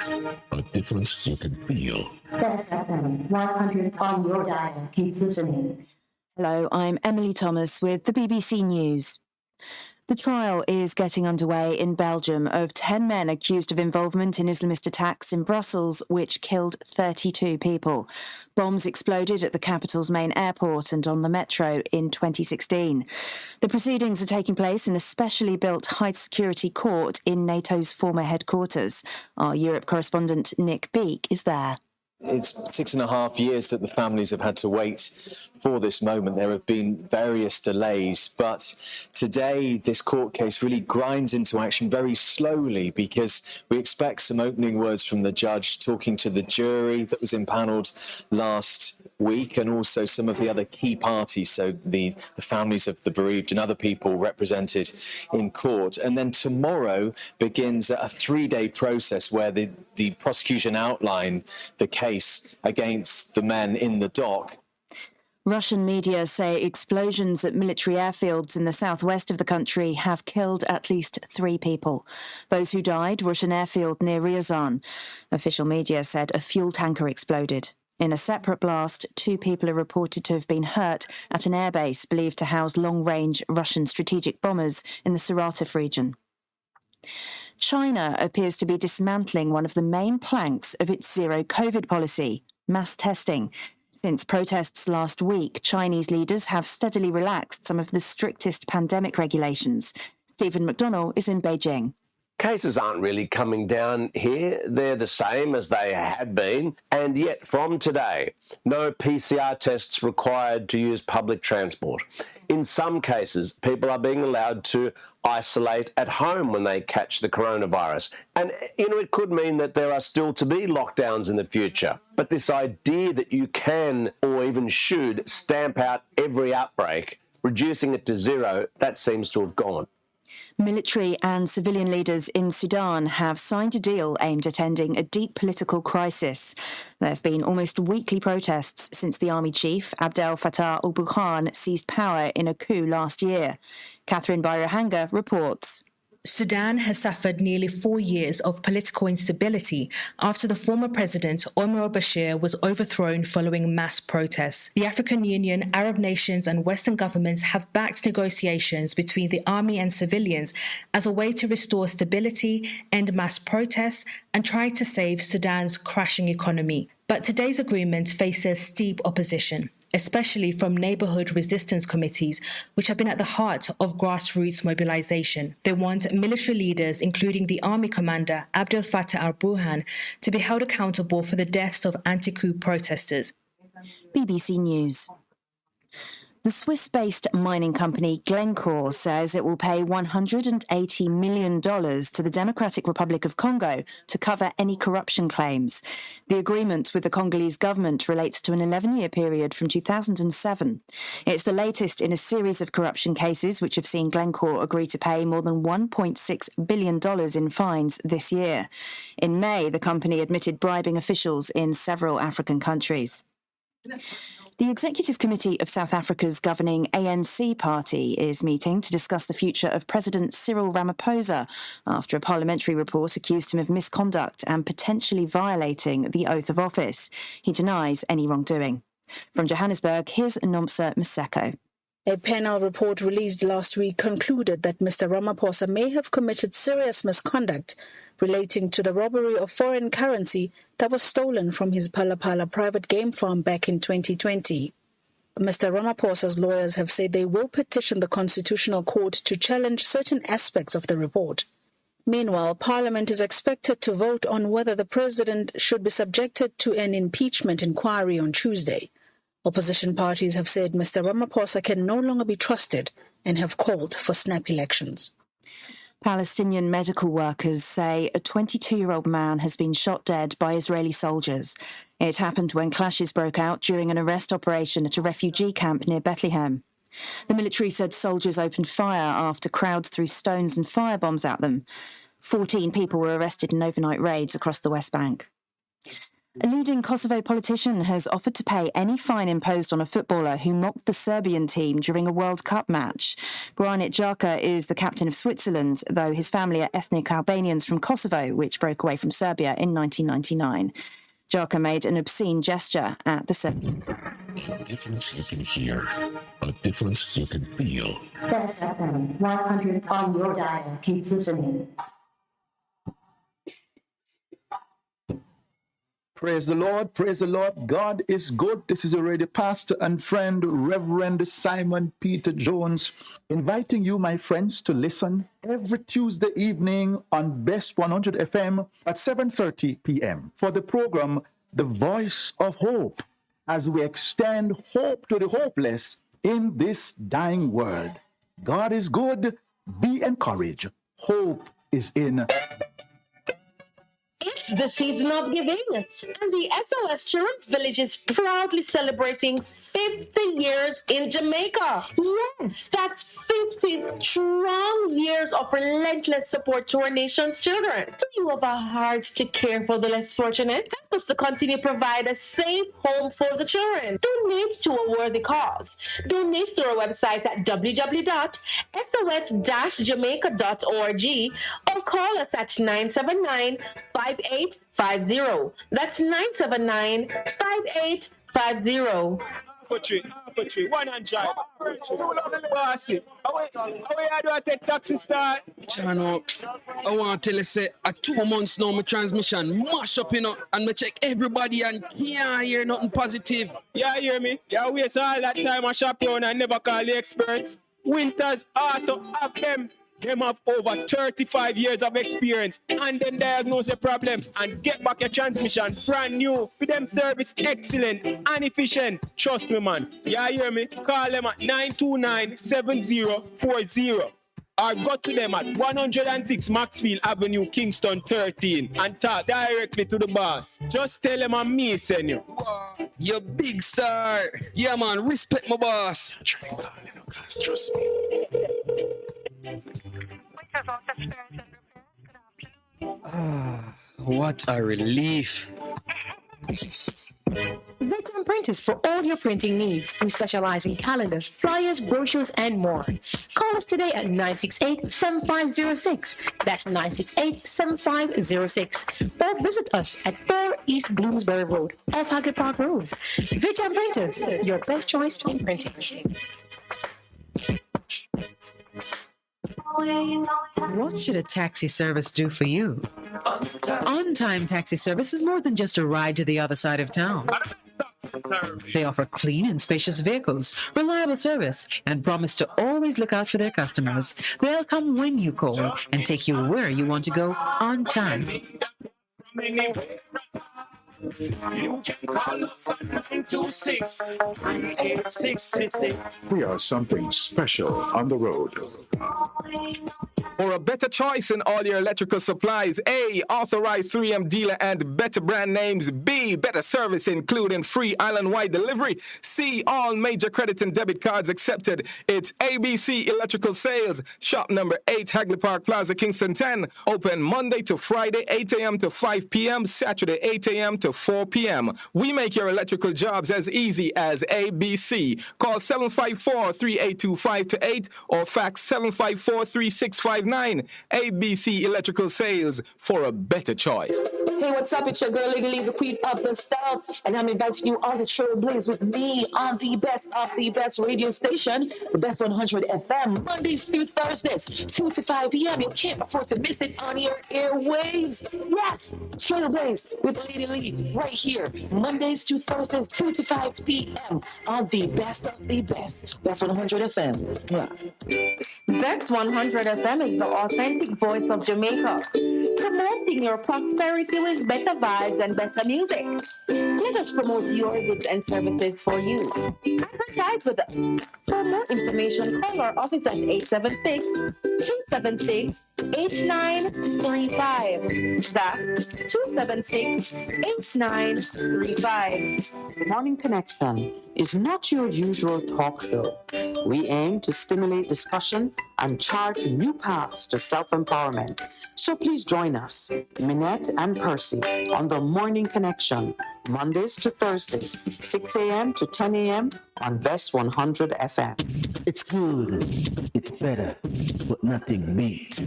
Speaker 2: a difference you can feel.
Speaker 3: That's FM 100 on your dial. Keep listening.
Speaker 21: Hello, I'm Emily Thomas with the BBC News. The trial is getting underway in Belgium of 10 men accused of involvement in Islamist attacks in Brussels, which killed 32 people. Bombs exploded at the capital's main airport and on the metro in 2016. The proceedings are taking place in a specially built high-security court in NATO's former headquarters. Our Europe correspondent Nick Beak is there.
Speaker 22: It's 6.5 years that the families have had to wait for this moment. There have been various delays, but today this court case really grinds into action very slowly, because we expect some opening words from the judge talking to the jury that was impaneled last week, and also some of the other key parties, so the families of the bereaved and other people represented in court. And then tomorrow begins a 3-day process where the prosecution outline the case against the men in the dock.
Speaker 21: Russian media say explosions at military airfields in the southwest of the country have killed at least 3 people. Those who died were at an airfield near Ryazan. Official media said a fuel tanker exploded. In a separate blast, 2 people are reported to have been hurt at an airbase believed to house long-range Russian strategic bombers in the Saratov region. China appears to be dismantling one of the main planks of its zero-COVID policy, mass testing. Since protests last week, Chinese leaders have steadily relaxed some of the strictest pandemic regulations. Stephen McDonnell is in Beijing.
Speaker 23: Cases aren't really coming down here. They're the same as they had been. And yet, from today, no PCR tests required to use public transport. In some cases, people are being allowed to isolate at home when they catch the coronavirus. And, it could mean that there are still to be lockdowns in the future. But this idea that you can, or even should, stamp out every outbreak, reducing it to zero, that seems to have gone.
Speaker 21: Military and civilian leaders in Sudan have signed a deal aimed at ending a deep political crisis. There have been almost weekly protests since the army chief, Abdel Fattah al-Burhan, seized power in a coup last year. Catherine Bayrohanga reports.
Speaker 24: Sudan has suffered nearly 4 years of political instability after the former president, Omar al-Bashir, was overthrown following mass protests. The African Union, Arab nations and Western governments have backed negotiations between the army and civilians as a way to restore stability, end mass protests and try to save Sudan's crashing economy. But today's agreement faces steep opposition, especially from neighborhood resistance committees, which have been at the heart of grassroots mobilization. They want military leaders, including the army commander, Abdel Fattah al-Burhan, to be held accountable for the deaths of anti-coup protesters.
Speaker 21: BBC News. The Swiss-based mining company Glencore says it will pay $180 million to the Democratic Republic of Congo to cover any corruption claims. The agreement with the Congolese government relates to an 11-year period from 2007. It's the latest in a series of corruption cases which have seen Glencore agree to pay more than $1.6 billion in fines this year. In May, the company admitted bribing officials in several African countries. The Executive Committee of South Africa's governing ANC party is meeting to discuss the future of President Cyril Ramaphosa after a parliamentary report accused him of misconduct and potentially violating the oath of office. He denies any wrongdoing. From Johannesburg, here's Nomsa Maseko.
Speaker 4: A panel report released last week concluded that Mr. Ramaphosa may have committed serious misconduct relating to the robbery of foreign currency that was stolen from his Palapala private game farm back in 2020. Mr. Ramaphosa's lawyers have said they will petition the Constitutional Court to challenge certain aspects of the report. Meanwhile, Parliament is expected to vote on whether the president should be subjected to an impeachment inquiry on Tuesday. Opposition parties have said Mr. Ramaphosa can no longer be trusted and have called for snap elections.
Speaker 21: Palestinian medical workers say a 22-year-old man has been shot dead by Israeli soldiers. It happened when clashes broke out during an arrest operation at a refugee camp near Bethlehem. The military said soldiers opened fire after crowds threw stones and firebombs at them. 14 people were arrested in overnight raids across the West Bank. A leading Kosovo politician has offered to pay any fine imposed on a footballer who mocked the Serbian team during a World Cup match. Granit Xhaka is the captain of Switzerland, though his family are ethnic Albanians from Kosovo, which broke away from Serbia in 1999. Xhaka made an obscene gesture at the Serbian.
Speaker 2: A difference you can hear, a difference you can feel.
Speaker 3: Best FM 100 on your dial. Keep listening.
Speaker 5: Praise the Lord, praise the Lord. God is good. This is already pastor and friend, Reverend Simon Peter Jones, inviting you, my friends, to listen every Tuesday evening on Best 100 FM at 7:30 p.m. for the program, The Voice of Hope, as we extend hope to the hopeless in this dying world. God is good. Be encouraged. Hope is in.
Speaker 10: It's the season of giving, and the SOS Children's Village is proudly celebrating 50 years in Jamaica. Yes, that's 50 strong years of relentless support to our nation's children. Do you have a heart to care for the less fortunate? Help us to continue to provide a safe home for the children. Donate to a worthy cause. Donate through our website at www.sos-jamaica.org or call us at 979-5850. That's 979-5850.
Speaker 19: One and drive. Bossy. How you do I take taxi start?
Speaker 20: Chano, I want to tell you, say, at 2 months now, my transmission mash up, and I check everybody and can't hear nothing positive.
Speaker 19: Yeah, hear me? Yeah, waste all that time I shop around and never call the experts. Winters Auto have them. Them have over 35 years of experience and them diagnose the problem and get back your transmission brand new. For them service excellent and efficient. Trust me, man. Yeah, hear me? Call them at 929-7040 or go to them at 106 Maxfield Avenue, Kingston 13 and talk directly to the boss. Just tell them I'm me, send you.
Speaker 20: You big star. Yeah, man. Respect my boss.
Speaker 5: Try calling, guys. Trust me.
Speaker 20: What a relief.
Speaker 9: Veteran Printers for all your printing needs. We specialize in calendars, flyers, brochures, and more. Call us today at 968-7506. That's 968-7506. Or visit us at 4 East Bloomsbury Road, off Haggard Park Road. Veteran Printers, your best choice in printing.
Speaker 6: What should a taxi service do for you? On-time taxi service is more than just a ride to the other side of town. They offer clean and spacious vehicles, reliable service, and promise to always look out for their customers. They'll come when you call and take you where you want to go on time.
Speaker 7: You can call us at 926-3866.
Speaker 8: We are something special on the road.
Speaker 15: For a better choice in all your electrical supplies, A, authorized 3M dealer and better brand names. B, better service including free island-wide delivery. C, all major credit and debit cards accepted. It's ABC Electrical Sales, shop number 8, Hagley Park Plaza, Kingston 10. Open Monday to Friday, 8 a.m. to 5 p.m., Saturday, 8 a.m. to 4 p.m. We make your electrical jobs as easy as ABC. Call 754-382-528 or fax 754-3659. ABC Electrical Sales, for a better choice.
Speaker 14: Hey, what's up? It's your girl, Lily, the queen of the South, and I'm inviting you all to trailblaze with me on the best of the best radio station, the Best 100 FM, Mondays through Thursdays, 2 to 5 p.m. You can't afford to miss it on your airwaves. Yes, trailblaze with Lady Lee right here, Mondays to Thursdays, 2 to 5 p.m. on the best of the best, Best 100 FM.
Speaker 10: Best 100 FM is the authentic voice of Jamaica, promoting your prosperity with better vibes and better music. Let us promote your goods and services for you. Advertise with us. For more information, call our office at 876-276-8935. That's 276-8935.
Speaker 11: The Morning Connection is not your usual talk show. We aim to stimulate discussion and chart new paths to self-empowerment. So please join us, Minette and Percy, on The Morning Connection, Mondays to Thursdays, 6 a.m. to 10 a.m. on Best 100 FM.
Speaker 12: It's good. It's better, but nothing beats.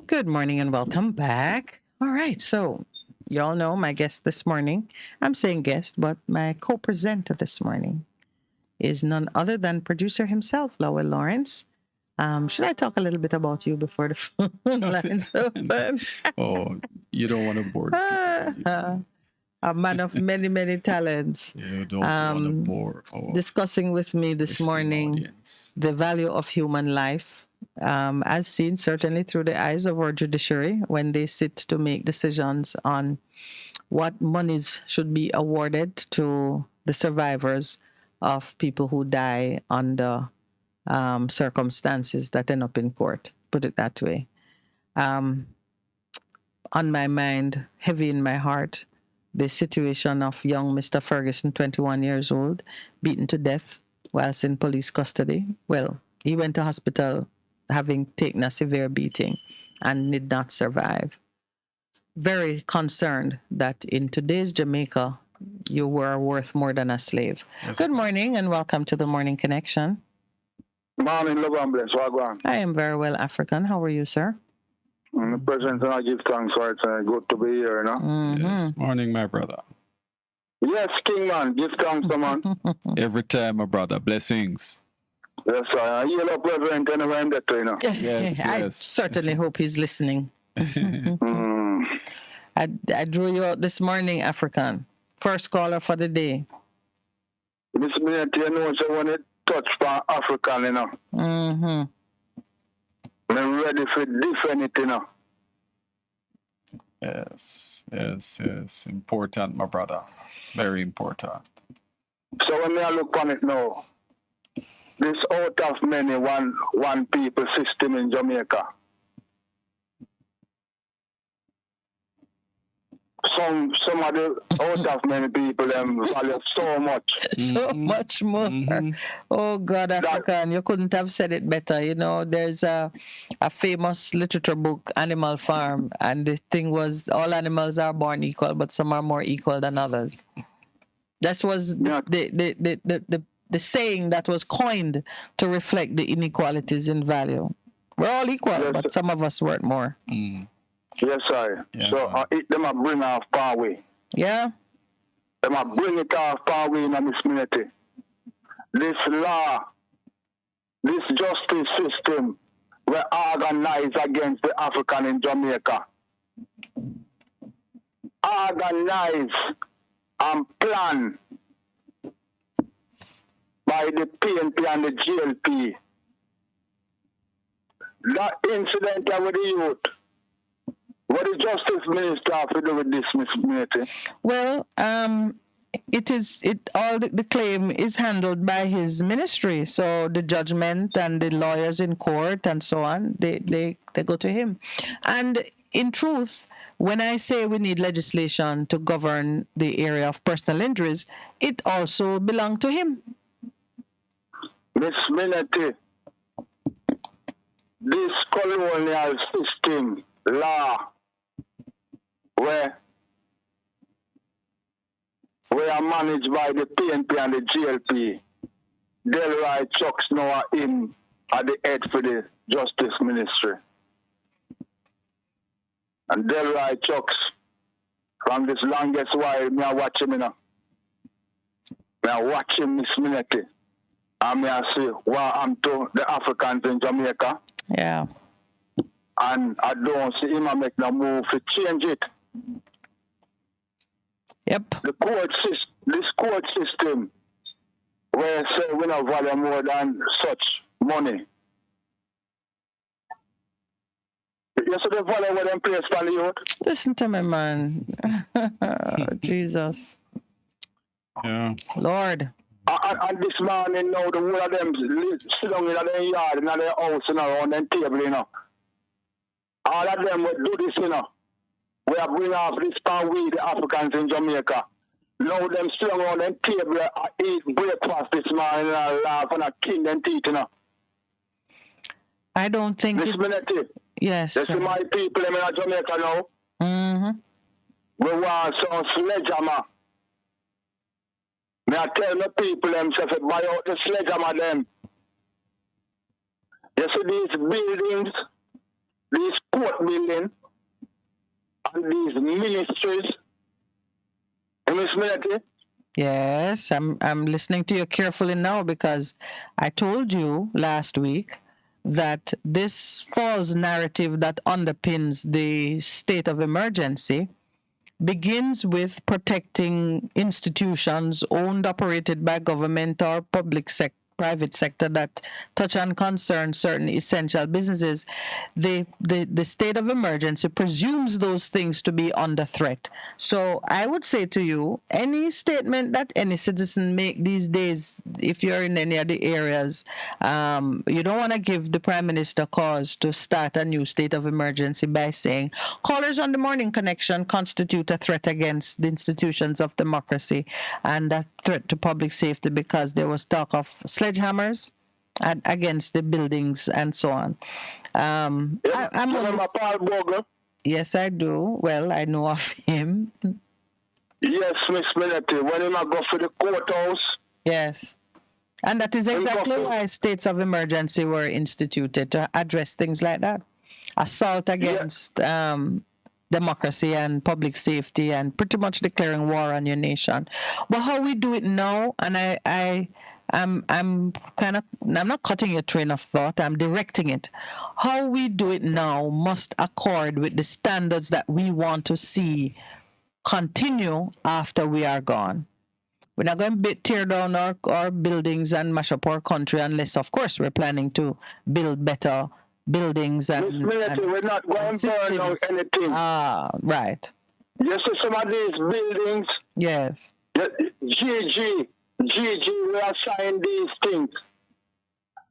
Speaker 1: Good morning and welcome back. All right, so you all know my guest this morning. I'm saying guest, but my co-presenter this morning is none other than producer himself, Lowell Lawrence. Should I talk a little bit about you before the phone lines open?
Speaker 13: Oh, you don't want to bore people.
Speaker 1: A man of many, many talents.
Speaker 13: You don't want to bore our
Speaker 1: discussing with me this morning
Speaker 13: audience
Speaker 1: the value of human life, as seen certainly through the eyes of our judiciary when they sit to make decisions on what monies should be awarded to the survivors of people who die under circumstances that end up in court, put it that way. On my mind, heavy in my heart, the situation of young Mr. Ferguson, 21 years old, beaten to death whilst in police custody. Well, he went to hospital having taken a severe beating and did not survive. Very concerned that in today's Jamaica, you were worth more than a slave.
Speaker 16: Yes.
Speaker 1: Good morning and welcome to the Morning Connection.
Speaker 16: Morning, love and bless. Wagwan.
Speaker 1: I am very well, African. How are you, sir?
Speaker 16: The President, and I give thanks for it. Good to be here, you know?
Speaker 13: Yes. Morning, my brother.
Speaker 16: Yes, King man, give thanks, man.
Speaker 13: Every time, my brother. Blessings.
Speaker 16: Yes, sir. I hear the President anywhere in that, you know?
Speaker 13: Yes,
Speaker 1: I
Speaker 13: yes.
Speaker 1: certainly hope he's listening. I drew you out this morning, African. First caller for the day.
Speaker 16: This minute, you know, so when it touch for African, you know? I'm ready for defend it, you know?
Speaker 13: Yes, yes, yes. Important, my brother. Very important.
Speaker 16: So when I look on it now, this out of many one people system in Jamaica. Some of the out of many people value so much.
Speaker 1: So much more. Oh God, African, you couldn't have said it better. You know, there's a famous literature book, Animal Farm, and the thing was all animals are born equal, but some are more equal than others. That was the saying that was coined to reflect the inequalities in value. We're all equal, but some of us worth more.
Speaker 16: Yes, sir.
Speaker 1: Yeah.
Speaker 16: So them a bring off power way.
Speaker 1: Yeah.
Speaker 16: Them a bring it off power way in this community. This law, this justice system, were organized against the African in Jamaica. Organized and planned by the PNP and the GLP. That incident with the youth, What the Justice Minister have to do with this, Miss Minety?
Speaker 17: Well, the claim is handled by his ministry. So the judgment and the lawyers in court and so on, they go to him. And in truth, when I say we need legislation to govern the area of personal injuries, it also belongs to him.
Speaker 16: Miss Minety, this colonial system, law, where we are managed by the PNP and the GLP, Delroy Chucks now are in at the head for the Justice Ministry. And Delroy Chucks, from this longest while, me I watch him, Me I watch him, Miss Minety. And me I see what I'm to the Africans in Jamaica.
Speaker 17: Yeah.
Speaker 16: And I don't see him make no move to change it.
Speaker 17: Yep.
Speaker 16: This court system, where say we not value more than such money. You see the value where them place for the youth?
Speaker 17: Listen to me, man. Jesus.
Speaker 13: Yeah.
Speaker 17: Lord.
Speaker 16: And this morning now, the whole of them sit down in their yard, in their house, on their table, All of them will do this, We are bringing off this power we, the Africans in Jamaica. Now them sit down on their table, eat breakfast this morning, and laugh and king them teeth,
Speaker 17: I don't think
Speaker 16: Miss Minety.
Speaker 17: Yes.
Speaker 16: You see my people in Jamaica now.
Speaker 17: Mm-hmm.
Speaker 16: We want some sledgehammer. Me I tell my people themselves to buy out the sledgehammer them. You see these buildings, these court buildings, and these ministries. Miss Minety?
Speaker 17: Yes, I'm listening to you carefully now because I told you last week that this false narrative that underpins the state of emergency begins with protecting institutions owned, operated by government or private sector that touch and concern certain essential businesses. The state of emergency presumes those things to be under threat. So I would say to you, any statement that any citizen make these days, if you're in any of the areas, you don't want to give the Prime Minister cause to start a new state of emergency by saying callers on the morning connection constitute a threat against the institutions of democracy and a threat to public safety because there was talk of sledgehammers against the buildings and so on. I'm
Speaker 16: remember Paul Bogle?
Speaker 17: Yes, I do. Well, I know of him.
Speaker 16: Yes, Miss Minety. When he go for the courthouse.
Speaker 17: Yes. And that is exactly why states of emergency were instituted, to address things like that. Assault against democracy and public safety and pretty much declaring war on your nation. But how we do it now, and I'm not cutting your train of thought, I'm directing it. How we do it now must accord with the standards that we want to see continue after we are gone. We're not going to tear down our buildings and mash up our country unless, of course, we're planning to build better buildings and
Speaker 16: we're not going to burn out anything.
Speaker 17: Ah, right.
Speaker 16: You see some of these buildings.
Speaker 17: Yes.
Speaker 16: GG, we are signing these things.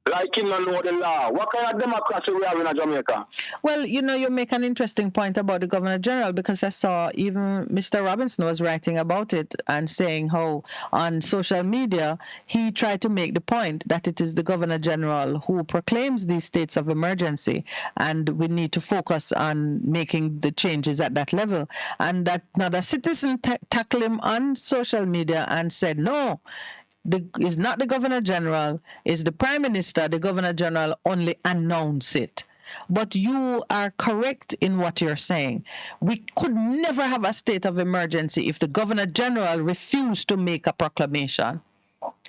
Speaker 16: Like in the know the law. What kind of democracy we have in Jamaica?
Speaker 17: Well, you make an interesting point about the Governor General, because I saw even Mr. Robinson was writing about it and saying how on social media he tried to make the point that it is the Governor General who proclaims these states of emergency, and we need to focus on making the changes at that level. And that another citizen tackled him on social media and said, no, it's not the Governor General, it's the Prime Minister. The Governor General only announce it. But you are correct in what you're saying. We could never have a state of emergency if the Governor General refused to make a proclamation.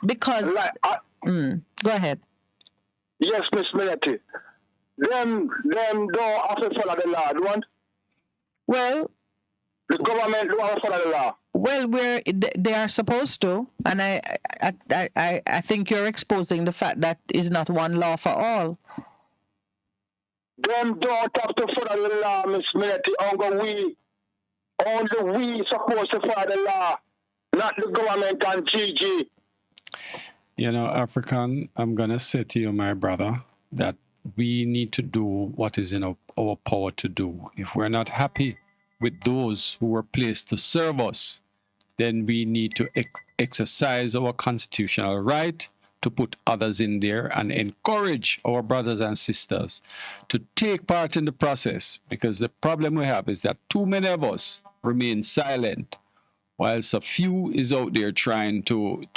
Speaker 17: Because... go ahead.
Speaker 16: Yes, Miss Minety. Them don't have to follow the law, do you?
Speaker 17: Well...
Speaker 16: The government don't have to follow the law.
Speaker 17: Well, they are supposed to, and I think you're exposing the fact that is not one law for all.
Speaker 16: Them don't have to follow the law, Miss Minety. Only we supposed to follow the law, not the government and GG.
Speaker 13: You know, African, I'm going to say to you, my brother, that we need to do what is in our power to do. If we're not happy with those who were placed to serve us, then we need to exercise our constitutional right to put others in there and encourage our brothers and sisters to take part in the process. Because the problem we have is that too many of us remain silent, whilst a few is out there trying to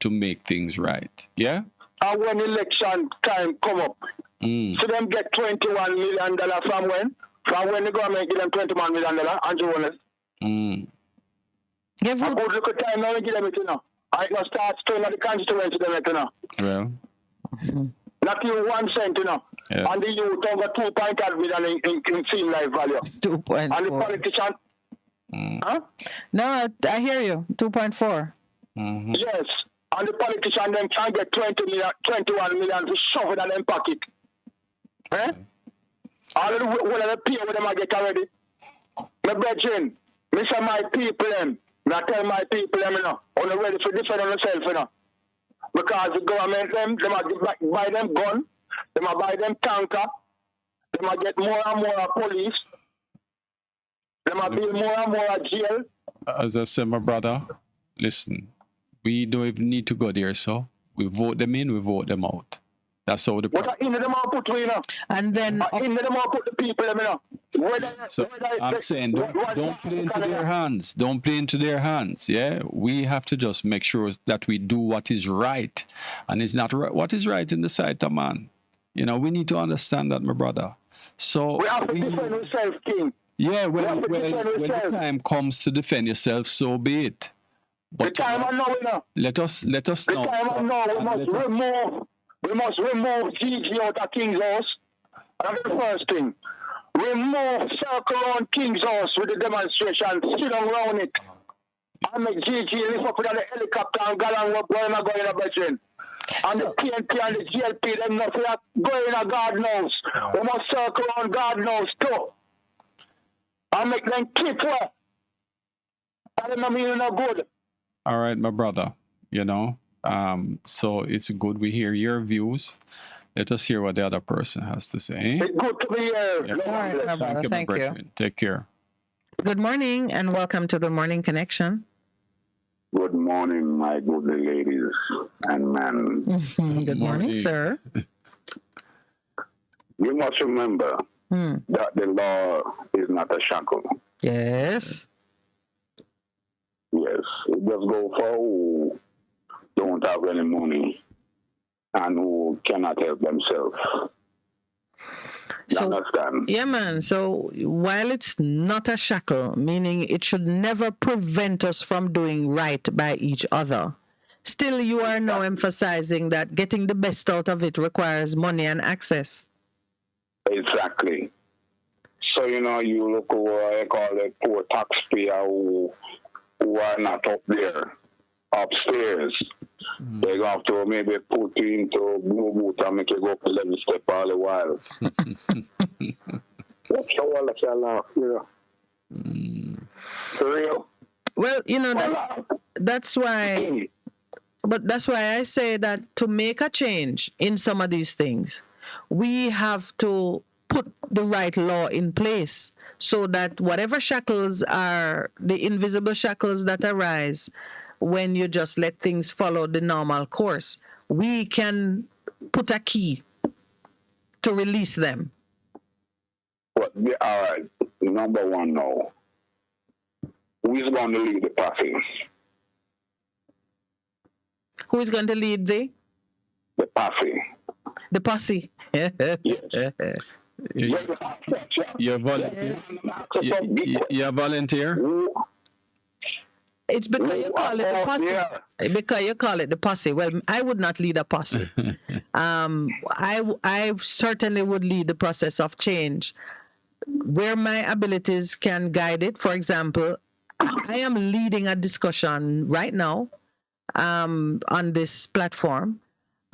Speaker 13: make things right. Yeah?
Speaker 16: And when election time come up, so them get $21 million from when? From when the government give them $21 million, Andrew Wallace? I good look at time now and give them it, you know. I can start staying at the constituency, you know.
Speaker 13: Well.
Speaker 16: Not even 1 cent, you know.
Speaker 13: Yes.
Speaker 16: And the youth over 2.5 million in film life value.
Speaker 17: 2.4.
Speaker 16: And the politician. Huh?
Speaker 17: No, I hear you. 2.4.
Speaker 16: Yes. And the politician then can get 21 million to shove it in their pocket. Eh? All of the pay with them I get already. My brethren, me say my people them. I tell my people them, you know, on the ready for defend themselves, you know. Because the government them buy them gun, them buy them tanker, them get more and more police, them build more and more jail.
Speaker 13: As I said, my brother, listen, we don't even need to go there, so we vote them in, we vote them out. That's how the
Speaker 16: What in them all put we, you know?
Speaker 17: And then
Speaker 16: in them all put the people them, you know.
Speaker 13: I'm saying don't play into their hands. Don't play into their hands. Yeah, we have to just make sure that we do what is right, and it's not right. What is right in the sight of man. You know, we need to understand that, my brother. So
Speaker 16: we have to defend ourselves, King.
Speaker 13: Yeah, when the time comes to defend yourself, so be it. But
Speaker 16: the time I know, you know.
Speaker 13: Let us know.
Speaker 16: The time I know, we must remove GG out of King's House. That's the first thing. Remove circle around King's House with the demonstration, sit around it. And make GG lift up with the helicopter and go and where am I going to brethren? And the PNP and the GLP, them not for that going to God knows. We must circle around God knows too. And make them keep well. I don't mean no good.
Speaker 13: All right, my brother, you know. So it's good we hear your views. Let us hear what the other person has to say.
Speaker 16: It's good to be here.
Speaker 13: Yeah.
Speaker 17: All right, my brother. Thank you.
Speaker 13: Take care.
Speaker 17: Good morning and welcome to the Morning Connection.
Speaker 18: Good morning, my good ladies and men.
Speaker 17: Good morning, sir.
Speaker 18: You must remember that the law is not a shackle.
Speaker 17: Yes.
Speaker 18: Yes. It just go for who don't have any money and who cannot help themselves.
Speaker 17: So,
Speaker 18: understand?
Speaker 17: Yeah, man. So while it's not a shackle, meaning it should never prevent us from doing right by each other, still you are now emphasizing that getting the best out of it requires money and access.
Speaker 18: Exactly. So, you know, you look over, I call it poor taxpayer who are not up there, upstairs. They have to maybe put you into blue boot and make you go up 11 step all the while. That's how all of you laugh, you know. For real.
Speaker 17: Well, you know, that's why, but that's why I say that to make a change in some of these things, we have to put the right law in place so that whatever shackles are, the invisible shackles that arise when you just let things follow the normal course, we can put a key to release them.
Speaker 18: Well, all right. Number one, no. Who's going to lead the party?
Speaker 17: Who is going to lead the
Speaker 18: party?
Speaker 17: The posse.
Speaker 13: You're volunteer?
Speaker 17: It's because you call it the posse. Yeah. Because you call it the posse. Well, I would not lead a posse. I certainly would lead the process of change where my abilities can guide it. For example, I am leading a discussion right now on this platform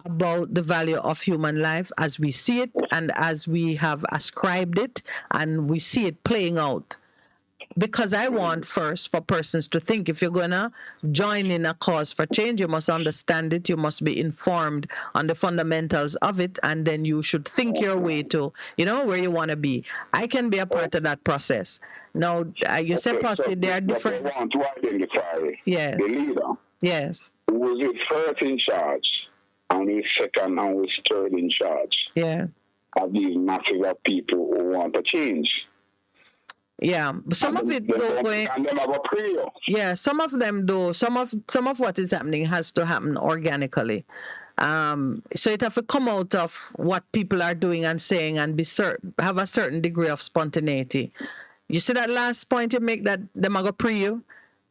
Speaker 17: about the value of human life as we see it and as we have ascribed it, and we see it playing out. Because I want first for persons to think, if you're going to join in a cause for change, you must understand it, you must be informed on the fundamentals of it, and then you should think your way to, where you want to be. I can be a part of that process. Now, you said, Posse, they are different.
Speaker 18: They want to identify
Speaker 17: Yeah.
Speaker 18: the leader.
Speaker 17: Yes.
Speaker 18: Who was the first in charge, and who's second, and who's third in charge.
Speaker 17: Yeah.
Speaker 18: Of these masses of people who want to change.
Speaker 17: Yeah, but some of it though going.
Speaker 18: And them have a prayer.
Speaker 17: Yeah, some of them though. Some of what is happening has to happen organically. So it have to come out of what people are doing and saying, and have a certain degree of spontaneity. You see that last point you make, that them are go pre you.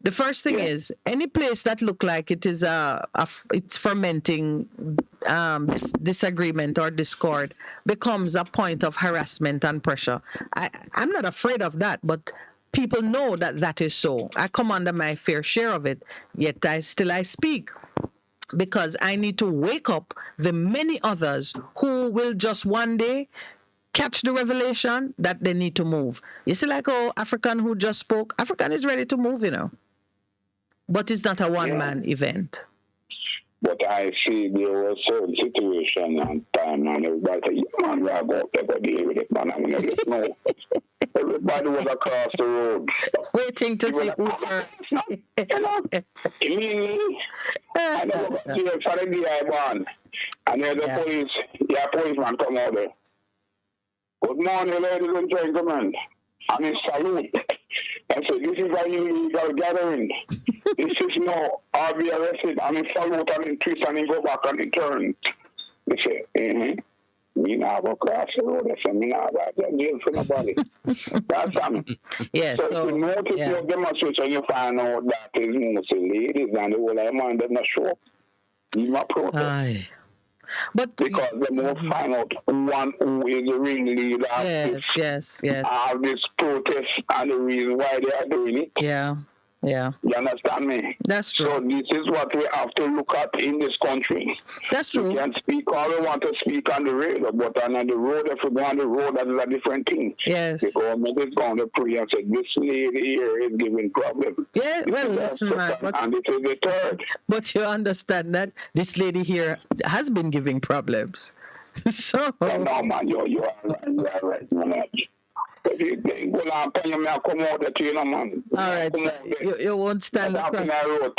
Speaker 17: The first thing is, any place that look like it is it's fermenting disagreement or discord becomes a point of harassment and pressure. I'm not afraid of that, but people know that is so. I come under my fair share of it, yet I speak. Because I need to wake up the many others who will just one day catch the revelation that they need to move. You see, like African who just spoke, African is ready to move, But it's not a one-man event.
Speaker 18: But I see there was certain situation and time, and everybody said, yeah, man, we are going to deal with it, man. I mean, no. Everybody was across the road.
Speaker 17: Waiting to see who first.
Speaker 18: You mean me? I never got there for the day I born. And there's the policeman come out there. Good morning, ladies and gentlemen. And he salute. I said, this is an illegal gathering. This is no, I'll be arrested. And he salute and he twist and he go back and he turn. They say, me not go cross the road. I said, me not go to jail for nobody. That's something.
Speaker 17: Yes.
Speaker 18: So if you notice your demonstration, you find out that is mostly ladies and the whole man does not show up. You might protest.
Speaker 17: Aye. But
Speaker 18: because they will find out who is the ringleader of this protest and the reason why they are doing it.
Speaker 17: Yeah.
Speaker 18: You understand me?
Speaker 17: That's true.
Speaker 18: So this is what we have to look at in this country.
Speaker 17: That's true.
Speaker 18: We can speak all we want to speak on the radio, but on the road, if we go on the road, that is a different thing.
Speaker 17: Yes.
Speaker 18: The government is going to pray and say, this lady here is giving problem.
Speaker 17: Yeah, well, listen, man.
Speaker 18: And this is the third.
Speaker 17: But you understand that this lady here has been giving problems. So.
Speaker 18: Yeah, no, man, you are right, man. If you go on, come out the train, man.
Speaker 17: All right, so you won't stand across.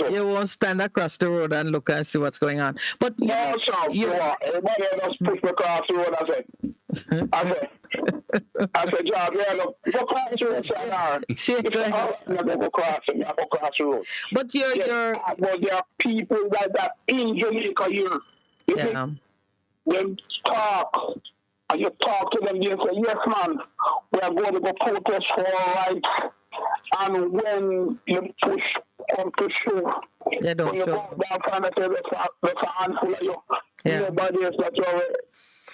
Speaker 17: You won't stand across the road and look and see what's going on. But
Speaker 18: no, sir. Everybody just push me across the road. I said, George, go across the road, sir. Go across the road.
Speaker 17: But you're.
Speaker 18: But there are people that in Jamaica here.
Speaker 17: Yeah.
Speaker 18: They talk. And you talk to them, they say, yes, man, we are going to go protest for our rights. And when you come to show,
Speaker 17: they don't
Speaker 18: when you
Speaker 17: show.
Speaker 18: go down and say, there's a handful of you.
Speaker 17: Yeah.
Speaker 18: Nobody else that you're,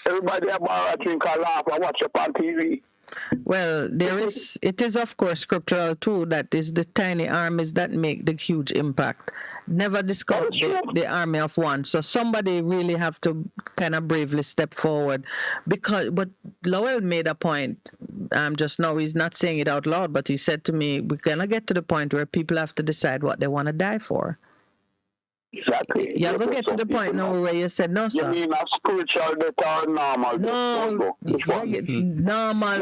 Speaker 18: everybody about to drink and laugh and watch up on TV.
Speaker 17: Well, it is of course scriptural too, that is the tiny armies that make the huge impact. Never discount the army of one. So somebody really have to kind of bravely step forward. But Lowell made a point just now. He's not saying it out loud, but he said to me, we're going to get to the point where people have to decide what they want to die for.
Speaker 18: Exactly.
Speaker 17: You're going to get to the point now where you said, no, sir.
Speaker 18: You mean a spiritual death or normal?
Speaker 17: No, normal.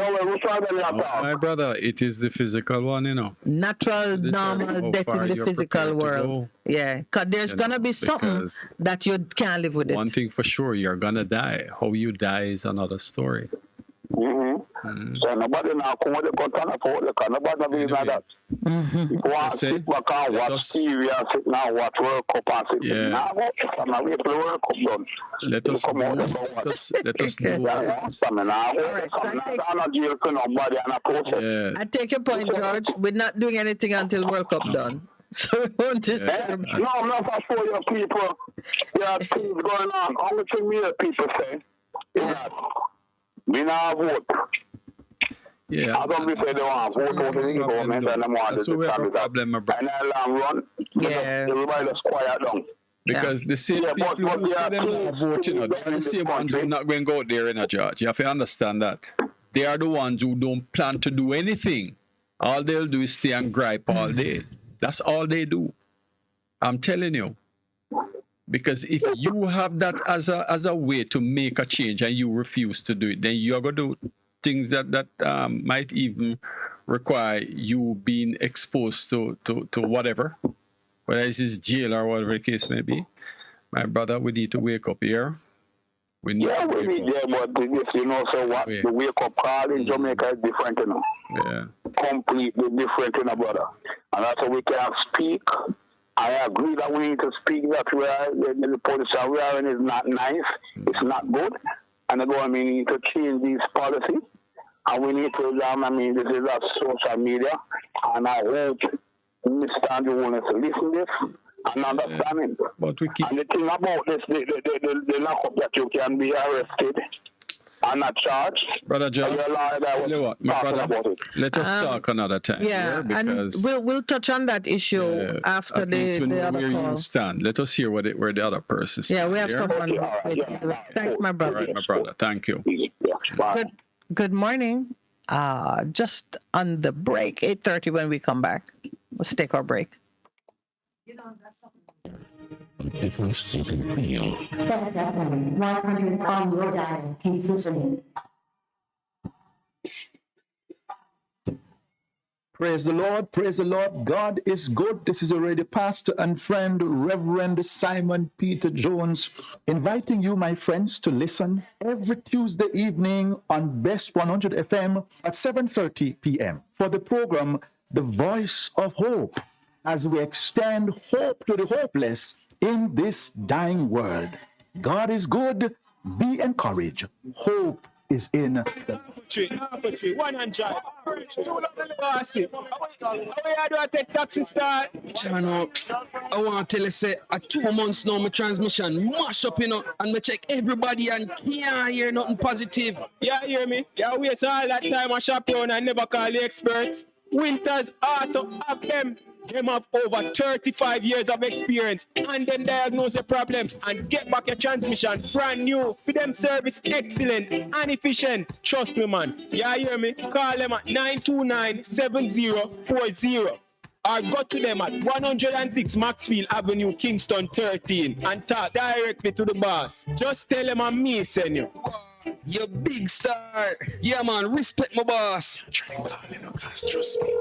Speaker 13: My brother, it is the physical one,
Speaker 17: Natural, normal death in the physical world. Yeah, because there's going to be something that you can't live with it.
Speaker 13: One thing for sure, you're going to die. How you die is another story.
Speaker 18: So nobody now come with the container for the car. Nobody be like that. If you want to sit back and watch TV and sit now, watch World Cup and sit now, I'm wait for the World Cup done.
Speaker 13: Let us know.
Speaker 18: I'm not jail for nobody and I process.
Speaker 17: I take your point, George. We're not doing anything until World Cup done. So we won't disturb.
Speaker 18: No, I'm not for sure your people. There are things going on. Only thing me people say is that we now vote.
Speaker 13: Yeah.
Speaker 18: I don't say they want to vote out in the government and they want to
Speaker 13: problem, my brother.
Speaker 18: and I'll run.
Speaker 17: Yeah.
Speaker 18: Everybody just quiet down.
Speaker 13: Because the same people who say them not vote, they are the same ones who are not going to go out there in a judge. You have to understand that. They are the ones who don't plan to do anything. All they'll do is stay and gripe all day. That's all they do. I'm telling you. Because if you have that as a way to make a change and you refuse to do it, then you're going to do things that might even require you being exposed to whatever, whether it's jail or whatever the case may be. My brother, we need to wake up here. We need
Speaker 16: but this, so what? The wake up call in Jamaica is different,
Speaker 13: Yeah.
Speaker 16: Completely different, brother. And that's why we can speak. I agree that we need to speak that the position we are in is not nice. It's not good. And again, we need to change these policies. And we need to, this is a social media. And I hope Mr. Andrew wants to listen to this and understand it.
Speaker 13: But we keep...
Speaker 16: And the thing about this, the lockup that you can be arrested and not charged.
Speaker 13: Brother John, you know what, my brother, let us talk another time.
Speaker 17: Yeah,
Speaker 13: because,
Speaker 17: and we'll touch on that issue after the other
Speaker 13: where
Speaker 17: call.
Speaker 13: you stand. Let us hear where the other person stands.
Speaker 17: Yeah, we have someone. Thanks, my brother.
Speaker 13: All right, my brother. Thank you.
Speaker 17: Good morning. Just on the break, 8:30 when we come back. Let's take our break.
Speaker 2: The difference you can feel.
Speaker 3: Best FM 100 on your dial. Keep listening.
Speaker 5: Praise the Lord, praise the Lord. God is good. This is already Pastor and friend, Reverend Simon Peter Jones, inviting you, my friends, to listen every Tuesday evening on Best 100 FM at 7:30 p.m. for the program, The Voice of Hope, as we extend hope to the hopeless in this dying world. God is good. Be encouraged. Hope is in the...
Speaker 19: 100. Bossy. How you do I take taxi start?
Speaker 20: Chano, I want to tell you, say, 2 months now, my transmission mash up, and me check everybody and can't hear nothing positive.
Speaker 19: Yeah, hear me? Yeah, waste all that time I shop around and never call the experts. Winters Auto have them. Them have over 35 years of experience and them diagnose the problem and get back your transmission brand new. For them service excellent and efficient. Trust me, man. Yeah, hear me? Call them at 929-7040 or go to them at 106 Maxfield Avenue, Kingston 13 and talk directly to the boss. Just tell them I'm me send you.
Speaker 20: You big star. Yeah, man, respect my boss.
Speaker 2: Try calling no cause trust me.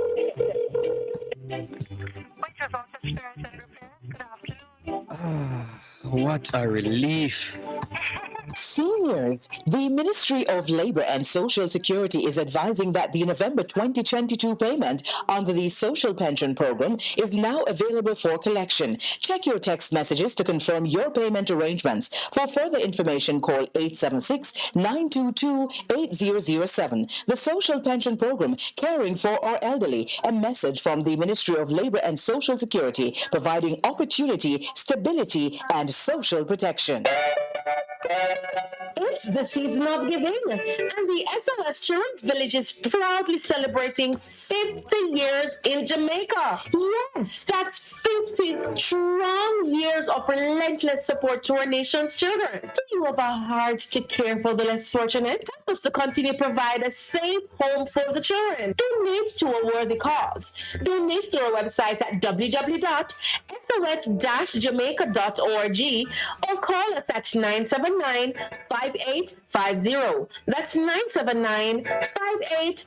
Speaker 20: What a relief.
Speaker 14: Seniors, the Ministry of Labor and Social Security is advising that the November 2022 payment under the Social Pension Program is now available for collection. Check your text messages to confirm your payment arrangements. For further information, call 876-922-8007. The Social Pension Program, caring for our elderly. A message from the Ministry of Labor and Social Security, providing opportunity, stability, and social protection.
Speaker 9: It's the season of giving, and the SOS Children's Village is proudly celebrating 50 years in Jamaica. Yes, that's 50 strong years of relentless support to our nation's children. Do you have a heart to care for the less fortunate? Help us to continue to provide a safe home for the children. Donate to a worthy cause. Donate through our website at www.sos-jamaica.org or call us at 979-5850. That's 979-5850.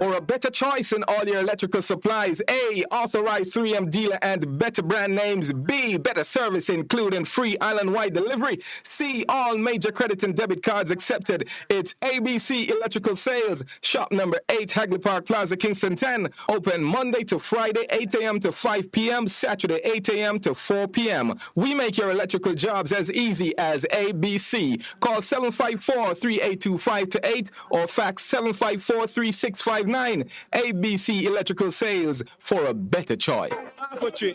Speaker 4: Or a better choice in all your electrical supplies. A, authorized 3M dealer and better brand names. B, better service including free island-wide delivery. C, all major credit and debit cards accepted. It's ABC Electrical Sales. Shop number 8, Hagley Park Plaza, Kingston 10. Open Monday to Friday, 8 a.m. to 5 p.m. Saturday, 8 a.m. to 4 p.m. We make your electrical jobs as easy as ABC. Call 754-382-528 or fax 754 43659. ABC Electrical Sales for a better choice.
Speaker 19: Half a tree,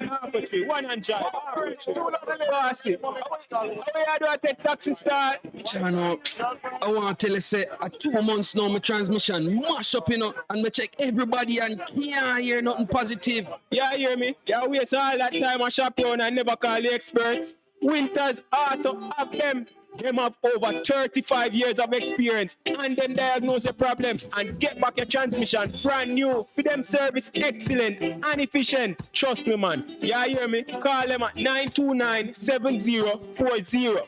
Speaker 19: 100. Bossy. How you do I take taxi start?
Speaker 20: Chano, I want to tell you, say, 2 months now, my transmission mash up, and me check everybody and can't hear nothing positive.
Speaker 19: Yeah, hear me? Yeah, waste all that time I shop around and never call the experts. Winters Auto have them. Them have over 35 years of experience and them diagnose your problem and get back your transmission brand new. For them service excellent and efficient. Trust me, man. Yeah, hear me? Call them at 929-7040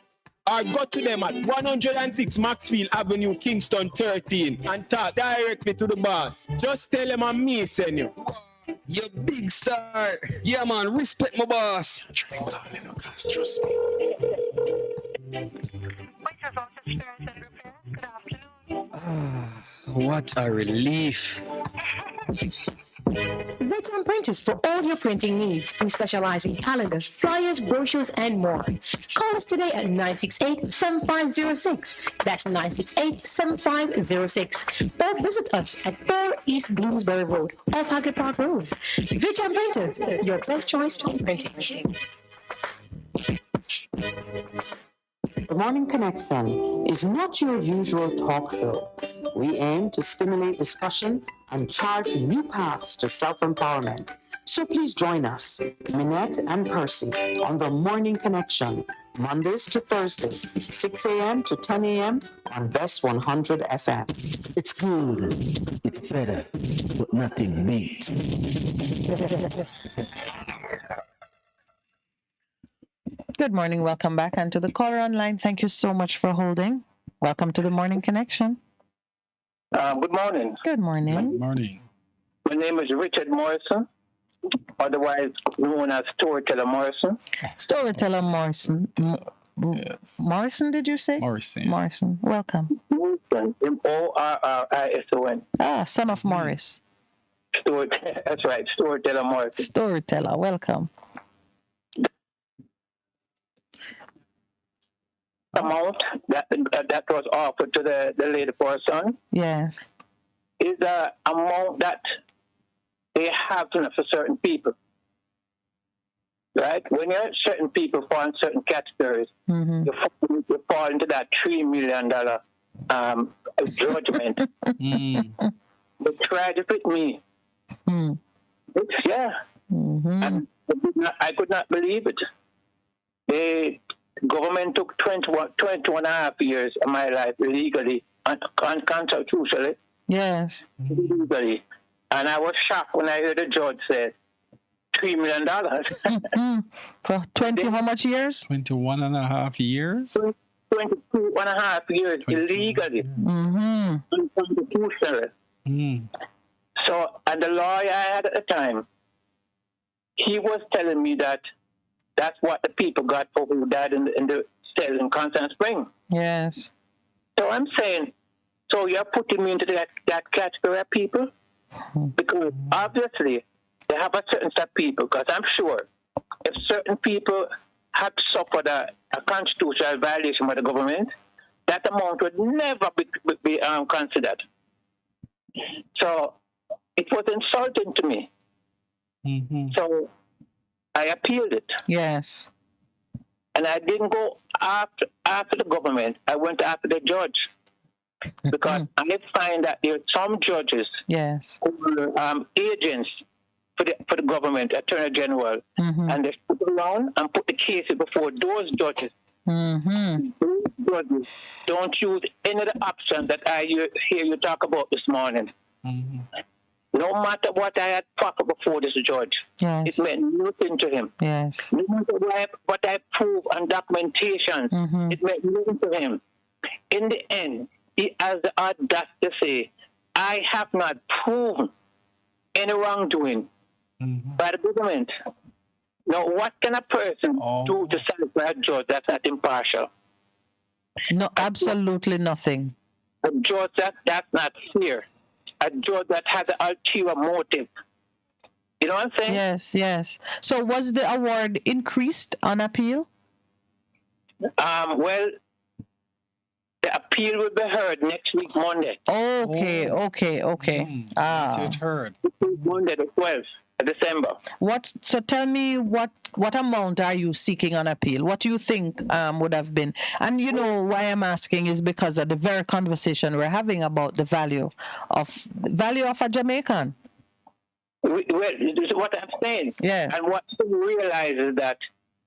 Speaker 19: or go to them at 106 Maxfield Avenue, Kingston 13 and talk directly to the boss. Just tell them I'm me send you.
Speaker 20: You big star. Yeah, man, respect my boss.
Speaker 2: Try calling her, cause trust me.
Speaker 20: What a relief.
Speaker 10: Veteran Printers for all your printing needs. We specialize in calendars, flyers, brochures, and more. Call us today at 968-7506. That's 968-7506. Or visit us at 4 East Bloomsbury Road, off Haggard Park Road. Veteran Printers, your best choice in printing.
Speaker 11: The Morning Connection is not your usual talk show. We aim to stimulate discussion and chart new paths to self-empowerment. So please join us, Minette and Percy, on The Morning Connection, Mondays to Thursdays, 6 a.m. to 10 a.m. on Best 100 FM.
Speaker 12: It's good. It's better, but nothing beats.
Speaker 17: Good morning. Welcome back. And to the caller online, thank you so much for holding. Welcome to the Morning Connection.
Speaker 16: Good morning.
Speaker 17: Good morning.
Speaker 13: Good morning.
Speaker 16: My name is Richard Morrison, otherwise known as Storyteller Morrison.
Speaker 17: Storyteller Morrison.
Speaker 13: Yes.
Speaker 17: Morrison, did you say?
Speaker 13: Morrison.
Speaker 17: Morrison. Welcome.
Speaker 16: Morrison.
Speaker 17: Ah, son of Morris.
Speaker 16: That's right, Storyteller Morrison.
Speaker 17: Storyteller. Welcome.
Speaker 16: Amount that was offered to the lady for her son
Speaker 17: Yes.
Speaker 16: is the amount that they have for certain people. Right? When you're certain people fall in certain categories, you fall into that $3 million judgment. They tried to put me. Yeah. And I could not believe it. The government took 21 and a half years of my life illegally and unconstitutionally.
Speaker 17: Yes.
Speaker 16: Illegally. And I was shocked when I heard the judge say $3 million.
Speaker 17: For 20 how much years?
Speaker 13: 21 and a half years?
Speaker 16: 22 and a half years illegally. Unconstitutionally. So, and the lawyer I had at the time, he was telling me that that's what the people got for who died in the cell in Constant Spring.
Speaker 17: Yes.
Speaker 16: So I'm saying, so you're putting me into that category of people? Because obviously they have a certain set of people, because I'm sure if certain people had suffered a constitutional violation by the government, that amount would never be considered. So it was insulting to me. So I appealed it.
Speaker 17: Yes.
Speaker 16: And I didn't go after the government. I went after the judge. Because I find that there are some judges
Speaker 17: yes.
Speaker 16: who are agents for the government, Attorney General, and they sit around and put the cases before those judges. Those judges don't use any of the options that I hear you talk about this morning. No matter what I had proffered before this judge, it meant nothing to him.
Speaker 17: Yes.
Speaker 16: No matter what I prove on documentation, it meant nothing to him. In the end, he has the audacity to say, I have not proven any wrongdoing by the government. Now, what can a person do to satisfy a judge that's not impartial?
Speaker 17: No, absolutely nothing.
Speaker 16: A judge that's not fair. A judge that has an ulterior motive. You know what I'm saying?
Speaker 17: Yes, yes. So was the award increased on appeal?
Speaker 16: Well,
Speaker 21: The appeal will be heard next week, Monday.
Speaker 17: Okay.
Speaker 13: Not yet heard.
Speaker 21: Monday the 12th of December.
Speaker 17: So tell me what amount are you seeking on appeal? What do you think would have been? And you know why I'm asking is because of the very conversation we're having about the value of a Jamaican.
Speaker 21: Well, this is what I'm saying.
Speaker 17: Yes.
Speaker 21: And what you realize is that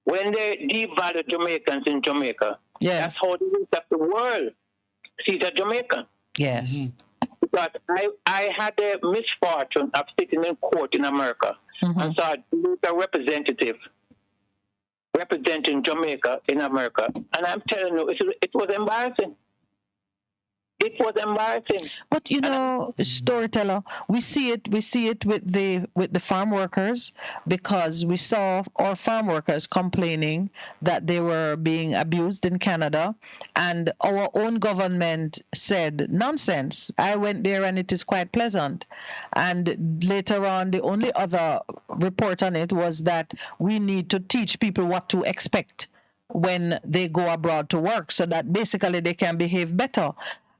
Speaker 21: when they devalue Jamaicans in Jamaica, that's how the rest of the world sees a Jamaican.
Speaker 17: Yes.
Speaker 21: Because I had the misfortune of sitting in court in America and saw a representative representing Jamaica in America. And I'm telling you, it was embarrassing. It was embarrassing.
Speaker 17: But you know, storyteller, we see it with the farm workers, because we saw our farm workers complaining that they were being abused in Canada, and our own government said nonsense. I went there and it is quite pleasant. And later on, the only other report on it was that we need to teach people what to expect when they go abroad to work, so that basically they can behave better.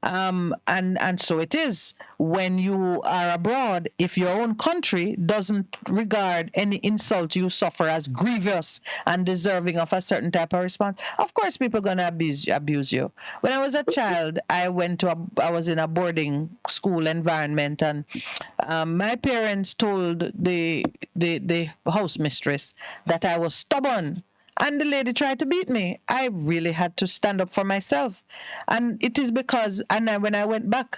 Speaker 17: And so it is when you are abroad. If your own country doesn't regard any insult you suffer as grievous and deserving of a certain type of response, of course people are gonna abuse you. When I was a child, I was in a boarding school environment, and my parents told the house mistress that I was stubborn. And the lady tried to beat me. I really had to stand up for myself. And it is because, when I went back,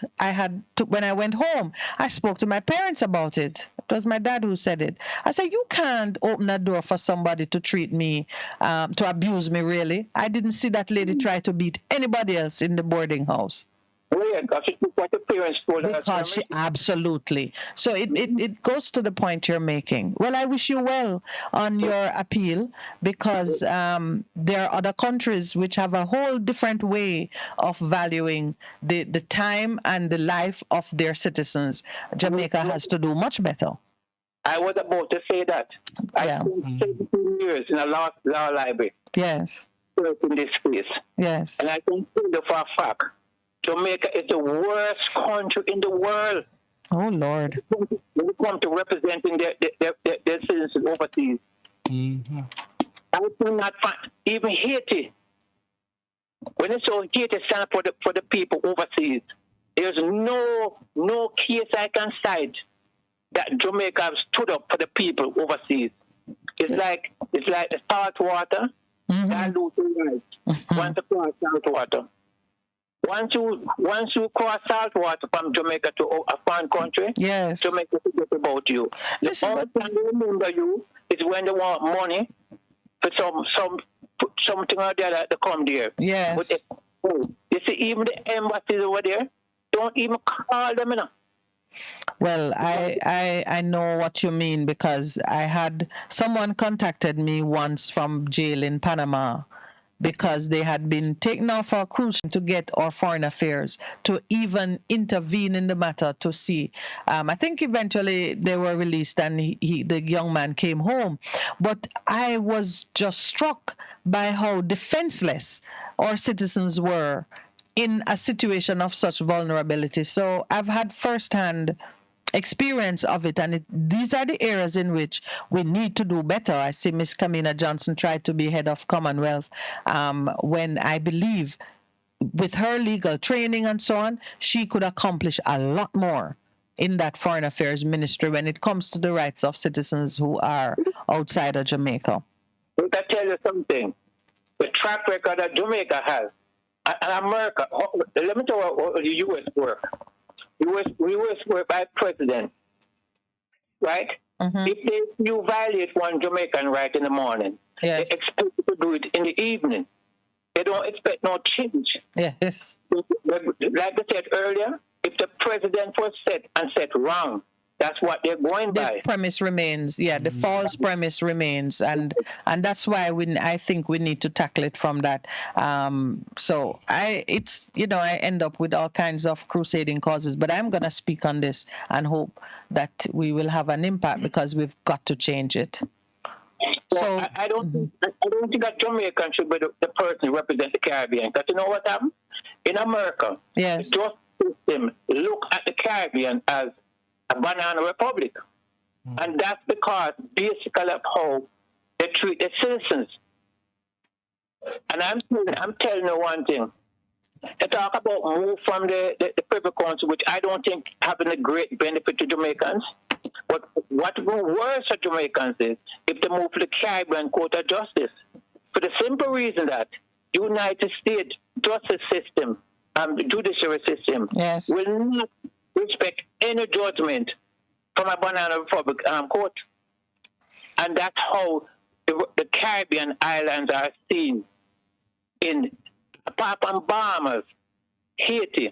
Speaker 17: when I went home, I spoke to my parents about it. It was my dad who said it. I said, you can't open a door for somebody to treat me, to abuse me, really. I didn't see that lady try to beat anybody else in the boarding house.
Speaker 21: Well, yeah, because what the parents told her.
Speaker 17: Because she, absolutely. So it goes to the point you're making. Well, I wish you well on your appeal, because there are other countries which have a whole different way of valuing the time and the life of their citizens. Jamaica has to do much better.
Speaker 21: I was about to say that. I spent 17 years in a law library.
Speaker 17: Yes.
Speaker 21: In this space.
Speaker 17: Yes.
Speaker 21: And I can tell you for a fact, Jamaica is the worst country in the world.
Speaker 17: Oh, Lord.
Speaker 21: When it comes to representing their citizens overseas.
Speaker 13: Mm-hmm.
Speaker 21: I do not find, even Haiti, when it's so Haiti stand for the people overseas, there's no case I can cite that Jamaica have stood up for the people overseas. It's like the salt water, diluted rice. Once you cross salt water. Once you cross salt water from Jamaica to a foreign country,
Speaker 17: yes,
Speaker 21: Jamaica forget about you. The only time they remember you is when they want money for something or the other to come there.
Speaker 17: Yes.
Speaker 21: But you see, even the embassies over there, don't even call them enough.
Speaker 17: Well, I know what you mean, because I had someone contacted me once from jail in Panama, because they had been taken off our cruise to get our foreign affairs to even intervene in the matter to see. I think eventually they were released and the young man came home. But I was just struck by how defenseless our citizens were in a situation of such vulnerability. So I've had firsthand experience of it, and these are the areas in which we need to do better. I see Miss Kamina Johnson tried to be head of Commonwealth, when I believe with her legal training and so on, she could accomplish a lot more in that Foreign Affairs Ministry when it comes to the rights of citizens who are outside of Jamaica.
Speaker 21: Let me tell you something. The track record that Jamaica has, and America, let me tell you how the U.S. work. U.S. work by president, right? If you violate one Jamaican right in the morning, they expect you to do it in the evening. They don't expect no change.
Speaker 17: Yes.
Speaker 21: Like I said earlier, if the president was set wrong, that's what they're going by.
Speaker 17: The premise remains, the false premise remains, and that's why I think we need to tackle it from that. So I end up with all kinds of crusading causes, but I'm going to speak on this and hope that we will have an impact, because we've got to change it.
Speaker 21: So I don't think that Jamaican should be the person who represents the Caribbean. Because you know what happened? in America,
Speaker 17: yes,
Speaker 21: the justice system look at the Caribbean as a banana republic. And that's because basically of how they treat the citizens. And I'm telling you one thing. They talk about move from the Privy Council, which I don't think having a great benefit to Jamaicans. But what will worse for Jamaicans is if they move to the Caribbean Court of Justice. For the simple reason that the United States justice system and the judiciary system will not respect any judgment from a banana republic court. And that's how the Caribbean islands are seen in, apart from Bahamas, Haiti.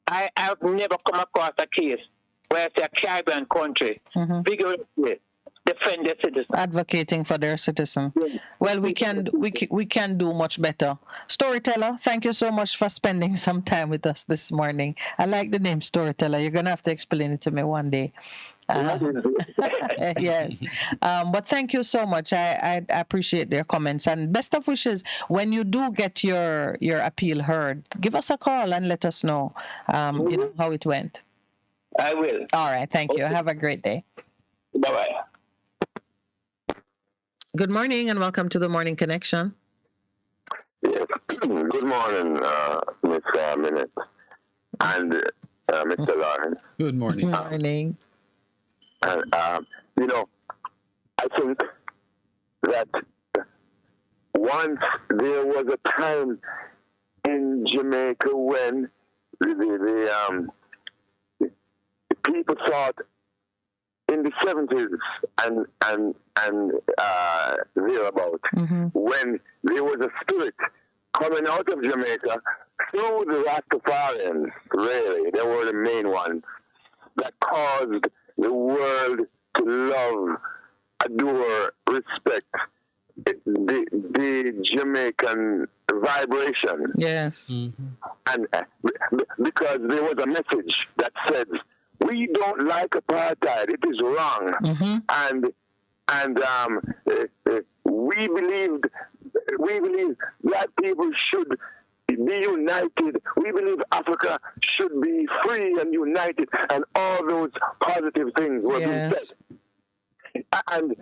Speaker 21: I have never come across a case where it's a Caribbean country vigorously defend their citizens,
Speaker 17: advocating for their citizen. Well, we can do much better. Storyteller, thank you so much for spending some time with us this morning. I like the name Storyteller. You're gonna have to explain it to me one day. Yes, but thank you so much. I appreciate your comments and best of wishes. When you do get your appeal heard, give us a call and let us know, you know, how it went.
Speaker 21: I will.
Speaker 17: All right, thank you. Have a great day.
Speaker 21: Bye-bye.
Speaker 1: Good morning and welcome to the Morning Connection.
Speaker 6: Yes. Good morning, Miss Minute and Mr. Lawrence.
Speaker 13: Good morning.
Speaker 17: Good morning.
Speaker 6: And, you know, I think that once there was a time in Jamaica when the people thought in the 70s and thereabout, when there was a spirit coming out of Jamaica through the Rastafarians, really, they were the main ones, that caused the world to love, adore, respect the Jamaican vibration.
Speaker 17: Yes.
Speaker 6: And because there was a message that said, we don't like apartheid, it is wrong. And we believe black people should be united. We believe Africa should be free and united, and all those positive things were being said. And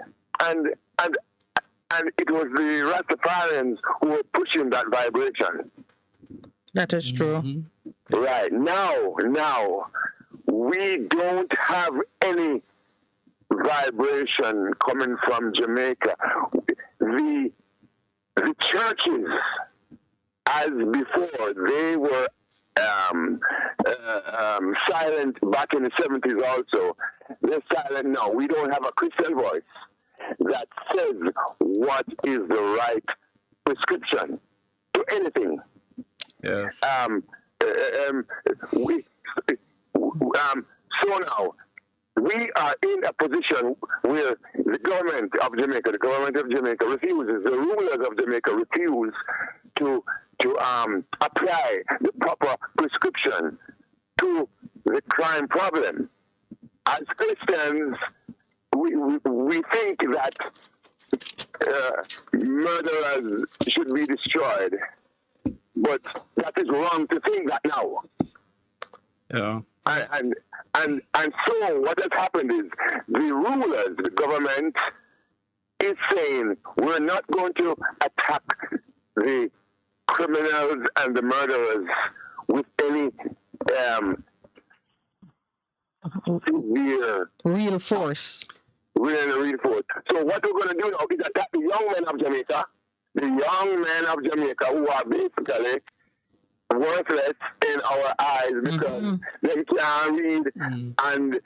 Speaker 6: it was the Rastafarians who were pushing that vibration.
Speaker 17: That is true.
Speaker 6: Right. Now, we don't have any vibration coming from Jamaica. The churches, as before, they were silent back in the 70s also. They're silent now. We don't have a Christian voice that says what is the right prescription to anything.
Speaker 13: Yes.
Speaker 6: So now, we are in a position where the government of Jamaica refuses, the rulers of Jamaica refuse to apply the proper prescription to the crime problem. As Christians, we think that murderers should be destroyed, but that is wrong to think that now.
Speaker 13: Yeah.
Speaker 6: And so what has happened is the rulers, the government, is saying we're not going to attack the criminals and the murderers with any severe
Speaker 17: real force.
Speaker 6: Real force. So what we're going to do now is attack the young men of Jamaica, who are basically worthless in our eyes because them can't read and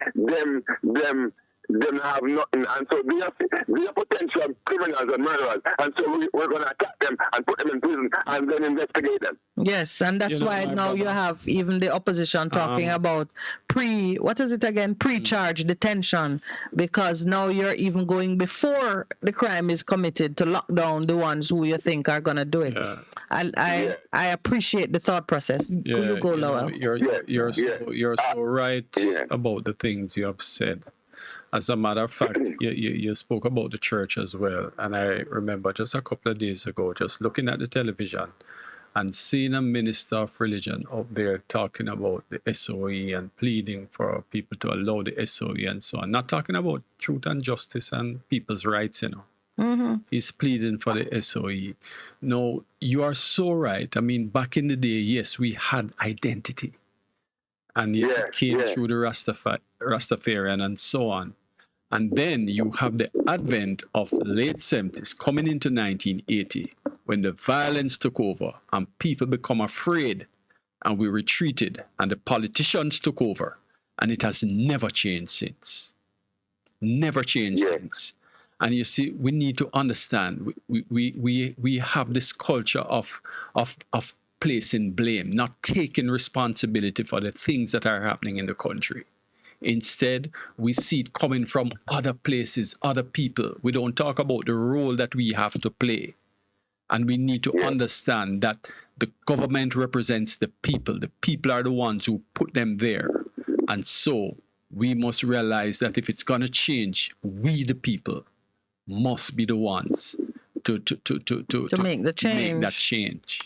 Speaker 6: them have nothing, and so they are potential criminals and murderers, and so we're going to attack them and put them in prison and then investigate them.
Speaker 17: Yes, and that's why now you have even the opposition talking about pre-charge detention, because now you're even going before the crime is committed to lock down the ones who you think are going to do it. I appreciate the thought process. You go, Lowell.
Speaker 13: You're so right about the things you have said. As a matter of fact, you spoke about the church as well. And I remember just a couple of days ago, just looking at the television, And seeing a minister of religion up there talking about the SOE and pleading for people to allow the SOE and so on, not talking about truth and justice and people's rights, He's pleading for the SOE. No, you are so right. I mean, back in the day, yes, we had identity. And yes, it came through the Rastafarian and so on. And then you have the advent of late 70s coming into 1980 when the violence took over and people become afraid and we retreated and the politicians took over. And it has never changed since. Never changed since. And you see, we need to understand, we have this culture of placing blame, not taking responsibility for the things that are happening in the country. Instead, we see it coming from other places, other people. We don't talk about the role that we have to play. And we need to understand that the government represents the people. The people are the ones who put them there. And so we must realize that if it's going to change, we, the people, must be the ones to
Speaker 17: make the change.
Speaker 13: Make that change.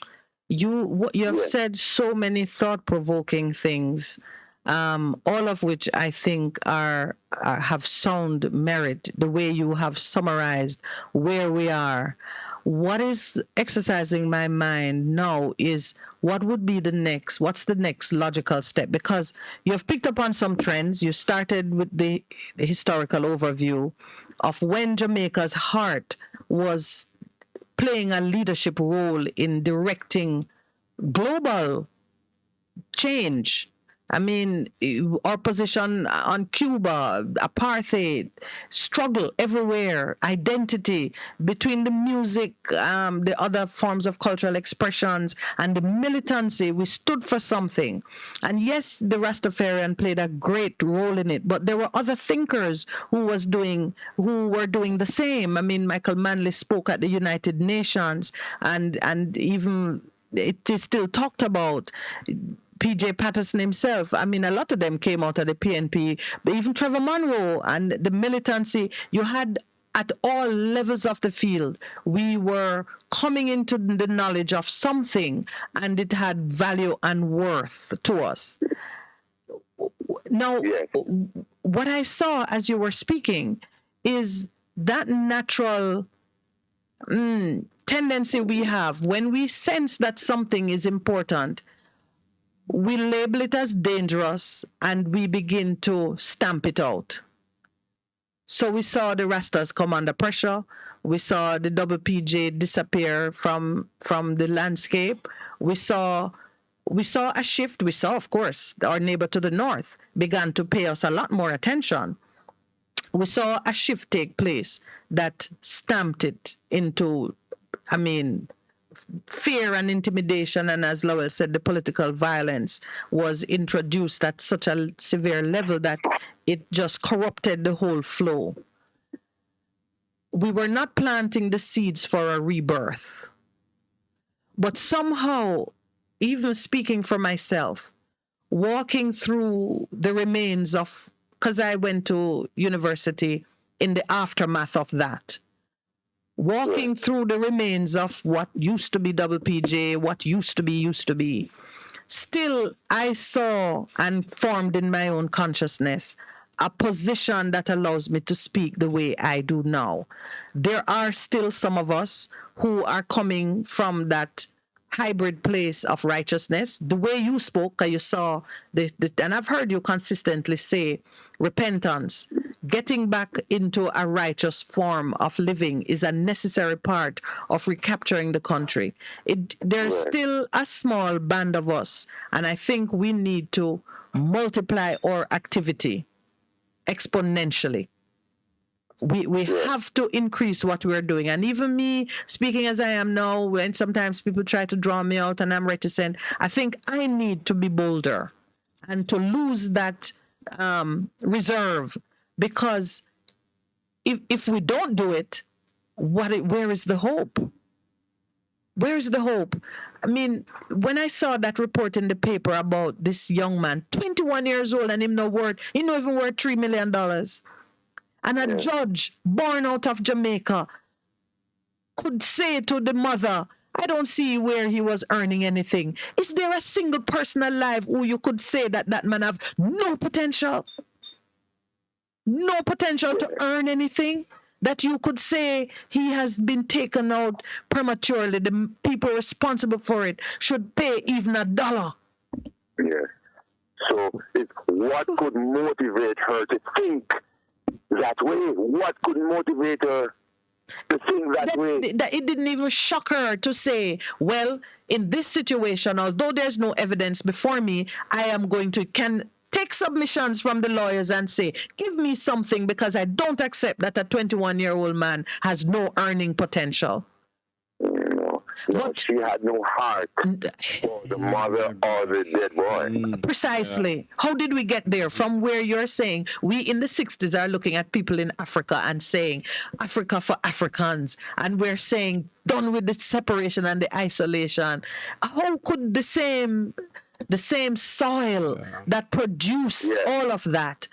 Speaker 17: You have said so many thought-provoking things, all of which I think have sound merit. The way you have summarized where we are. What is exercising my mind now is what would be the next? What's the next logical step? Because you have picked up on some trends. You started with the historical overview of when Jamaica's heart was playing a leadership role in directing global change. I mean, our position on Cuba, apartheid, struggle everywhere, identity between the music, the other forms of cultural expressions, and the militancy. We stood for something. And yes, the Rastafarian played a great role in it, but there were other thinkers who were doing the same. I mean, Michael Manley spoke at the United Nations, and even it is still talked about. P.J. Patterson himself, I mean, a lot of them came out of the PNP, but even Trevor Monroe and the militancy, you had at all levels of the field, we were coming into the knowledge of something, and it had value and worth to us. Now, what I saw as you were speaking is that natural tendency we have when we sense that something is important. We label it as dangerous and we begin to stamp it out. So we saw the Rastas come under pressure. We saw the double PJ disappear from the landscape. We saw a shift. We saw, of course, our neighbor to the north began to pay us a lot more attention. We saw a shift take place that stamped it into, I mean, fear and intimidation, and as Lowell said, the political violence was introduced at such a severe level that it just corrupted the whole flow. We were not planting the seeds for a rebirth. But somehow, even speaking for myself, walking through the remains of, because I went to university in the aftermath of that, walking through the remains of what used to be double PJ, what used to be, still I saw and formed in my own consciousness a position that allows me to speak the way I do now. There are still some of us who are coming from that hybrid place of righteousness. The way you spoke, you saw, and I've heard you consistently say, repentance, getting back into a righteous form of living is a necessary part of recapturing the country. There's still a small band of us, and I think we need to multiply our activity exponentially. We have to increase what we're doing. And even me, speaking as I am now, when sometimes people try to draw me out and I'm reticent, I think I need to be bolder and to lose that reserve, because if we don't do it, where is the hope? Where is the hope? I mean, when I saw that report in the paper about this young man, 21 years old, and him no even worth $3 million. And a judge born out of Jamaica could say to the mother, I don't see where he was earning anything. Is there a single person alive who you could say that that man have no potential? No potential to earn anything? That you could say he has been taken out prematurely. The people responsible for it should pay even $1.
Speaker 6: Yes. So what could motivate her to think that way? What could motivate her to think that way?
Speaker 17: That it didn't even shock her to say, well, in this situation, although there's no evidence before me, I am going to take submissions from the lawyers and say, give me something because I don't accept that a 21-year-old man has no earning potential.
Speaker 6: No, she had no heart for the mother or the dead boy.
Speaker 17: Precisely. Yeah. How did we get there? From where you're saying we in the 60s are looking at people in Africa and saying Africa for Africans, and we're saying done with the separation and the isolation. How could the same soil that produced all of that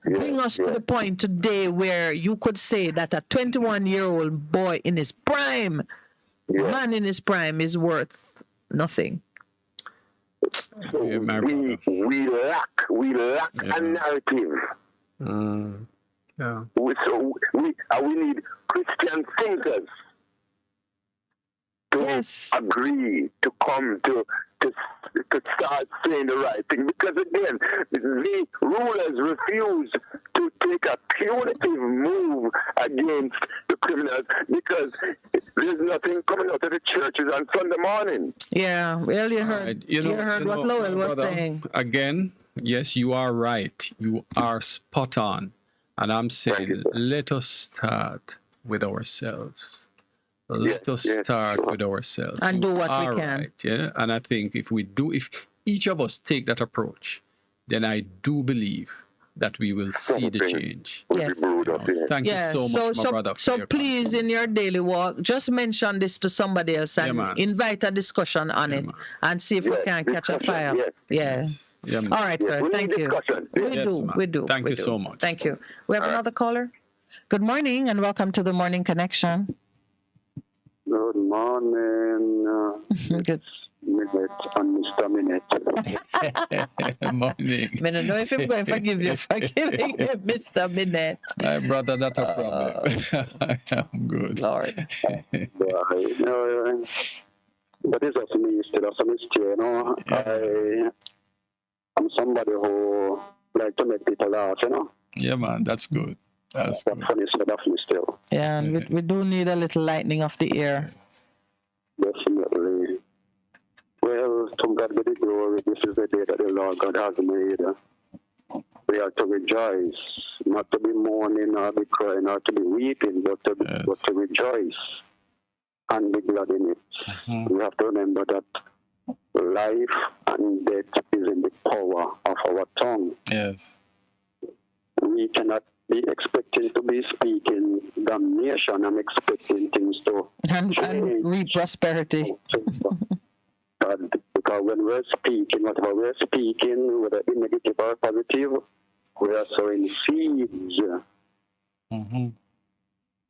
Speaker 17: bring us to the point today where you could say that a 21-year-old boy in his prime, man in his prime, is worth nothing?
Speaker 6: So we lack a narrative. We need Christian thinkers to agree to come to start saying the right thing, because again, the rulers refuse to take a punitive move against the criminals because there's nothing coming out of the churches on Sunday morning.
Speaker 17: Yeah, well, you heard, you heard what Lowell was saying.
Speaker 13: Again, yes, you are right. You are spot on. And I'm saying, let us start with ourselves. Let us start with ourselves
Speaker 17: and do what we can.
Speaker 13: Right, yeah, and I think if each of us take that approach, then I do believe that we will see the change.
Speaker 17: Yes.
Speaker 13: Thank you so much, my brother.
Speaker 17: So please, in your daily walk, just mention this to somebody else and invite a discussion on it and see if we can catch a fire. Yes. All right, sir. Thank you. We do.
Speaker 13: Thank you so much.
Speaker 17: Thank you. We have another caller. Good morning and welcome to the Morning Connection.
Speaker 7: Good morning.
Speaker 17: Good.
Speaker 7: Minute and Mr. Minute.
Speaker 13: Morning.
Speaker 17: I don't know if I'm going to forgive you for giving him Mr. Minute.
Speaker 13: My brother, that's a problem. I'm good.
Speaker 17: Lord.
Speaker 7: But it's also me still of some you know. I'm somebody who like to make people laugh, you know.
Speaker 13: Yeah, man, that's good. That's
Speaker 7: good. Funny stuff of me still.
Speaker 17: Yeah, and we do need a little lightening of the ear.
Speaker 7: Definitely. Well, to God be the glory. This is the day that the Lord God has made. We are to rejoice, not to be mourning or be crying or to be weeping, but to rejoice and be glad in it. Mm-hmm. We have to remember that life and death is in the power of our tongue.
Speaker 13: Yes.
Speaker 7: We cannot be expecting to be speaking damnation and expecting things to
Speaker 17: and reap prosperity.
Speaker 7: Because when we're speaking, whatever we're speaking, whether in negative or positive, we are sowing seeds.
Speaker 13: Mm-hmm.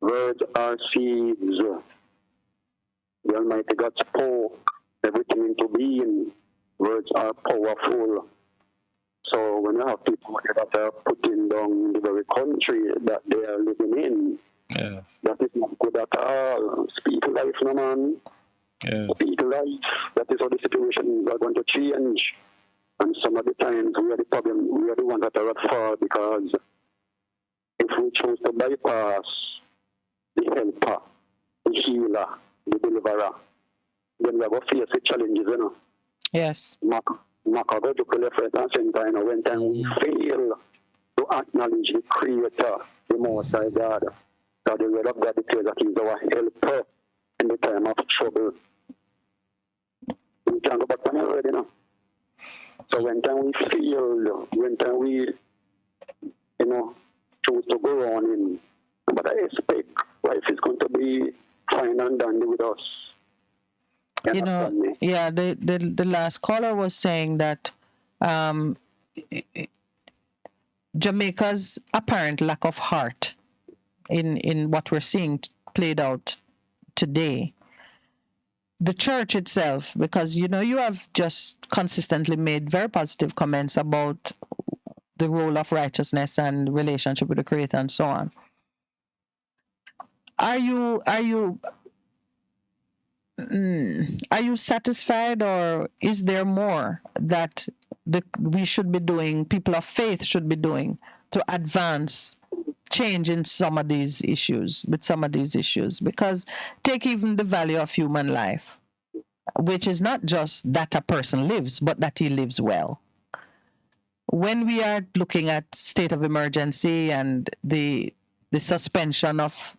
Speaker 7: Words are seeds. The Almighty God spoke everything into being. Words are powerful. So when you have people that are putting down the very country that they are living in, that is not good at all. Speak life, no man.
Speaker 13: Yes.
Speaker 7: Speak life. That is how the situation is going to change. And some of the times we are the problem. We are the ones that are at fault because if we choose to bypass the helper, the healer, the deliverer, then we are going to face the challenges, you know.
Speaker 17: Yes.
Speaker 7: When time we fail to acknowledge the Creator, the Most High God, that the word of God declares that He is our helper in the time of trouble. We can't go back on it already, you know. So when time we fail, when time we, choose to go on in, but I expect life is going to be fine and dandy with us.
Speaker 17: The last caller was saying that Jamaica's apparent lack of heart in what we're seeing played out today the church itself, because you have just consistently made very positive comments about the role of righteousness and relationship with the Creator and so on. Are you satisfied, or is there more that we should be doing, people of faith should be doing, to advance change in some of these issues, because take even the value of human life, which is not just that a person lives, but that he lives well. When we are looking at state of emergency and the suspension of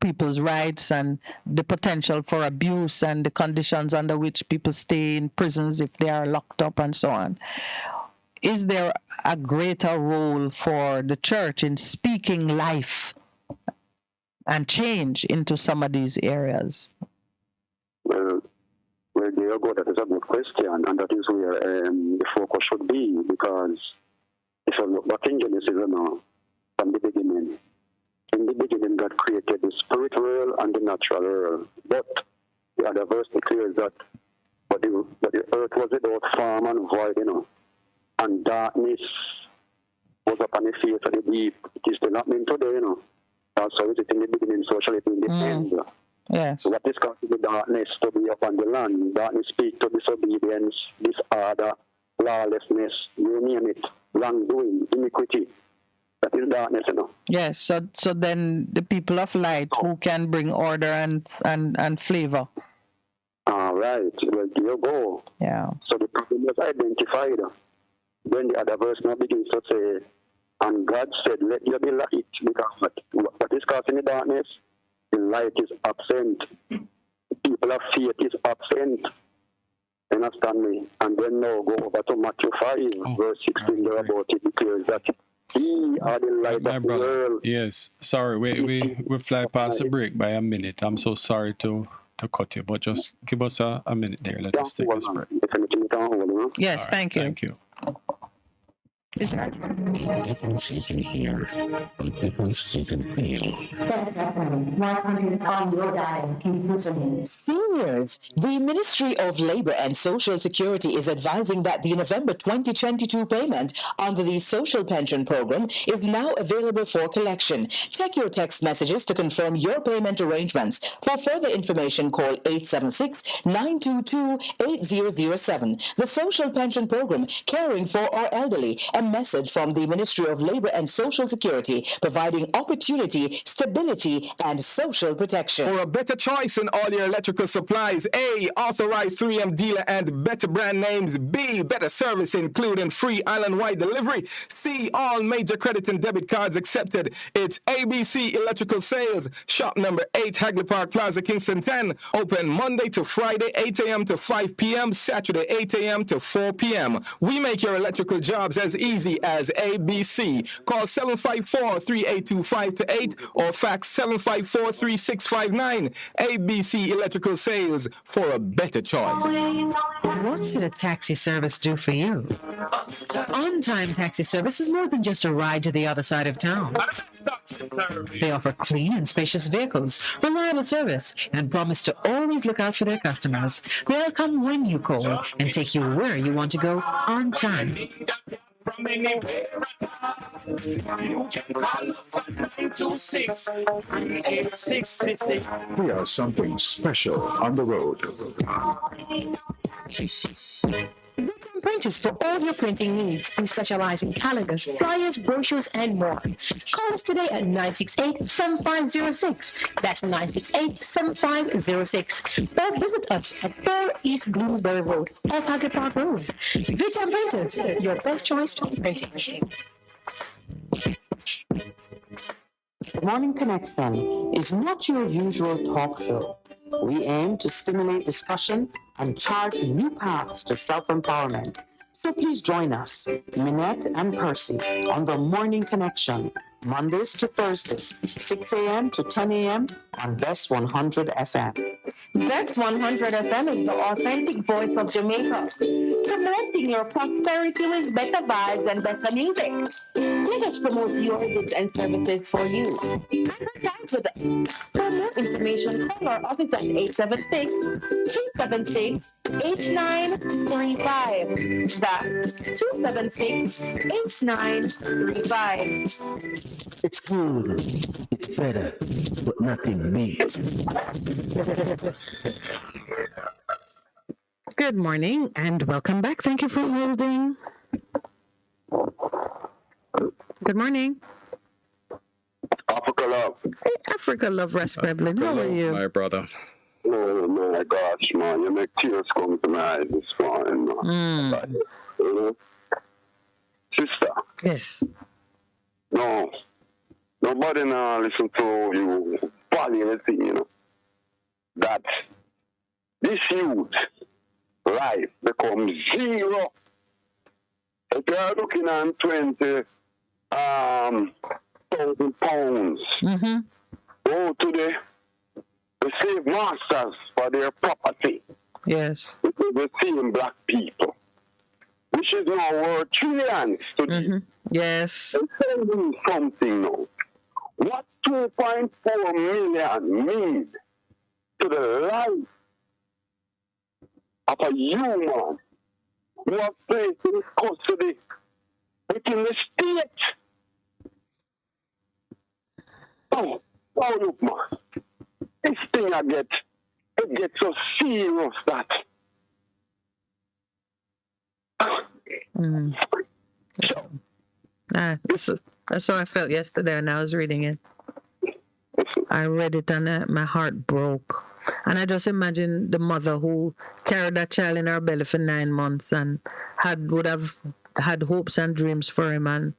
Speaker 17: people's rights and the potential for abuse and the conditions under which people stay in prisons if they are locked up and so on, is there a greater role for the church in speaking life and change into some of these areas?
Speaker 7: Well, there you go. That is a good question, and that is where the focus should be, because if you look back in Genesis, from the beginning, in the beginning, God created the spirit world and the natural world. But the other verse declares that, but the earth was without form and void, and darkness was upon the face of the deep. It is still happening today, That's how it is in the beginning, so shall it be in the end.
Speaker 17: Yes.
Speaker 7: So what is causing the darkness to be upon the land? Darkness speaks to disobedience, disorder, lawlessness, you name it, wrongdoing, iniquity. That is darkness,
Speaker 17: Yes, so then the people of light who can bring order and flavor.
Speaker 7: All right. Well, there you go.
Speaker 17: Yeah.
Speaker 7: So the problem was identified. Then the other verse now begins to say, and God said, let there be light, because what is causing the darkness? The light is absent. People of faith is absent. Understand me? And then now go over to Matthew 5, verse 16, there about it declares that He are the light of the world.
Speaker 13: Yes, sorry, we fly past the break by a minute. I'm so sorry to cut you, but just give us a minute there. Let us take a break.
Speaker 17: Yes, thank you.
Speaker 13: Thank you.
Speaker 2: Is there a difference you can hear, a difference you can feel?
Speaker 3: 100 on your dial. Keep listening.
Speaker 14: Seniors, the Ministry of Labor and Social Security is advising that the November 2022 payment under the Social Pension Program is now available for collection. Check your text messages to confirm your payment arrangements. For further information, call 876-922-8007. The Social Pension Program, caring for our elderly. A message from the Ministry of Labor and Social Security, providing opportunity, stability, and social protection.
Speaker 4: For a better choice in all your electrical supplies, A, authorized 3M dealer and better brand names. B, better service including free island-wide delivery. C, all major credit and debit cards accepted. It's ABC Electrical Sales. Shop number 8, Hagley Park Plaza, Kingston 10. Open Monday to Friday, 8 a.m. to 5 p.m. Saturday, 8 a.m. to 4 p.m. We make your electrical jobs as easy as ABC. Call 754-382-528 or fax 754-3659. ABC Electrical Sales, for a better choice.
Speaker 8: What should a taxi service do for you? On-Time Taxi Service is more than just a ride to the other side of town. They offer clean and spacious vehicles, reliable service, and promise to always look out for their customers. They'll come when you call and take you where you want to go on time.
Speaker 2: From anywhere you can call us at 926-3866.
Speaker 22: We are something special on the road.
Speaker 8: Printers for all your printing needs. We specialize in calendars, flyers, brochures, and more. Call us today at 968-7506. That's 968-7506. Or visit us at 4 East Bloomsbury Road, off Hagley Park Road. VTM Printers, your best choice for printing.
Speaker 11: The Morning Connection is not your usual talk show. We aim to stimulate discussion and chart new paths to self-empowerment. So please join us, Minette and Percy, on the Morning Connection, Mondays to Thursdays, 6 a.m. to 10 a.m. on Best 100 FM.
Speaker 10: Best 100 FM is the authentic voice of Jamaica, promoting your prosperity with better vibes and better music. Let us promote your goods and services for you. Advertise with us. For more information, call our office at 876-276-8935. That's 276-8935.
Speaker 12: It's good, it's better, but nothing beats.
Speaker 1: Good morning and welcome back. Thank you for holding. Good morning.
Speaker 6: Africa Love.
Speaker 1: Hey, Africa Love, Russ Grevlin. How are you?
Speaker 13: My brother.
Speaker 6: Oh my gosh, man. You make tears come to my eyes this morning, man. You know? Sister.
Speaker 1: Yes.
Speaker 6: No. Nobody now listen to you value anything, you know. That this youth life becomes zero. If you are looking at 20,000 pounds, go to the slave masters for their property.
Speaker 1: Yes.
Speaker 6: It is the same black people, which is now worth trillions today.
Speaker 1: Yes.
Speaker 6: Tell me something now. What 2.4 million mean to the life of a human who are placed in custody within the state? Oh, look, man. This thing it gets so serious that.
Speaker 1: That's how I felt yesterday when I was reading it. I read it and my heart broke. And I just imagine the mother who carried that child in her belly for 9 months and would have had hopes and dreams for him, and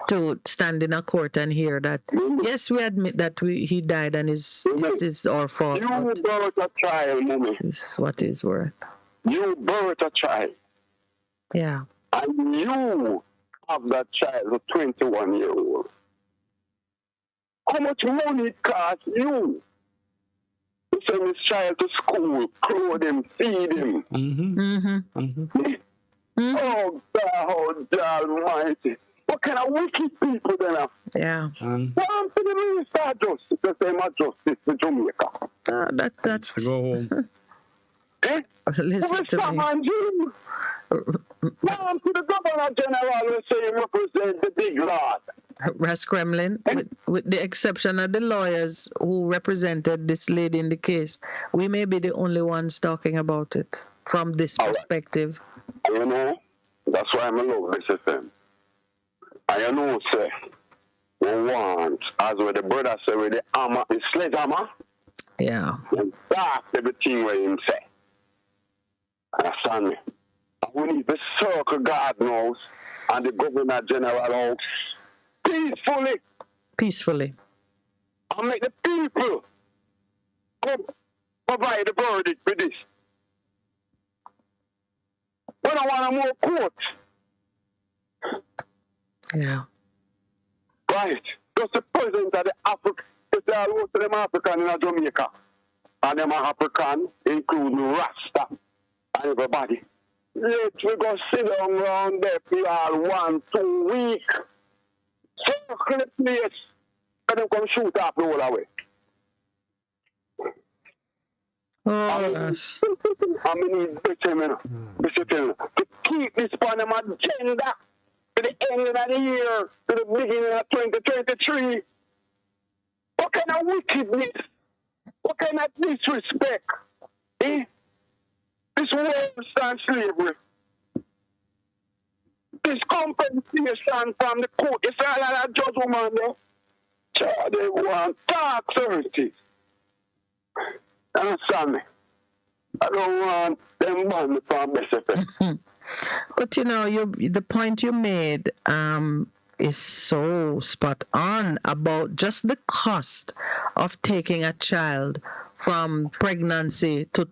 Speaker 1: to stand in a court and hear that, yes, we admit that he died and it is our fault.
Speaker 6: You birth a child, mommy.
Speaker 1: This is what is worth.
Speaker 6: You birth a child.
Speaker 1: Yeah.
Speaker 6: And you have that child, a 21-year-old. How much money it costs you to send this child to school, clothe him, feed him? Oh, God Almighty. What kind of wicked people then are?
Speaker 1: Yeah.
Speaker 6: What happened to the Minister of Justice, the same as Justice in Jamaica?
Speaker 1: That's
Speaker 13: to go home.
Speaker 1: Listen to me.
Speaker 6: What happened to the Governor General who say he represents the big lord?
Speaker 1: Ras Kremlin, with the exception of the lawyers who represented this lady in the case, we may be the only ones talking about it from this perspective.
Speaker 6: You know, that's why I'm in love with this FM. I know, say, we want, as with the brother say, with the hammer, the sledgehammer.
Speaker 1: Yeah.
Speaker 6: And that's everything what him say. Understand me? We need to circle God knows and the Governor General house peacefully. And make the people provide the verdict for this. We don't want more court.
Speaker 1: Yeah.
Speaker 6: Right. Just the president of the Africa, if they are most of them African in Jamaica, and them are African, including Rasta and everybody. Let we go sit down around there for all 1-2 weeks. Circle the place, and them come shoot off the whole away.
Speaker 1: Yes.
Speaker 6: I mean, to keep this on them agenda to the end of the year, to the beginning of 2023. What kind of wickedness? What kind of disrespect? This worse than slavery. This compensation from the court. It's all like a judge woman there. Child, they want tax authorities. Understand me? I don't want them money from SFM.
Speaker 1: But you know, the point you made is so spot on about just the cost of taking a child from pregnancy to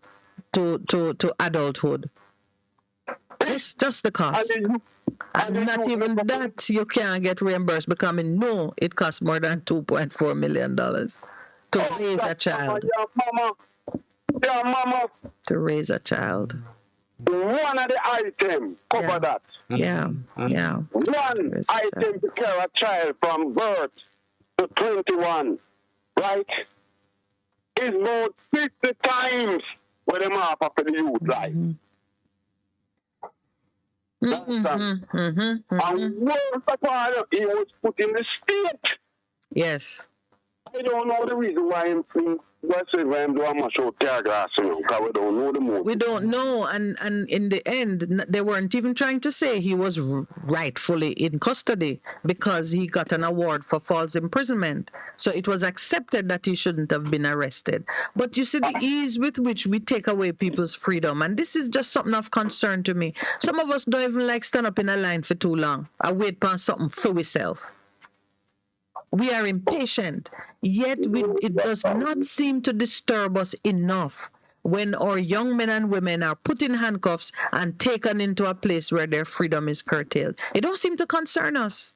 Speaker 1: adulthood. It's just the cost. And not even that you can't get reimbursed because I know it costs more than $2.4 million to raise a child.
Speaker 6: Mama, their mama
Speaker 17: to raise a child.
Speaker 6: One of the items cover that.
Speaker 17: Yeah.
Speaker 6: One item to carry a child from birth to 21, right? Is about 50 times what them have for the youth life. And worse of all, he was put in the state.
Speaker 17: Yes.
Speaker 6: I don't know the reason why him think what's it when I'm doing much out tear grass, because we don't know the motive.
Speaker 17: We don't know, and in the end, they weren't even trying to say he was rightfully in custody because he got an award for false imprisonment. So it was accepted that he shouldn't have been arrested. But you see the ease with which we take away people's freedom, and this is just something of concern to me. Some of us don't even like stand up in a line for too long. I wait for something for ourselves. We are impatient, yet it does not seem to disturb us enough when our young men and women are put in handcuffs and taken into a place where their freedom is curtailed. It don't seem to concern us.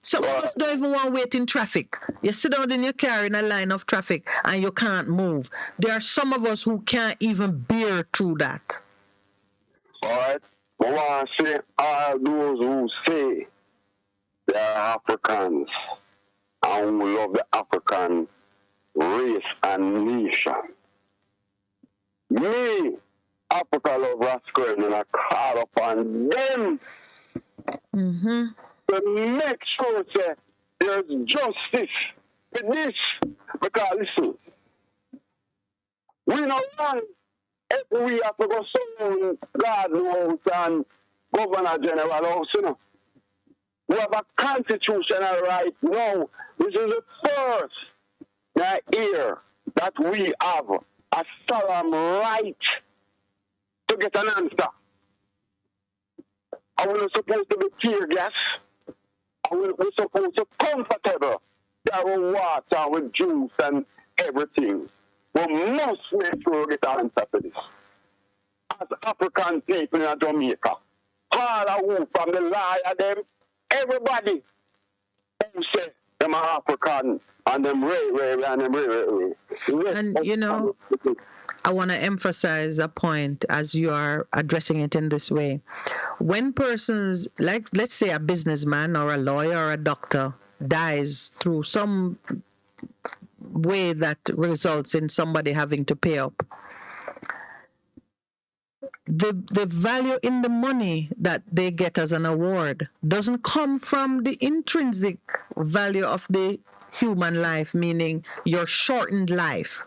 Speaker 17: Some of us don't even want to wait in traffic. You sit down in your car in a line of traffic and you can't move. There are some of us who can't even bear through that.
Speaker 6: All right? I want to say all those who say they are Africans and who love the African race and nation. Me, Africa love Rascal, and I call upon them to make sure that there's justice with this. Because listen, we not wrong if we have to go someone God knows and Governor General House, you know. We have a constitutional right now. This is the first year that we have a solemn right to get an answer. And we're not supposed to be tear gas. And we're supposed to be comfortable. There with water, with juice and everything. We must make sure we get an answer to this. As African people in Jamaica, all of who from the liar them, everybody who say them are African and them ray and them ray.
Speaker 17: And you know, I want to emphasize a point as you are addressing it in this way. When persons, like let's say a businessman or a lawyer or a doctor dies through some way that results in somebody having to pay up, the value in the money that they get as an award doesn't come from the intrinsic value of the human life, meaning your shortened life.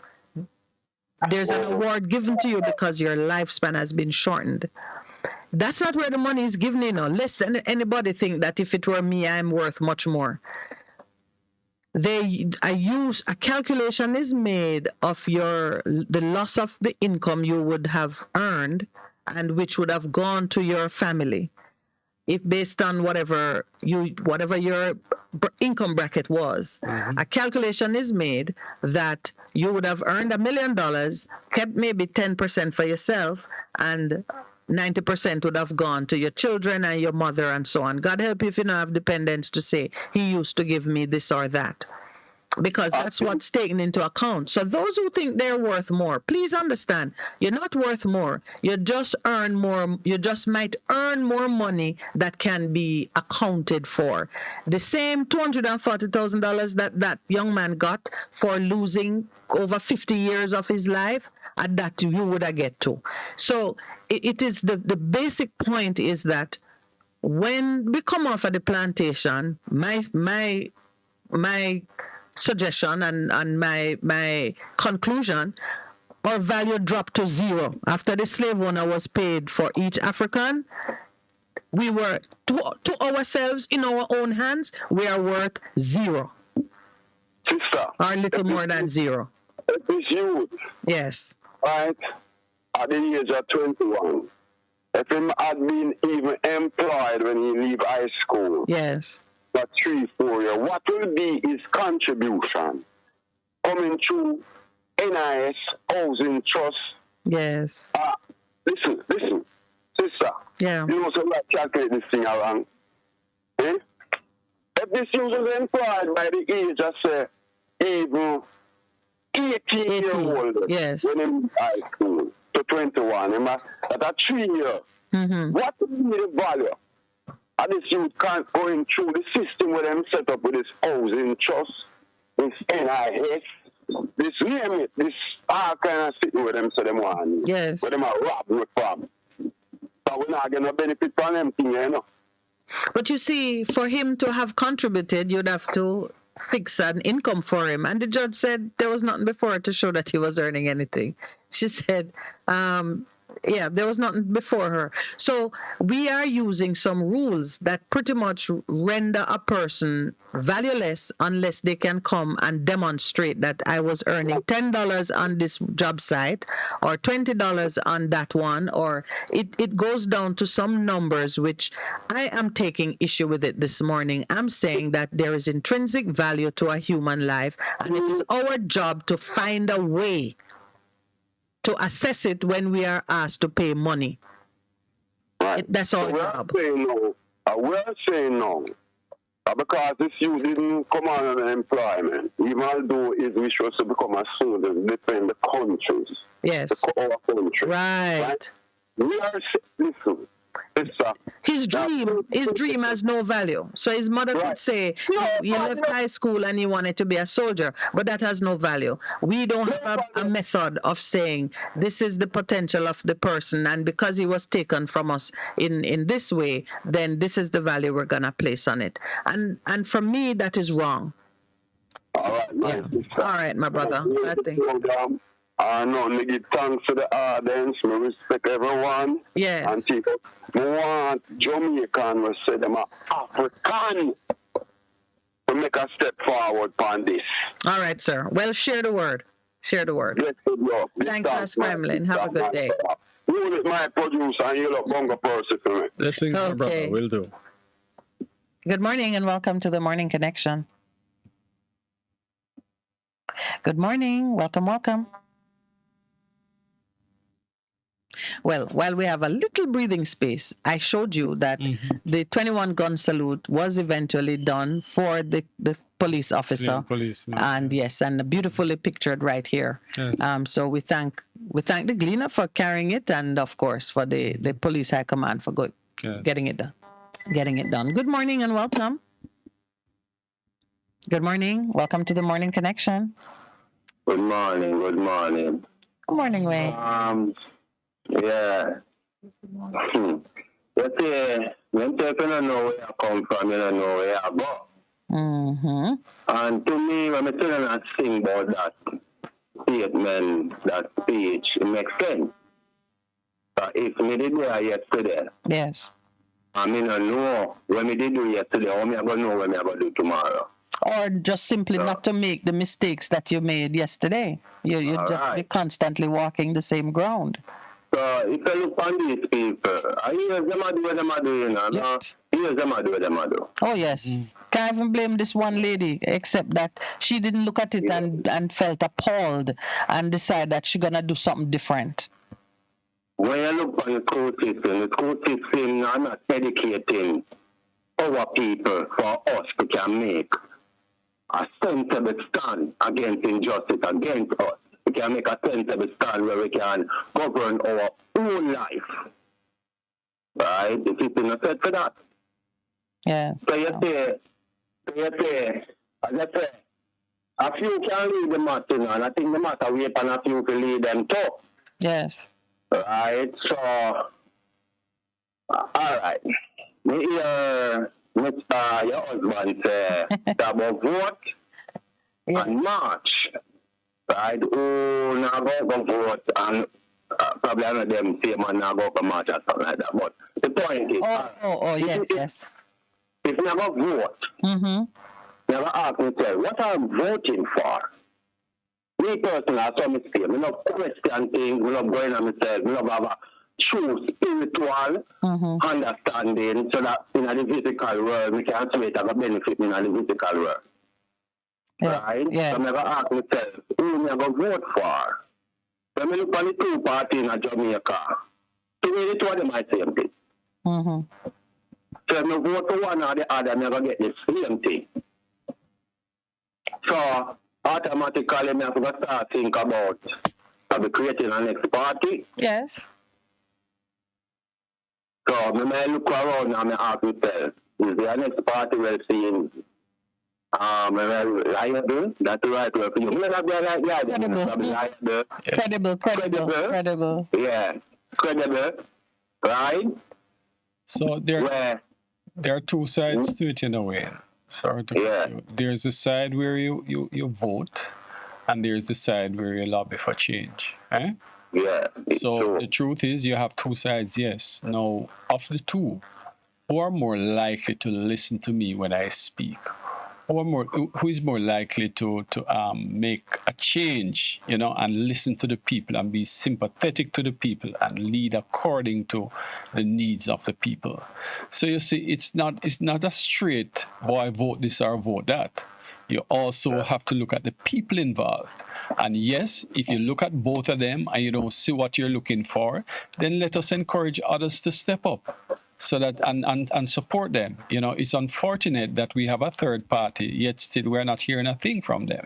Speaker 17: There's an award given to you because your lifespan has been shortened. That's not where the money is given, you know. Lest anybody think that if it were me, I'm worth much more. A calculation is made of the loss of the income you would have earned and which would have gone to your family, if based on whatever your income bracket was. A calculation is made that you would have earned $1 million, kept maybe 10% for yourself, and 90% would have gone to your children and your mother and so on. God help you if you don't have dependents to say, he used to give me this or that. Because that's what's taken into account. So those who think they're worth more, please understand, you're not worth more. You just earn more. You just might earn more money that can be accounted for. The same $240,000 that young man got for losing over 50 years of his life, and that you would have get to. So it is the basic point is that when we come off of the plantation, my suggestion and my conclusion, our value dropped to zero. After the slave owner was paid for each African, we were, to ourselves, in our own hands, we are worth zero.
Speaker 6: Sister.
Speaker 17: Or a little more than zero.
Speaker 6: If it's you.
Speaker 17: Yes.
Speaker 6: Right? At the age of 21. If him had been even employed when he leave high school.
Speaker 17: Yes.
Speaker 6: For 3-4 years, what will be his contribution coming through NIS, housing trust?
Speaker 17: Yes.
Speaker 6: Listen, sister.
Speaker 17: Yeah.
Speaker 6: You also like calculate this thing around. Eh? If this youth was employed by the age of say even 18 18-year-old.
Speaker 17: Yes.
Speaker 6: When in high school to 21. That a 3 year. What is the value? And this youth can't going through the system where them set up with this housing trust, this NIS, this name it, this all kind of sitting with them so them want.
Speaker 17: Yes.
Speaker 6: Where them are robbed with from. But we're not gonna benefit from them thing, you know.
Speaker 17: But you see, for him to have contributed, you'd have to fix an income for him. And the judge said there was nothing before to show that he was earning anything. She said, there was nothing before her. So we are using some rules that pretty much render a person valueless unless they can come and demonstrate that I was earning $10 on this job site or $20 on that one, or it goes down to some numbers, which I am taking issue with it this morning. I'm saying that there is intrinsic value to a human life, and it is our job to find a way to assess it when we are asked to pay money.
Speaker 6: Right.
Speaker 17: That's our job.
Speaker 6: We're saying no. Because this youth didn't come on unemployment, even though his mission to become a student, defend the countries.
Speaker 17: Yes.
Speaker 6: Our country.
Speaker 17: Right.
Speaker 6: We are, listen.
Speaker 17: His dream has no value. So his mother could say he left high school and he wanted to be a soldier, but that has no value. We don't have a method of saying this is the potential of the person, and because he was taken from us in this way, then this is the value we're gonna place on it. And for me, that is wrong.
Speaker 6: All right,
Speaker 17: All right, my brother.
Speaker 6: No, me give thanks to the audience. Me respect everyone.
Speaker 17: Yes.
Speaker 6: And people, me want Jamaican, we say them are African, to make a step forward on this.
Speaker 17: All right, sir. Well, share the word. Share the word.
Speaker 6: Yes,
Speaker 17: thanks for scrambling. Have a good day.
Speaker 6: You is my producer and you look bunga person for me.
Speaker 13: Blessings, my brother. Will do.
Speaker 17: Good morning and welcome to the Morning Connection. Good morning. Welcome. Well, while we have a little breathing space, I showed you that the 21 gun salute was eventually done for the police officer. And yes, and beautifully pictured right here. Yes. So we thank the Gleaner for carrying it, and of course for the police high command for getting it done. Good morning and welcome. Good morning. Welcome to the Morning Connection.
Speaker 6: Good morning.
Speaker 17: Good morning, Way.
Speaker 6: Yeah. You see, when people don't know where I come from, you don't know where I go. And to me, when I tell them I sing about that statement, that speech, it makes sense. But if me did there yesterday,
Speaker 17: yes.
Speaker 6: I mean, I know when me did do yesterday, how me I gonna know when me I gonna do tomorrow.
Speaker 17: Or just simply not to make the mistakes that you made yesterday. You're constantly walking the same ground.
Speaker 6: So if you look on these people, I hear them do what them do, you know. Yep. Hear them do what them do.
Speaker 17: Oh yes. Can't even blame this one lady, except that she didn't look at it and felt appalled and decide that she's gonna do something different.
Speaker 6: When you look on the school system are not educating our people for us to can make a sensible stand against injustice against us. We can make a sensible stand where we can govern our own life. Right? The system is set for that.
Speaker 17: Yeah.
Speaker 6: So you say, as I say, a few can lead the matter, and I think the matter wait on a few to lead them too.
Speaker 17: Yes.
Speaker 6: Right? So, all right. Me hear Mr. Your husband say about vote and march. Right? Oh, now go vote, and probably none of them say man now go march or something like that. But the point is,
Speaker 17: yes.
Speaker 6: If you never vote, never ask yourself, what I'm voting for? Me personally, I saw mistake. We not question things, we not going on myself, we not have a true spiritual understanding so that in the physical world we can see it have a benefit in the physical world.
Speaker 17: Yeah.
Speaker 6: Right?
Speaker 17: Yeah.
Speaker 6: So I never ask myself, who me I go vote for? When I look at the two parties in Jamaica, to me the two of them are the same thing. So if I vote for one or the other, I never get the same thing. So automatically me have to start think about be creating a next party.
Speaker 17: Yes.
Speaker 6: So me may look around and me ask myself, is the next party well seen? Reliable? That's the right word for you. Me not be like that.
Speaker 17: Credible.
Speaker 6: Yeah, credible. Right?
Speaker 13: So there are two sides to it in a way. Sorry to cut you. There's the side where you vote, and there's the side where you lobby for change. Eh?
Speaker 6: Yeah.
Speaker 13: So the truth is, you have two sides, yes. Now, of the two, who are more likely to listen to me when I speak? Who is more likely to make a change, and listen to the people and be sympathetic to the people and lead according to the needs of the people? So you see, it's not a straight, boy, vote this or vote that. You also have to look at the people involved. And yes, if you look at both of them and you don't see what you're looking for, then let us encourage others to step up so that and support them. It's unfortunate that we have a third party, yet still we're not hearing a thing from them.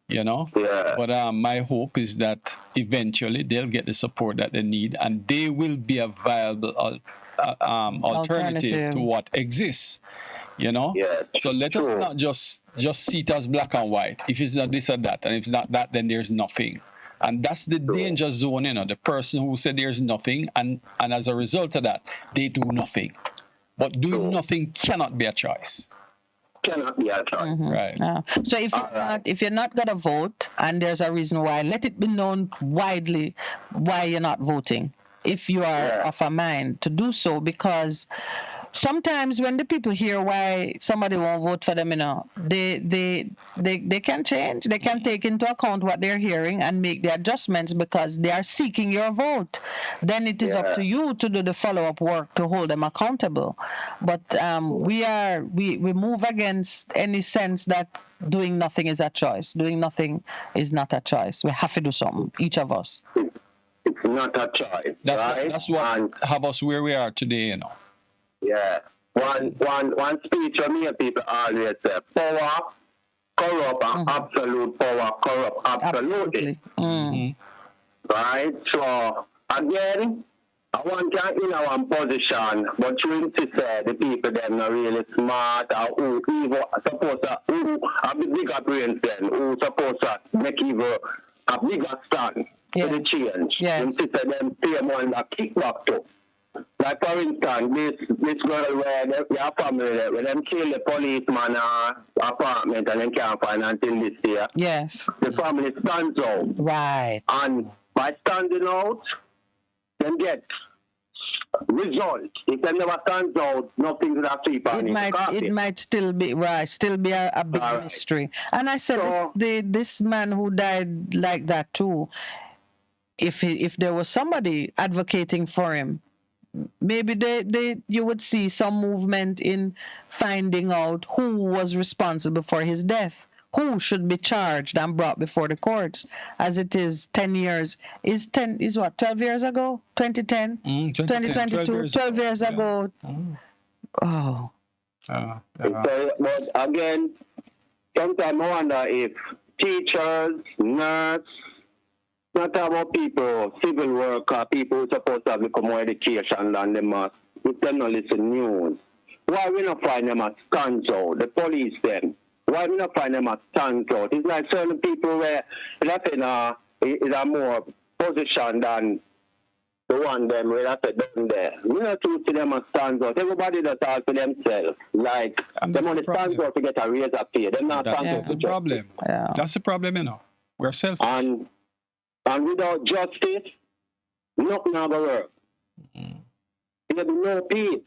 Speaker 13: But my hope is that eventually they'll get the support that they need, and they will be a viable alternative to what exists. So let us not just see it as black and white. If it's not this or that, and if it's not that, then there's nothing. And that's the danger zone, the person who said there's nothing, and as a result of that, they do nothing. But doing nothing cannot be a choice.
Speaker 6: Cannot be a choice.
Speaker 13: Right.
Speaker 17: So if you're not gonna vote, and there's a reason why, let it be known widely why you're not voting. If you are of a mind to do so, because sometimes when the people hear why somebody won't vote for them, they can change. They can take into account what they're hearing and make the adjustments because they are seeking your vote. Then it is up to you to do the follow-up work to hold them accountable. But we move against any sense that doing nothing is a choice. Doing nothing is not a choice. We have to do something, each of us.
Speaker 6: It's not a choice.
Speaker 13: That's what have us where we are today,
Speaker 6: Yeah. One speech of me people always say, power corrupt and absolute power corrupt absolutely. Right? So again, I want to in our position, but you to say the people them not really smart or who even supposed to who have the bigger brains then, who supposed to make even a bigger stand to the change. Yes. And to say them pay more that kickback to. Like for instance, this girl where their family, when them kill the policeman apartment and then can't find until this year.
Speaker 17: Yes.
Speaker 6: The family stands out.
Speaker 17: Right.
Speaker 6: And by standing out, them get results. If they never stands out, nothing will have to
Speaker 17: It might still be a big mystery. And I said this man who died like that too, if there was somebody advocating for him, maybe you would see some movement in finding out who was responsible for his death, who should be charged and brought before the courts. As it is 10 years, is 12 years ago? 2010? 2022, 12 years ago. Oh.
Speaker 6: But again, sometimes I wonder if teachers, nurses, not about people, civil worker, people who supposed to have become more education than them if they not listen news. Why we not find them at stands out? The police then. Why we not find them at stands out? It's like certain people where nothing is a more position than the one them where that's done there. We not to see them at stands out. Everybody does all for themselves. Like them only stands out to get a raise up here. They're not stands out.
Speaker 13: That's the problem. Yeah. That's the problem, We're selfish.
Speaker 6: And without justice, nothing will work. There'll be no peace.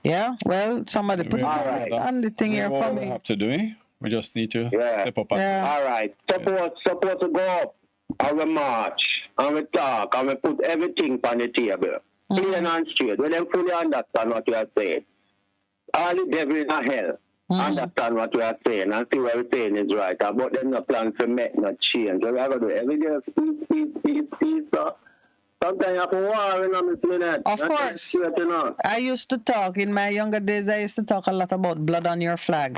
Speaker 17: Yeah, well, somebody put on the thing here for me.
Speaker 13: We have to do it. We just need to step up.
Speaker 6: All right. Suppose to go up and we march and we talk and we put everything on the table. Clean and straight. We then fully understand what we are saying. All the devil in hell. Understand what we are saying and see what we're saying is right. But then no plan to make no change. So we have to do every day peace. Sometimes you have to war in a minute.
Speaker 17: Of course. I used to talk, in my younger days, I used to talk a lot about blood on your flag.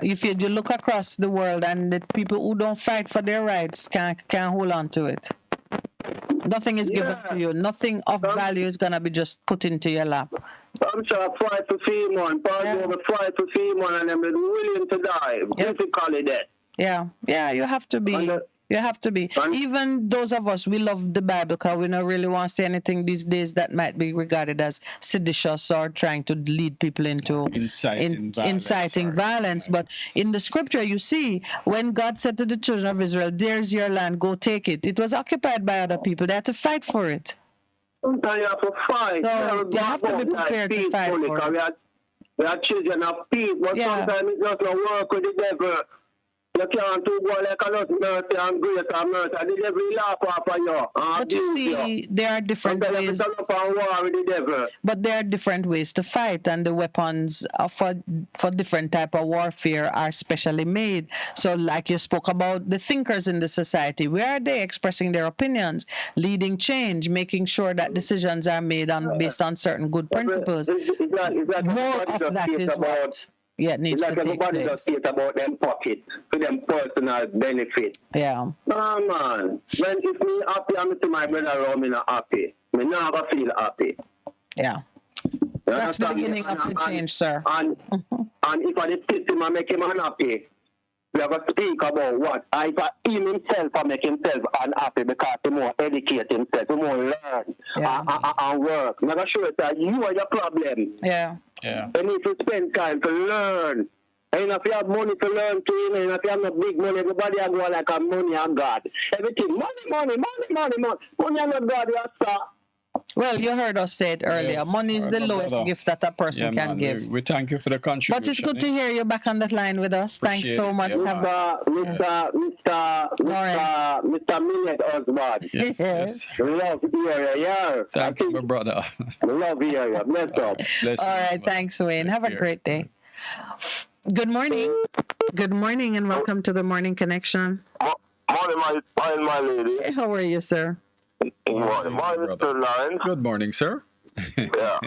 Speaker 17: if you look across the world and the people who don't fight for their rights can't hold on to it. Nothing is given to you. Nothing of value is gonna be just put into your lap.
Speaker 7: I'm sure fight for female, fight for female, and them is willing to die. Physically dead.
Speaker 17: Yeah, you have to be. You have to be. Even those of us, we love the Bible because we don't really want to say anything these days that might be regarded as seditious or trying to lead people into inciting violence. But in the scripture, you see, when God said to the children of Israel, "There's your land, go take it," it was occupied by other people. They had to fight for it.
Speaker 7: Sometimes you have to fight.
Speaker 17: So you have to be prepared to fight for it.
Speaker 7: We are children of peace, but sometimes it doesn't work with the devil. You can't do go like a lot mercy and grace and mercy. The devil laugh off of you.
Speaker 17: But you see, there are different ways. But there are different ways to fight, and the weapons for different type of warfare are specially made. So, like you spoke about the thinkers in the society, where are they expressing their opinions, leading change, making sure that decisions are made based on certain good principles? More of that is what. Yeah, it needs
Speaker 7: it's like
Speaker 17: to take
Speaker 7: everybody
Speaker 17: place.
Speaker 7: just think about them pocket for them personal benefit.
Speaker 17: Yeah.
Speaker 7: Oh man, when if me happy, I'm see my brother around me not happy. Me never feel happy.
Speaker 17: Yeah. That's the beginning of the change, sir.
Speaker 7: And if I did him and make him unhappy, we have to speak about what I him himself and make himself unhappy because he more educate himself, he more learn and work. I'm not sure that you are your problem.
Speaker 17: Yeah.
Speaker 7: And if you spend time to learn, and if you have money to learn too, and if you have no big money, everybody are going like a money and God. Everything, money. Money and not God, you are star.
Speaker 17: Well, you heard us say it earlier.
Speaker 13: Yes,
Speaker 17: Money is the lowest
Speaker 13: brother.
Speaker 17: gift that a person can give.
Speaker 13: We thank you for the contribution.
Speaker 17: But it's good to hear you back on that line with us. Thanks so much.
Speaker 7: Mr. Minute Oswald.
Speaker 13: Yes.
Speaker 7: Love area, yeah.
Speaker 13: Thank you, my brother.
Speaker 7: Love area. Bless up.
Speaker 17: All right, thanks, Wayne. Have a great day. Good morning. Good morning, and welcome to the Morning Connection.
Speaker 6: Morning, my lady.
Speaker 17: Hey, how are you, sir?
Speaker 6: Morning, Mr. Lawrence.
Speaker 13: Good morning, sir.
Speaker 6: Yeah.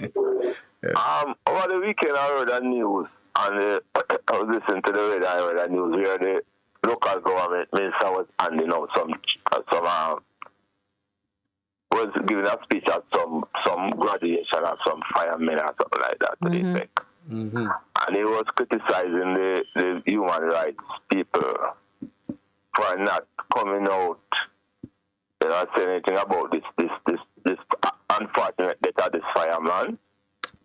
Speaker 6: Over the weekend, I heard the news, and I was listening to the radio. I heard the news where the local government minister was handing out some was giving a speech at some graduation of some firemen or something like that to the effect. And he was criticizing the human rights people for not coming out. They not saying anything about this unfortunate death of this fireman.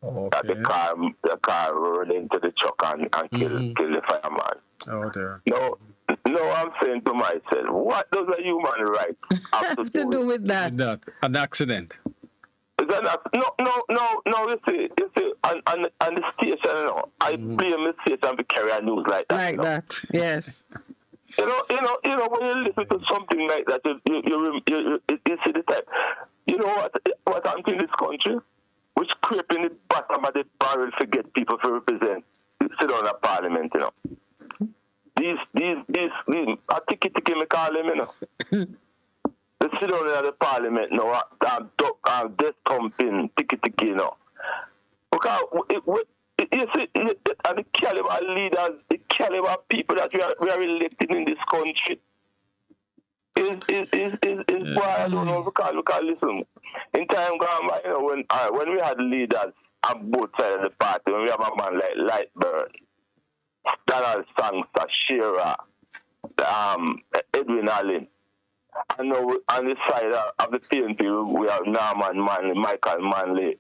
Speaker 6: That the car rolled into the truck and killed the fireman.
Speaker 13: Oh dear.
Speaker 6: No, I'm saying to myself, what does a human right have to
Speaker 17: do with that?
Speaker 13: An accident.
Speaker 6: No. You see, on the station, you know, I blame the station to carry a news like that.
Speaker 17: Like that, yes.
Speaker 6: You know, when you listen to something like that, you see the type. You know what I'm in this country? We scrape in the bottom of the barrel to get people to represent, sit on the parliament, you know. These, tiki me call them, you know. They sit down in the parliament, you know, and death thumping, tiki, you know. Because you see, and the caliber of leaders, the caliber of people that we are elected in this country is why I don't know, because listen, in time gone by, you know, when we had leaders on both sides of the party, when we have a man like Lightburn, Donald Sangster, Shearer, Edwin Allen, and now on the side of the PNP, we have Norman Manley, Michael Manley,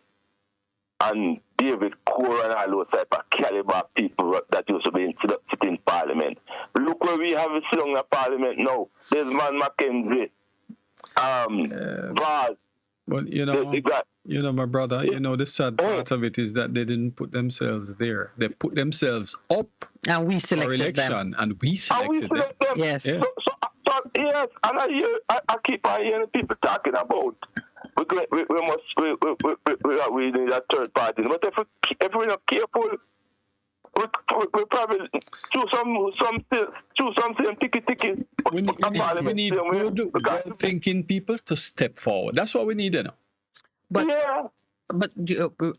Speaker 6: and David Core and all those type of caliber people that used to be sitting in Parliament. Look where we have sit in the Parliament now. There's Man Mackenzie, Vaz.
Speaker 13: But you know, my brother, you know, the sad part of it is that they didn't put themselves there. They put themselves up
Speaker 17: and we selected
Speaker 13: for election,
Speaker 17: them.
Speaker 13: and we selected them.
Speaker 17: Yes.
Speaker 13: Yeah.
Speaker 6: So, yes, and I keep on hearing people talking about we need a third party. But if we're not careful, we probably choose some tiki.
Speaker 13: We need good thinking people to step forward. That's what we need, you know.
Speaker 17: But
Speaker 1: But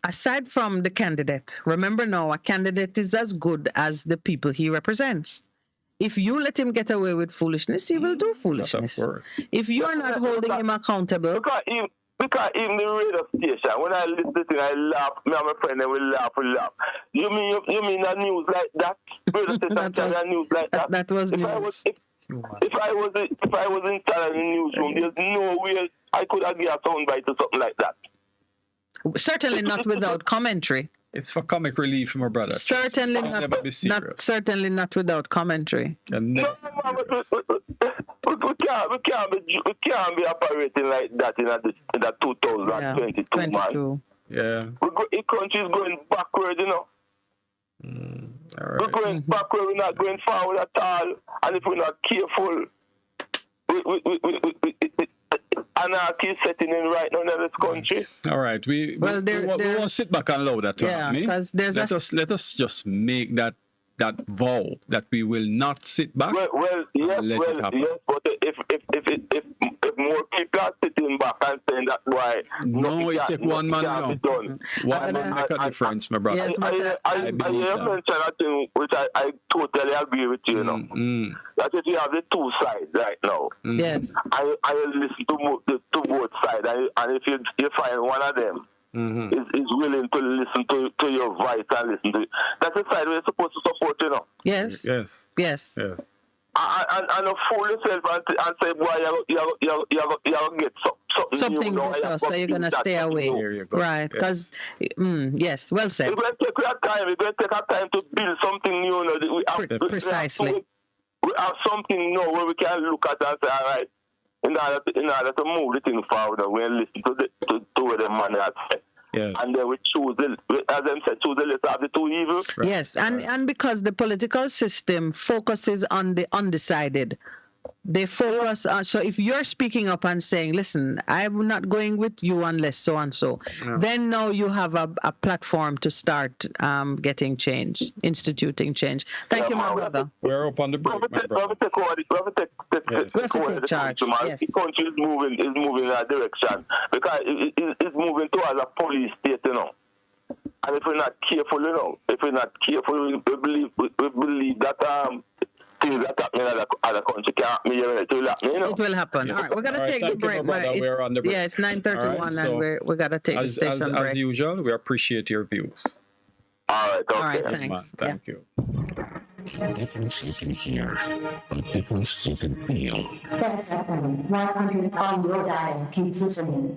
Speaker 1: aside from the candidate, remember now, a candidate is as good as the people he represents. If you let him get away with foolishness, he will do foolishness.
Speaker 13: Of course.
Speaker 1: If you're not holding him accountable.
Speaker 6: Because even the radio station, when I listen to it, I laugh. Me and my friend, and we laugh. You mean a news like that? Radio station carry a news like that?
Speaker 1: That was news.
Speaker 6: If I was in the newsroom, there's no way I could have given a soundbite or something like that.
Speaker 1: Certainly not without commentary.
Speaker 13: It's for comic relief, my brother.
Speaker 1: Certainly certainly not without commentary.
Speaker 6: We can't be operating like that in a 2022, man.
Speaker 13: Yeah.
Speaker 6: The country is going backward, you know.
Speaker 13: All right.
Speaker 6: We're going backward, we're not going forward at all. And if we're not careful, anarchy is setting in right now in this country.
Speaker 13: All right. We won't sit back and allow that to happen.
Speaker 1: Because
Speaker 13: let us just make that vow that we will not sit back.
Speaker 6: Yes, but if more people are sitting back and saying that why
Speaker 13: it take one man now. One man make a difference, my brother.
Speaker 6: Yes, I mentioned a thing which I totally agree with you, you know. That if you have the two sides right now.
Speaker 1: Yes.
Speaker 6: I listen to both sides, and if you find one of them is willing to listen to your voice and listen to it. That's the side we're supposed to support, you know.
Speaker 1: Yes.
Speaker 6: And fool yourself and say, boy, you get
Speaker 1: something with us, so you're going to stay away. Right, because, yes, well said.
Speaker 6: We're going to take our time to build something new. You know,
Speaker 1: Precisely.
Speaker 6: We have something new where we can look at and say, all right, in order to move the thing forward, we listen to what the man has said.
Speaker 13: Yes.
Speaker 6: And then we choose, as them said, choose the lesser of the two evils.
Speaker 1: Right. Yes, and because the political system focuses on the undecided, they focus on, so if you're speaking up and saying, listen, I'm not going with you unless so and so, then now you have a platform to start getting change, instituting change. Thank you, my brother.
Speaker 13: We're up on the break, my brother.
Speaker 6: We have to take charge. Yes. The country is moving in that direction because it's moving towards a police state, you know. And if we're not careful, you know, we believe that things that happen in other country can't happen here.
Speaker 1: It will happen. Yes. All right, we're gonna take the break.
Speaker 13: We're on the break.
Speaker 1: Yeah, it's 9:31, right, so and we gotta take the station break.
Speaker 13: As usual, we appreciate your views.
Speaker 6: All right. Okay.
Speaker 1: All right. Thanks.
Speaker 13: Thank you.
Speaker 22: A difference you can hear, a difference you can feel.
Speaker 3: That's 100 on your dial. Keep listening.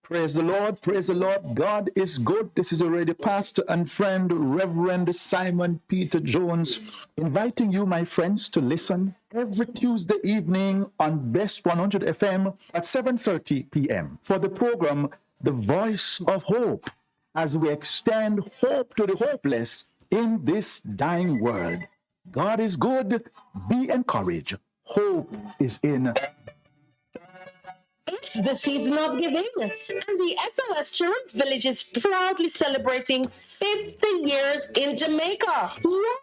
Speaker 5: Praise the Lord, praise the Lord. God is good. This is already pastor and friend, Reverend Simon Peter Jones, inviting you, my friends, to listen every Tuesday evening on Best 100 FM at 7:30 p.m. for the program, The Voice of Hope, as we extend hope to the hopeless in this dying world. God is good. Be encouraged. Hope is in.
Speaker 9: It's the season of giving, and the SOS Children's Village is proudly celebrating 50 years in Jamaica.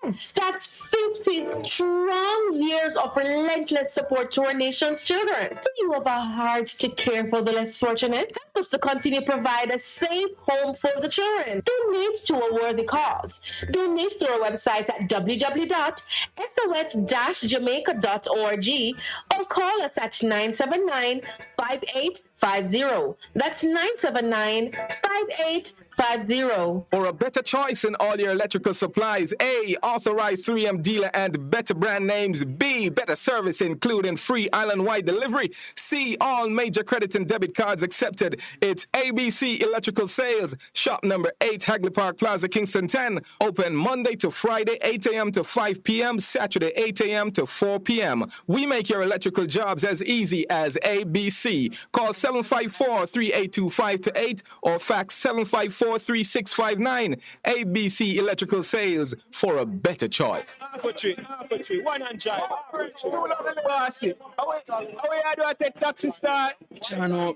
Speaker 9: Yes, that's 50 strong years of relentless support to our nation's children. Do you have a heart to care for the less fortunate? Help us to continue to provide a safe home for the children. Donate to a worthy cause. Donate through our website at www.sos-jamaica.org or call us at 979-5850. That's 979-5850.
Speaker 4: For a better choice in all your electrical supplies, A, authorized 3M dealer and better brand names. B, better service including free island-wide delivery. C, all major credit and debit cards accepted. It's ABC Electrical Sales. Shop number 8, Hagley Park Plaza, Kingston 10. Open Monday to Friday, 8 a.m. to 5 p.m. Saturday, 8 a.m. to 4 p.m. We make your electrical jobs as easy as ABC. Call 754-382-528 or fax 754-3659. ABC Electrical Sales, for a better choice.
Speaker 19: Half a tree, 100. Bossy, how do I take taxi start?
Speaker 20: Chano,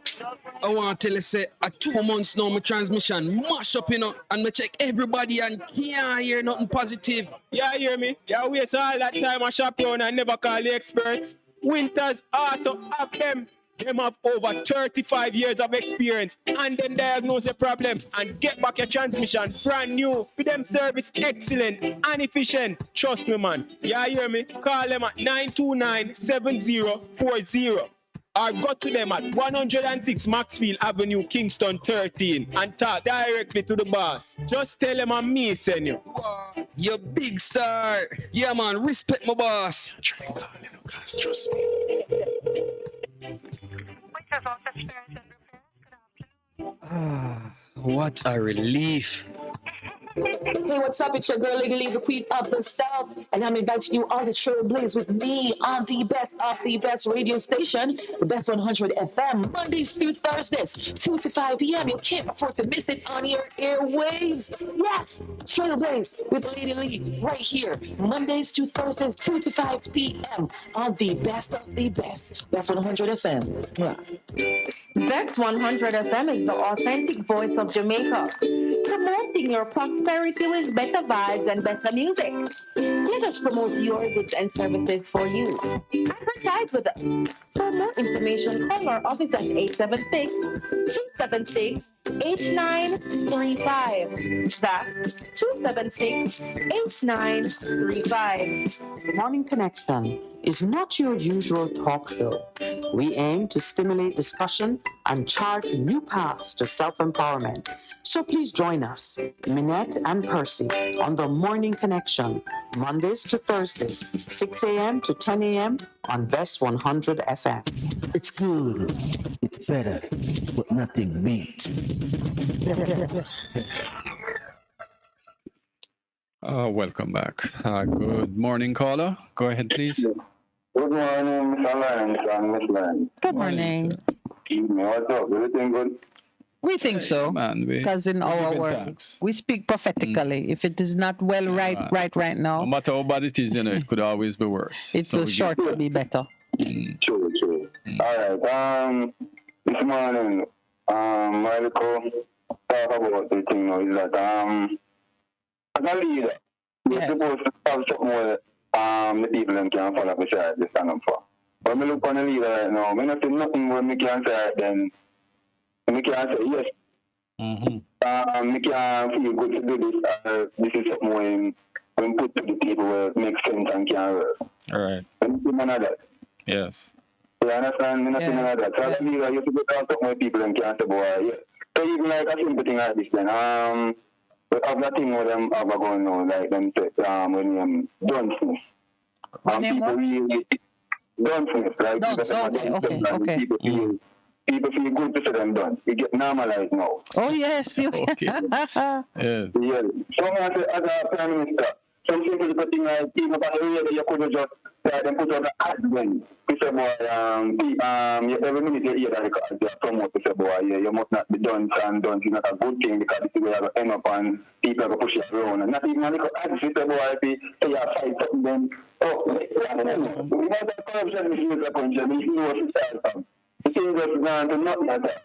Speaker 20: I want to tell you, say, at 2 months now, my transmission mash up, you know, and I check everybody and can't hear nothing positive.
Speaker 19: Yeah, hear me? Yeah, waste all that time I shop around and never call the experts. Winters Auto have them Them have over 35 years of experience and them diagnose your problem and get back your transmission brand new for them service excellent and efficient. Trust me, man. You hear me? Call them at 929-7040 or go to them at 106 Maxfield Avenue, Kingston 13 and talk directly to the boss. Just tell them I'm me, send you.
Speaker 20: Wow, you big star. Yeah, man, respect my boss.
Speaker 2: Try calling him, guys, trust me.
Speaker 20: What a relief.
Speaker 14: Hey, what's up? It's your girl, Lady Lee, the Queen of the South, and I'm inviting you all to trailblaze with me on the best of the best radio station, the Best 100 FM, Mondays through Thursdays, 2 to 5 p.m. You can't afford to miss it on your airwaves. Yes, trailblaze with Lady Lee right here, Mondays to Thursdays, 2 to 5 p.m. on the best of the best, Best 100 FM.
Speaker 10: Best 100 FM is the authentic voice of Jamaica, promoting your prosperity with better vibes and better music. Let us promote your goods and services for you. Advertise with us. For more information, call our office at 876-276-8935. That's 276-8935.
Speaker 11: The Morning Connection is not your usual talk show. We aim to stimulate discussion and chart new paths to self-empowerment. So please join us, Minette and Percy, on The Morning Connection, Mondays to Thursdays, 6 a.m. to 10 a.m. on Best 100 FM.
Speaker 12: It's good. It's better, but nothing beats.
Speaker 13: Welcome back. Good morning, caller. Go ahead, please.
Speaker 7: Good morning, Mr. Lawrence and Miss Lawrence.
Speaker 17: Good morning.
Speaker 7: What's up? Everything good?
Speaker 17: We think so, because in our work, we speak prophetically. If it is not well right now,
Speaker 13: No matter how bad it is, it could always be worse.
Speaker 17: it will shortly be better.
Speaker 7: True. All right. This morning, my little talk about the thing now is that as a leader, you're supposed to have something where the people them can follow beside they stand up for. When we look on the leader right now, I don't see nothing where we can say then we can say yes. We can feel good to do this. This is something when put to the people where it makes sense and can work.
Speaker 13: All right.
Speaker 7: None of that.
Speaker 13: Yes.
Speaker 7: You understand? Nothing none of that. So as a leader, you have to go down something where people them can say, boy, yeah. So even like a simple thing like this then, but of that thing where them have going on, like them say, when dunceness. People really dunceness, right? People feel good to say them done. It get normalized now.
Speaker 17: Oh yes, you
Speaker 13: yes.
Speaker 7: Yeah. So as a prime minister, some simple thing like even by the way that you could just them put out the ad when you say boy every minute you hear that they promote to say boy you must not be done and done is not a good thing because this is where you have to end up and people are going to push you around and not even a little ads you say boy if you say you fight something then we know that corruption is a country we know what it starts from. The thing goes down to nothing like that.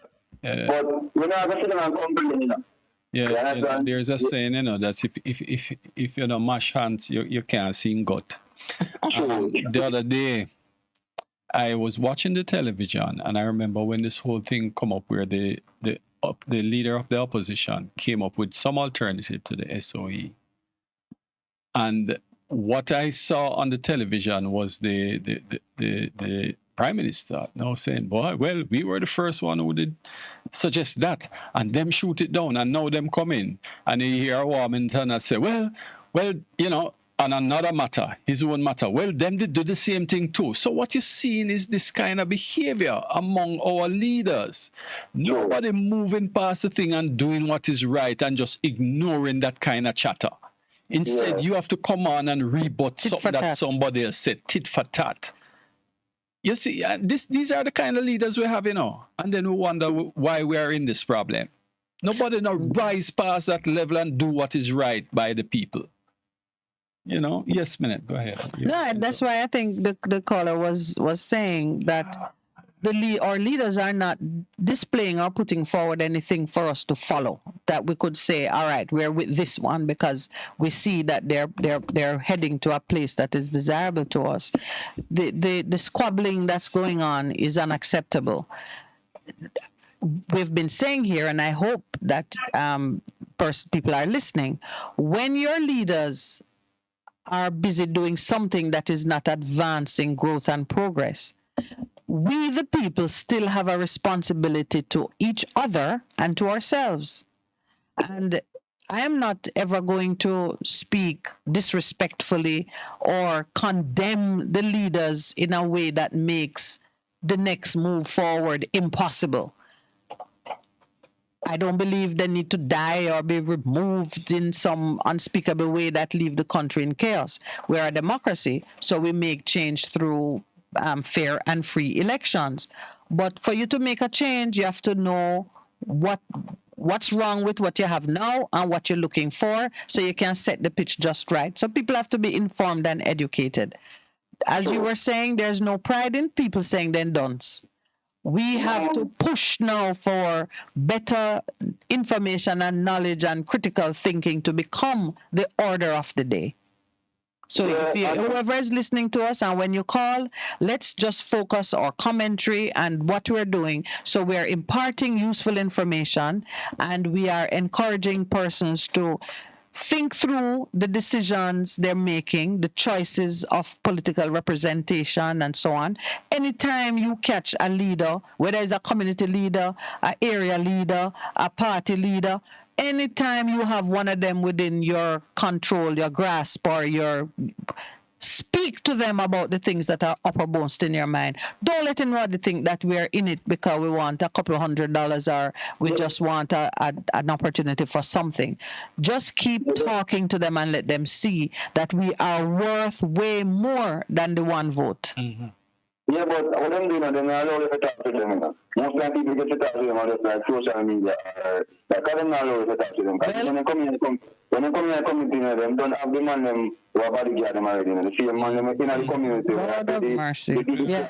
Speaker 7: But we're not going to sit down and complain,
Speaker 13: Yeah, there's a saying, that if you don't mash hands, you can't sing gut. The other day, I was watching the television, and I remember when this whole thing come up where the leader of the opposition came up with some alternative to the SOE. And what I saw on the television was the Prime Minister now saying, boy, well, we were the first one who did suggest that, and them shoot it down, and now them come in. And you hear a woman turn and say, well, on another matter, his own matter, well, them did do the same thing too. So what you're seeing is this kind of behavior among our leaders. Nobody moving past the thing and doing what is right and just ignoring that kind of chatter. Instead, you have to come on and rebut something that somebody else said, tit for tat. You see, these are the kind of leaders we have, and then we wonder why we are in this problem. Nobody now rise past that level and do what is right by the people. Yes, Minette, go ahead.
Speaker 17: No, that's why I think the caller was saying that our leaders are not displaying or putting forward anything for us to follow, that we could say, all right, we're with this one because we see that they're heading to a place that is desirable to us. The squabbling that's going on is unacceptable. We've been saying here, and I hope that people are listening, when your leaders are busy doing something that is not advancing growth and progress, we, the people, still have a responsibility to each other and to ourselves. And I am not ever going to speak disrespectfully or condemn the leaders in a way that makes the next move forward impossible. I don't believe they need to die or be removed in some unspeakable way that leave the country in chaos. We're a democracy, so we make change through fair and free elections. But for you to make a change, you have to know what's wrong with what you have now and what you're looking for, so you can set the pitch just right. So people have to be informed and educated. As you were saying, there's no pride in people saying then don'ts. We have to push now for better information and knowledge and critical thinking to become the order of the day. So whoever is listening to us, and when you call, let's just focus our commentary and what we're doing. So we're imparting useful information, and we are encouraging persons to think through the decisions they're making, the choices of political representation, and so on. Anytime you catch a leader, whether it's a community leader, an area leader, a party leader, anytime you have one of them within your control, your grasp, or your speak to them about the things that are uppermost in your mind. Don't let anybody think that we're in it because we want a couple of $100 or we just want an opportunity for something. Just keep talking to them and let them see that we are worth way more than the one vote.
Speaker 7: Mm-hmm. Yeah, but what I'm doing, they're not allowed to talk to them. Most time people get to talk to them on like social media, or like I'm not allowed to talk to them. Because when they come in the community, them don't have the man them who are bodyguard them already. The same man them in the community.
Speaker 17: Lord of mercy. Yes.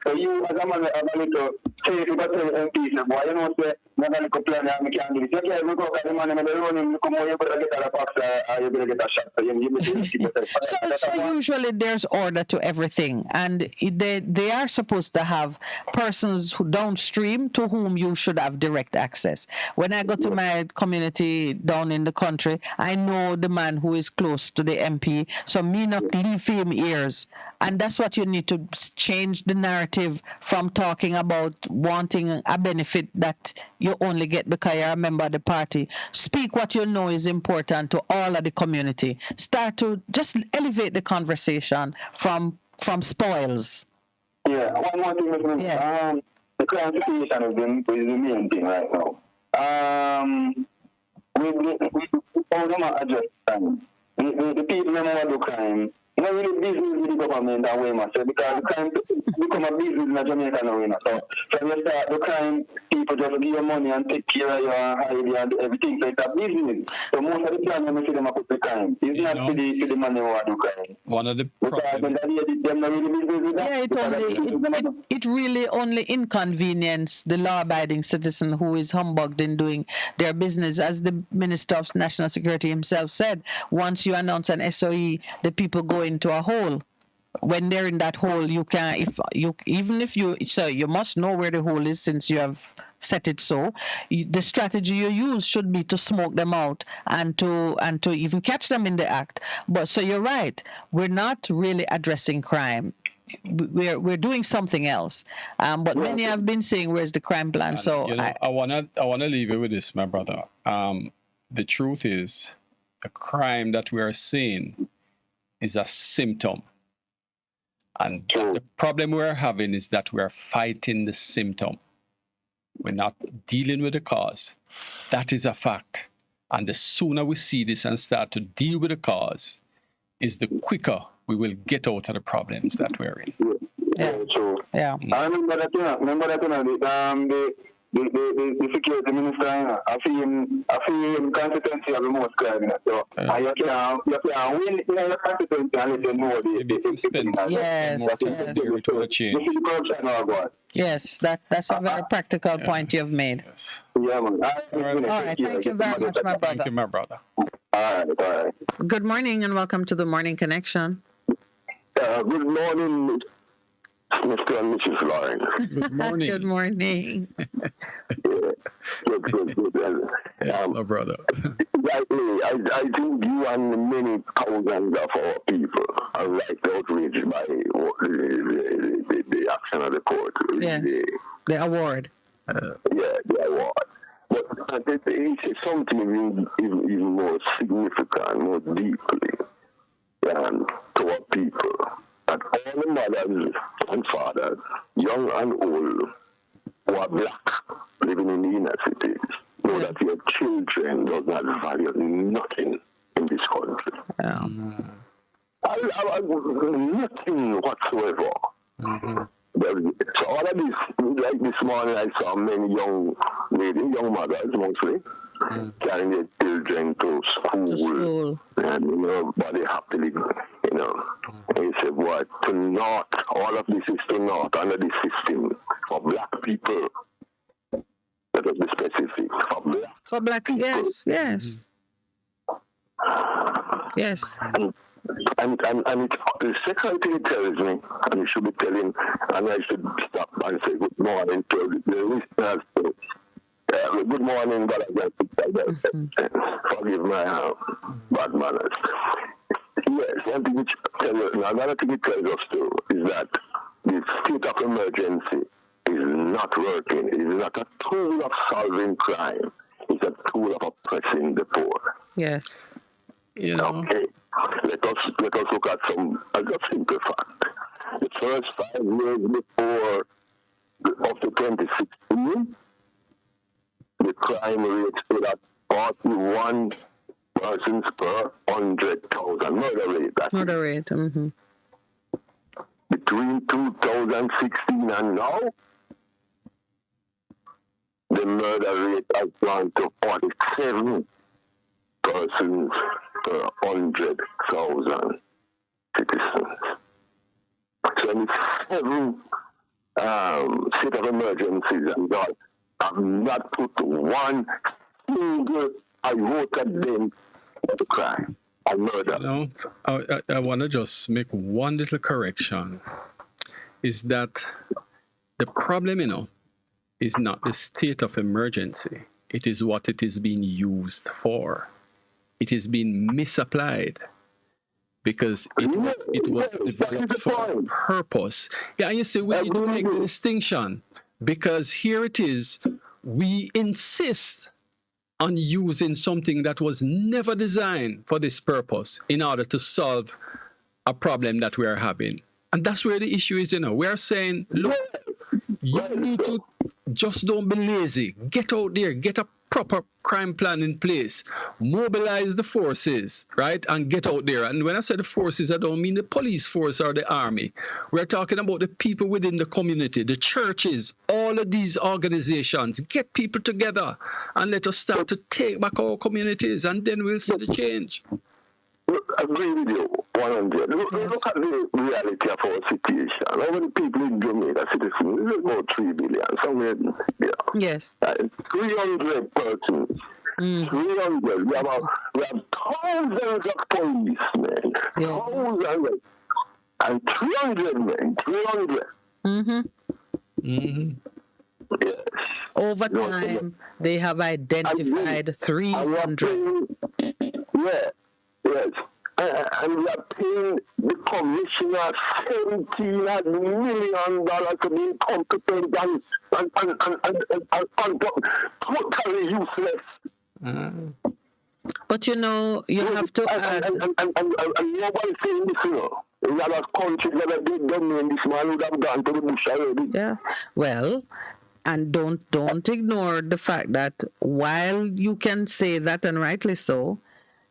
Speaker 7: So you, as a man, have a little say if you got to MP, boy, you know, say, not a little plan, I can't do this. Okay, we go, the man, they run him, come over, you better get a box, you better get a shot.
Speaker 17: So usually there's order to everything, and they are supposed to have persons who downstream to whom you should have direct access. When I go to my community down in the country, I know the man who is close to the MP, so me not leave him ears. And that's what you need to change the narrative from talking about wanting a benefit that you only get because you're a member of the party. Speak what you know is important to all of the community. Start to just elevate the conversation from spoils.
Speaker 7: Yeah, one more thing, the crime situation is the main thing right now. We don't address crime. The people that do crime, not really business with the government and way much, because the crime become a business in Jamaica now. So from you start the crime, people just give you money and take care of you and hide you and everything. So it's a business. So most of the time, we see them put the crime. It's not to the money who do crime.
Speaker 13: One of the problems.
Speaker 17: It really only inconveniences the law-abiding citizen who is humbugged in doing their business. As the Minister of National Security himself said, once you announce an SOE, the people go into a hole. When they're in that hole, you can, you must know where the hole is since you have set it so. The strategy you use should be to smoke them out and to even catch them in the act. But so you're right, we're not really addressing crime. We're doing something else. But many have been saying, "Where's the crime plan?" So
Speaker 13: I wanna leave you with this, my brother. The truth is, the crime that we are seeing is a symptom. And the problem we're having is that we're fighting the symptom. We're not dealing with the cause. That is a fact. And the sooner we see this and start to deal with the cause, is the quicker we will get out of the problems that we're in.
Speaker 7: Yeah, true.
Speaker 17: Yeah.
Speaker 7: I remember that,
Speaker 16: the security minister, I feel him consistency of the most crime. So you can win in your consistency and you know the
Speaker 17: Yes, that's a very practical point you've made.
Speaker 16: Yeah, man.
Speaker 17: All right, thank you very much, my brother.
Speaker 13: Thank you, my brother.
Speaker 16: All right.
Speaker 1: Good morning and welcome to the Morning Connection.
Speaker 16: Good morning, Mr. and Mrs. Lawrence.
Speaker 13: Good morning.
Speaker 1: Good morning.
Speaker 16: Good.
Speaker 13: My brother.
Speaker 16: I think you and many thousands of our people are right outraged by the action of the court.
Speaker 1: Yeah. The award.
Speaker 16: The award. But it's something even more significant, more deeply to our people. That all the mothers and fathers, young and old, who are black, living in the inner cities, know that your children does not value nothing in this country. Nothing whatsoever. So all of this, like this morning, I saw many young ladies, young mothers mostly, carrying their children to school. And, but they happily, and you say, boy, to not, all of this is to not, under this system, for black people. Let us be specific.
Speaker 1: For black, yes. Yes.
Speaker 16: And the second thing it tells me, and you should be telling, and I should stop and say good morning to the listeners. Good morning, but forgive my bad manners. Yes, one thing which another thing it tells us too is that the state of emergency is not working. It is not a tool of solving crime. It's a tool of oppressing the poor.
Speaker 1: Yes.
Speaker 16: Okay. Let us look at a simple fact. The first 5 years before up to 2016, the crime rate stood at 41 persons per 100,000. Murder rate.
Speaker 1: Mm-hmm.
Speaker 16: Between 2016 and now, the murder rate has gone to 47 persons per 100,000 citizens. So in 7 state of emergencies, and God have not put one single iota dent to crime and murder.
Speaker 13: I want to just make one little correction. Is that the problem, is not the state of emergency. It is what it is being used for. It is being misapplied because it was developed for a purpose. Yeah, and you see, we need to make the distinction because here it is, we insist on using something that was never designed for this purpose in order to solve a problem that we are having. And that's where the issue is, We are saying, look, you need to just don't be lazy. Get out there, get a proper crime plan in place, mobilize the forces, right, and get out there. And when I say the forces, I don't mean the police force or the army. We're talking about the people within the community, the churches, all of these organizations. Get people together and let us start to take back our communities, and then we'll see the change.
Speaker 16: I agree with you, 100. Look at the reality of our situation. How many people in Jamaica citizens? It's about 3 billion, somewhere.
Speaker 1: Yes.
Speaker 16: 300 persons. 300. We have thousands of policemen. Thousands. And 300 men. 300. Yes.
Speaker 1: Over time, they have identified 300.
Speaker 16: Yes. And we are paying the commissioner $17 million to be incompetent and totally useless.
Speaker 1: But you have to add.
Speaker 16: And nobody's saying this, In other countries that did them, this man would have gone to the bush already.
Speaker 1: Yeah. Well, and don't ignore the fact that while you can say that, and rightly so,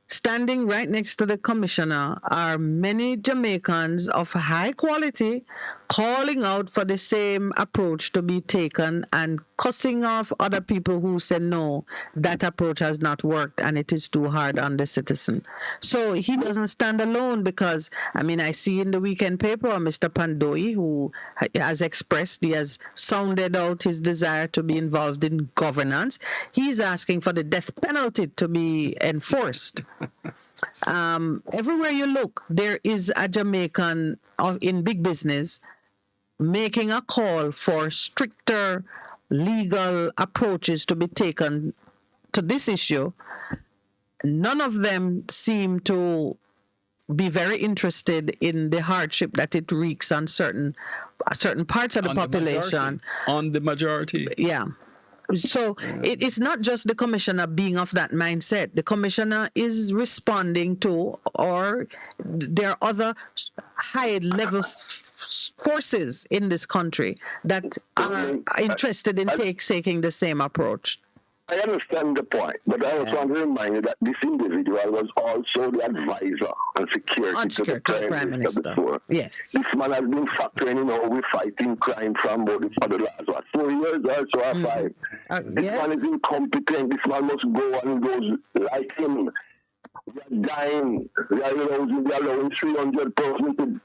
Speaker 1: standing right next to the commissioner are many Jamaicans of high quality calling out for the same approach to be taken and cussing off other people who say no, that approach has not worked and it is too hard on the citizen. So he doesn't stand alone because, I mean, I see in the weekend paper Mr. Pandoi, who has expressed, he has sounded out his desire to be involved in governance. He's asking for the death penalty to be enforced. Everywhere you look, there is a Jamaican in big business making a call for stricter legal approaches to be taken to this issue. None of them seem to be very interested in the hardship that it wreaks on certain parts of the population.
Speaker 13: On the majority.
Speaker 1: Yeah. So it's not just the commissioner being of that mindset. The commissioner is responding to, or there are other high-level forces in this country that are interested in taking the same approach.
Speaker 6: I understand the point, but I also want to remind you that this individual was also the advisor on security to the Prime Minister before.
Speaker 1: Yes.
Speaker 6: This man has been factoring in how we fighting crime from about for the last, 4 years or so, or 5. This man is incompetent. This man must go and goes like him. We are dying. We are allowing 300,000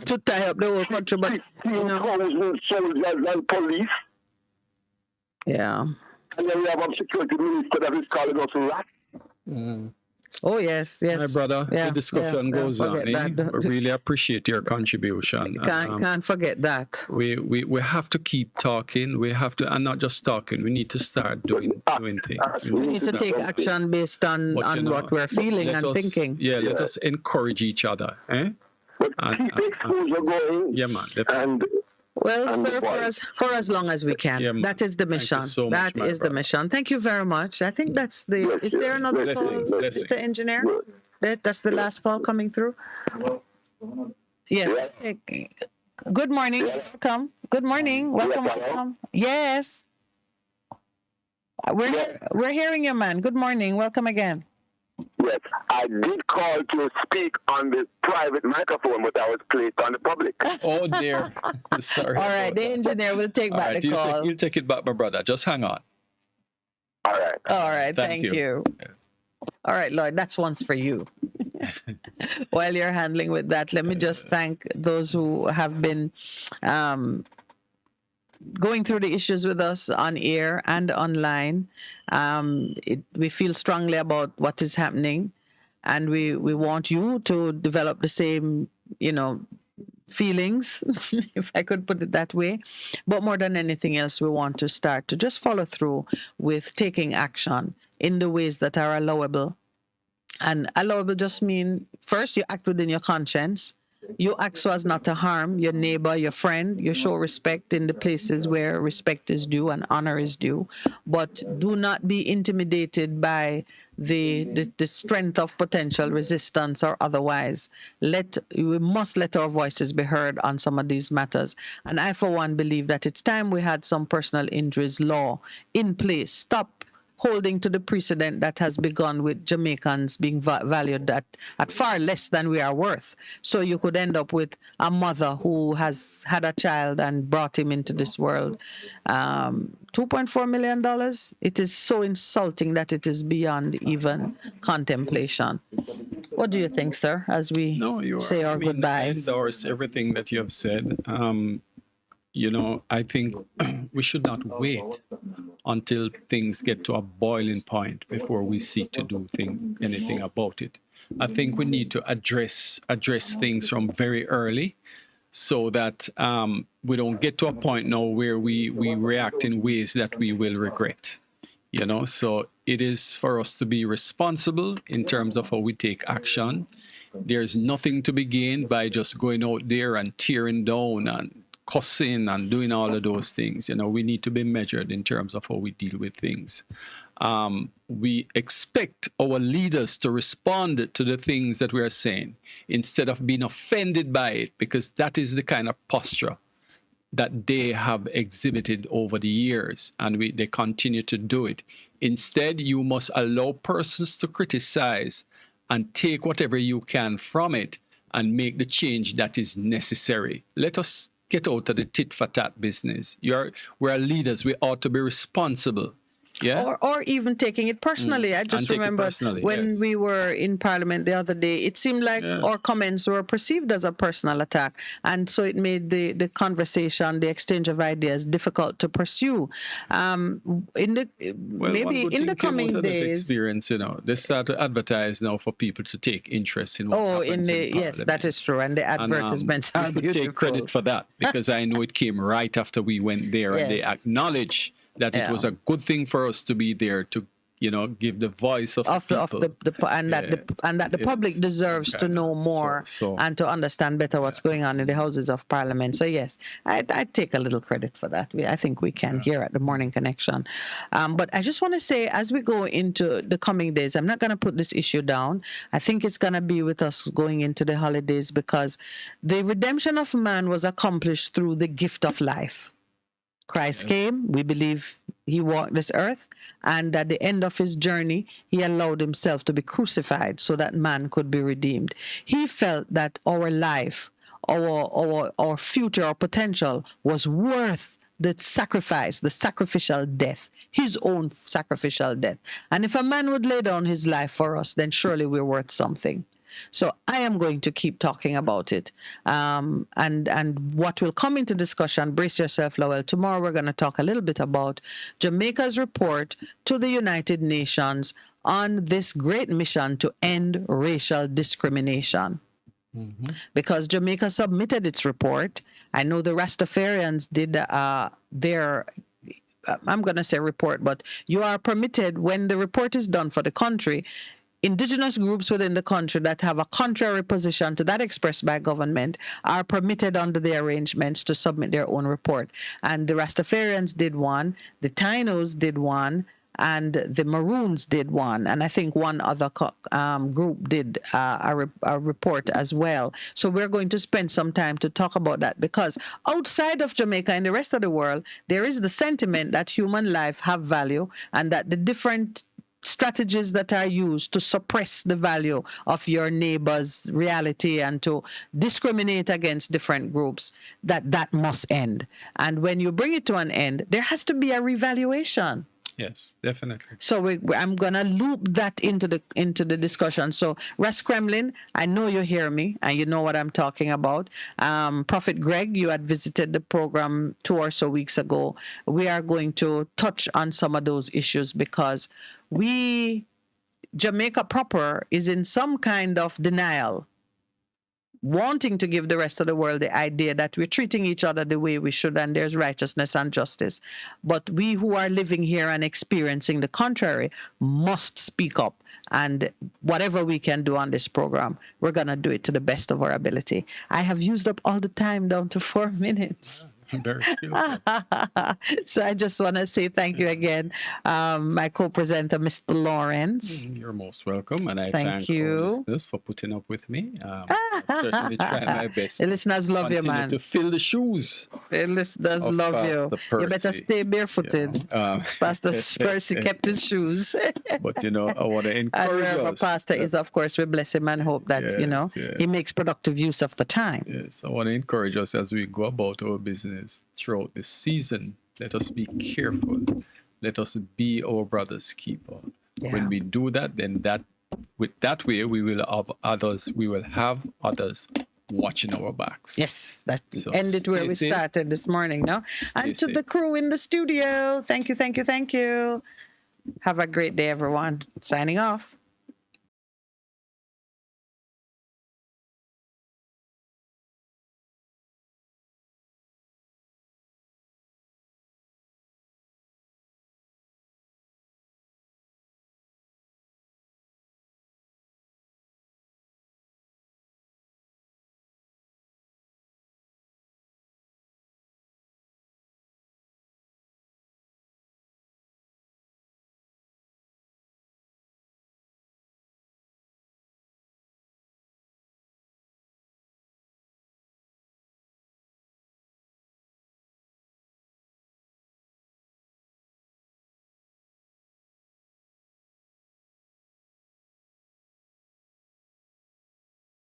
Speaker 1: to tie up the whole country, but
Speaker 6: 15,000 soldiers and police.
Speaker 1: Yeah.
Speaker 6: And then we have a security minister that is calling us rats.
Speaker 1: Oh, yes.
Speaker 13: My brother, the discussion goes on. We really appreciate your contribution.
Speaker 1: Can't forget that.
Speaker 13: We have to keep talking. We have to, and not just talking, we need to start doing things.
Speaker 1: We need to take action based on what we're feeling and thinking.
Speaker 13: Yeah, let us encourage each other.
Speaker 6: Keep exposure going.
Speaker 13: Yeah, man. Definitely.
Speaker 1: Well, for as long as we can. That is the mission. That is the mission. Thank you very much. I think that's the. Is there another call, Mr. Engineer? That's the last call coming through. Yes. Good morning. Welcome. Good morning. Welcome. Yes. We're hearing you, man. Good morning. Welcome again.
Speaker 6: Yes, I did call to speak on the private microphone, but I was placed on the public.
Speaker 13: Oh, dear. Sorry.
Speaker 1: All right, the engineer will take back the call.
Speaker 13: You'll take it back, my brother. Just hang on.
Speaker 6: All right.
Speaker 1: All right, thank you. All right, Lloyd, that's once for you. While you're handling with that, let me just thank those who have been going through the issues with us on air and online. We feel strongly about what is happening, and we want you to develop the same, feelings, if I could put it that way. But more than anything else, we want to start to just follow through with taking action in the ways that are allowable. And allowable just mean, first, you act within your conscience. You act so as not to harm your neighbor, your friend. You show respect in the places where respect is due and honor is due. But do not be intimidated by the strength of potential resistance or otherwise. We must let our voices be heard on some of these matters. And I, for one, believe that it's time we had some personal injuries law in place. Stop holding to the precedent that has begun with Jamaicans being valued at far less than we are worth. So you could end up with a mother who has had a child and brought him into this world. $2.4 million? It is so insulting that it is beyond even contemplation. What do you think, sir, as we say our goodbyes?
Speaker 13: I endorse everything that you have said. I think we should not wait until things get to a boiling point before we seek to do anything about it. I think we need to address things from very early, so that we don't get to a point now where we react in ways that we will regret. So it is for us to be responsible in terms of how we take action. There's nothing to be gained by just going out there and tearing down and cussing and doing all of those things. We need to be measured in terms of how we deal with things. We expect our leaders to respond to the things that we are saying instead of being offended by it, because that is the kind of posture that they have exhibited over the years, and they continue to do it. Instead, you must allow persons to criticize and take whatever you can from it and make the change that is necessary. Let us get out of the tit for tat business. We're leaders. We ought to be responsible. Yeah.
Speaker 1: Or even taking it personally. I just remember when we were in Parliament the other day, it seemed like our comments were perceived as a personal attack. And so it made the conversation, the exchange of ideas difficult to pursue. Maybe in the coming days.
Speaker 13: Experience, they start to advertise now for people to take interest in what happens in Parliament.
Speaker 1: Yes, that is true. And the advertisements are beautiful.
Speaker 13: I take credit for that because I know it came right after we went there and they acknowledge that it was a good thing for us to be there to, give the voice of the people.
Speaker 1: And that the public deserves to know more and to understand better what's going on in the Houses of Parliament. So yes, I take a little credit for that. I think we can here at the Morning Connection. But I just want to say, as we go into the coming days, I'm not going to put this issue down. I think it's going to be with us going into the holidays because the redemption of man was accomplished through the gift of life. Christ came, we believe he walked this earth, and at the end of his journey, he allowed himself to be crucified so that man could be redeemed. He felt that our life, our future, our potential was worth the sacrifice, the sacrificial death, his own sacrificial death. And if a man would lay down his life for us, then surely we're worth something. So I am going to keep talking about it. And what will come into discussion, brace yourself, Lowell. Tomorrow we're going to talk a little bit about Jamaica's report to the United Nations on this great mission to end racial discrimination. Mm-hmm. Because Jamaica submitted its report. I know the Rastafarians did their I'm going to say report, but you are permitted, when the report is done for the country, indigenous groups within the country that have a contrary position to that expressed by government are permitted under the arrangements to submit their own report. And the Rastafarians did one, the Tainos did one, and the Maroons did one, and I think one other group did a report as well. So we're going to spend some time to talk about that, because outside of Jamaica and the rest of the world, there is the sentiment that human life have value, and that the different strategies that are used to suppress the value of your neighbor's reality and to discriminate against different groups, that must end. And when you bring it to an end, there has to be a revaluation.
Speaker 13: Yes, definitely.
Speaker 1: So I'm gonna loop that into the discussion. So Russ Kremlin, I know you hear me and you know what I'm talking about. Prophet Greg, you had visited the program 2 or so weeks ago. We are going to touch on some of those issues because Jamaica proper is in some kind of denial, wanting to give the rest of the world the idea that we're treating each other the way we should and there's righteousness and justice. But we who are living here and experiencing the contrary must speak up. And whatever we can do on this program, we're going to do it to the best of our ability. I have used up all the time down to 4 minutes.
Speaker 13: Very skillful.
Speaker 1: So I just want to say thank you again, my co-presenter, Mr. Lawrence.
Speaker 13: You're most welcome, and I
Speaker 1: thank you,
Speaker 13: our listeners for putting up with me. I'll certainly try my best.
Speaker 1: The listeners love you, man.
Speaker 13: To fill the shoes.
Speaker 1: The listeners love you. You better stay barefooted. Pastor Percy kept his shoes.
Speaker 13: But I want to encourage
Speaker 1: and our pastor is, of course, we bless him and hope that he makes productive use of the time.
Speaker 13: Yes, I want to encourage us as we go about our business throughout this season. Let us be careful. Let us be our brother's keeper. Yeah. When we do that, then that way we will have others watching our backs.
Speaker 1: Yes, that's ended where we started this morning, no? And to the crew in the studio, thank you. Have a great day, everyone. Signing off.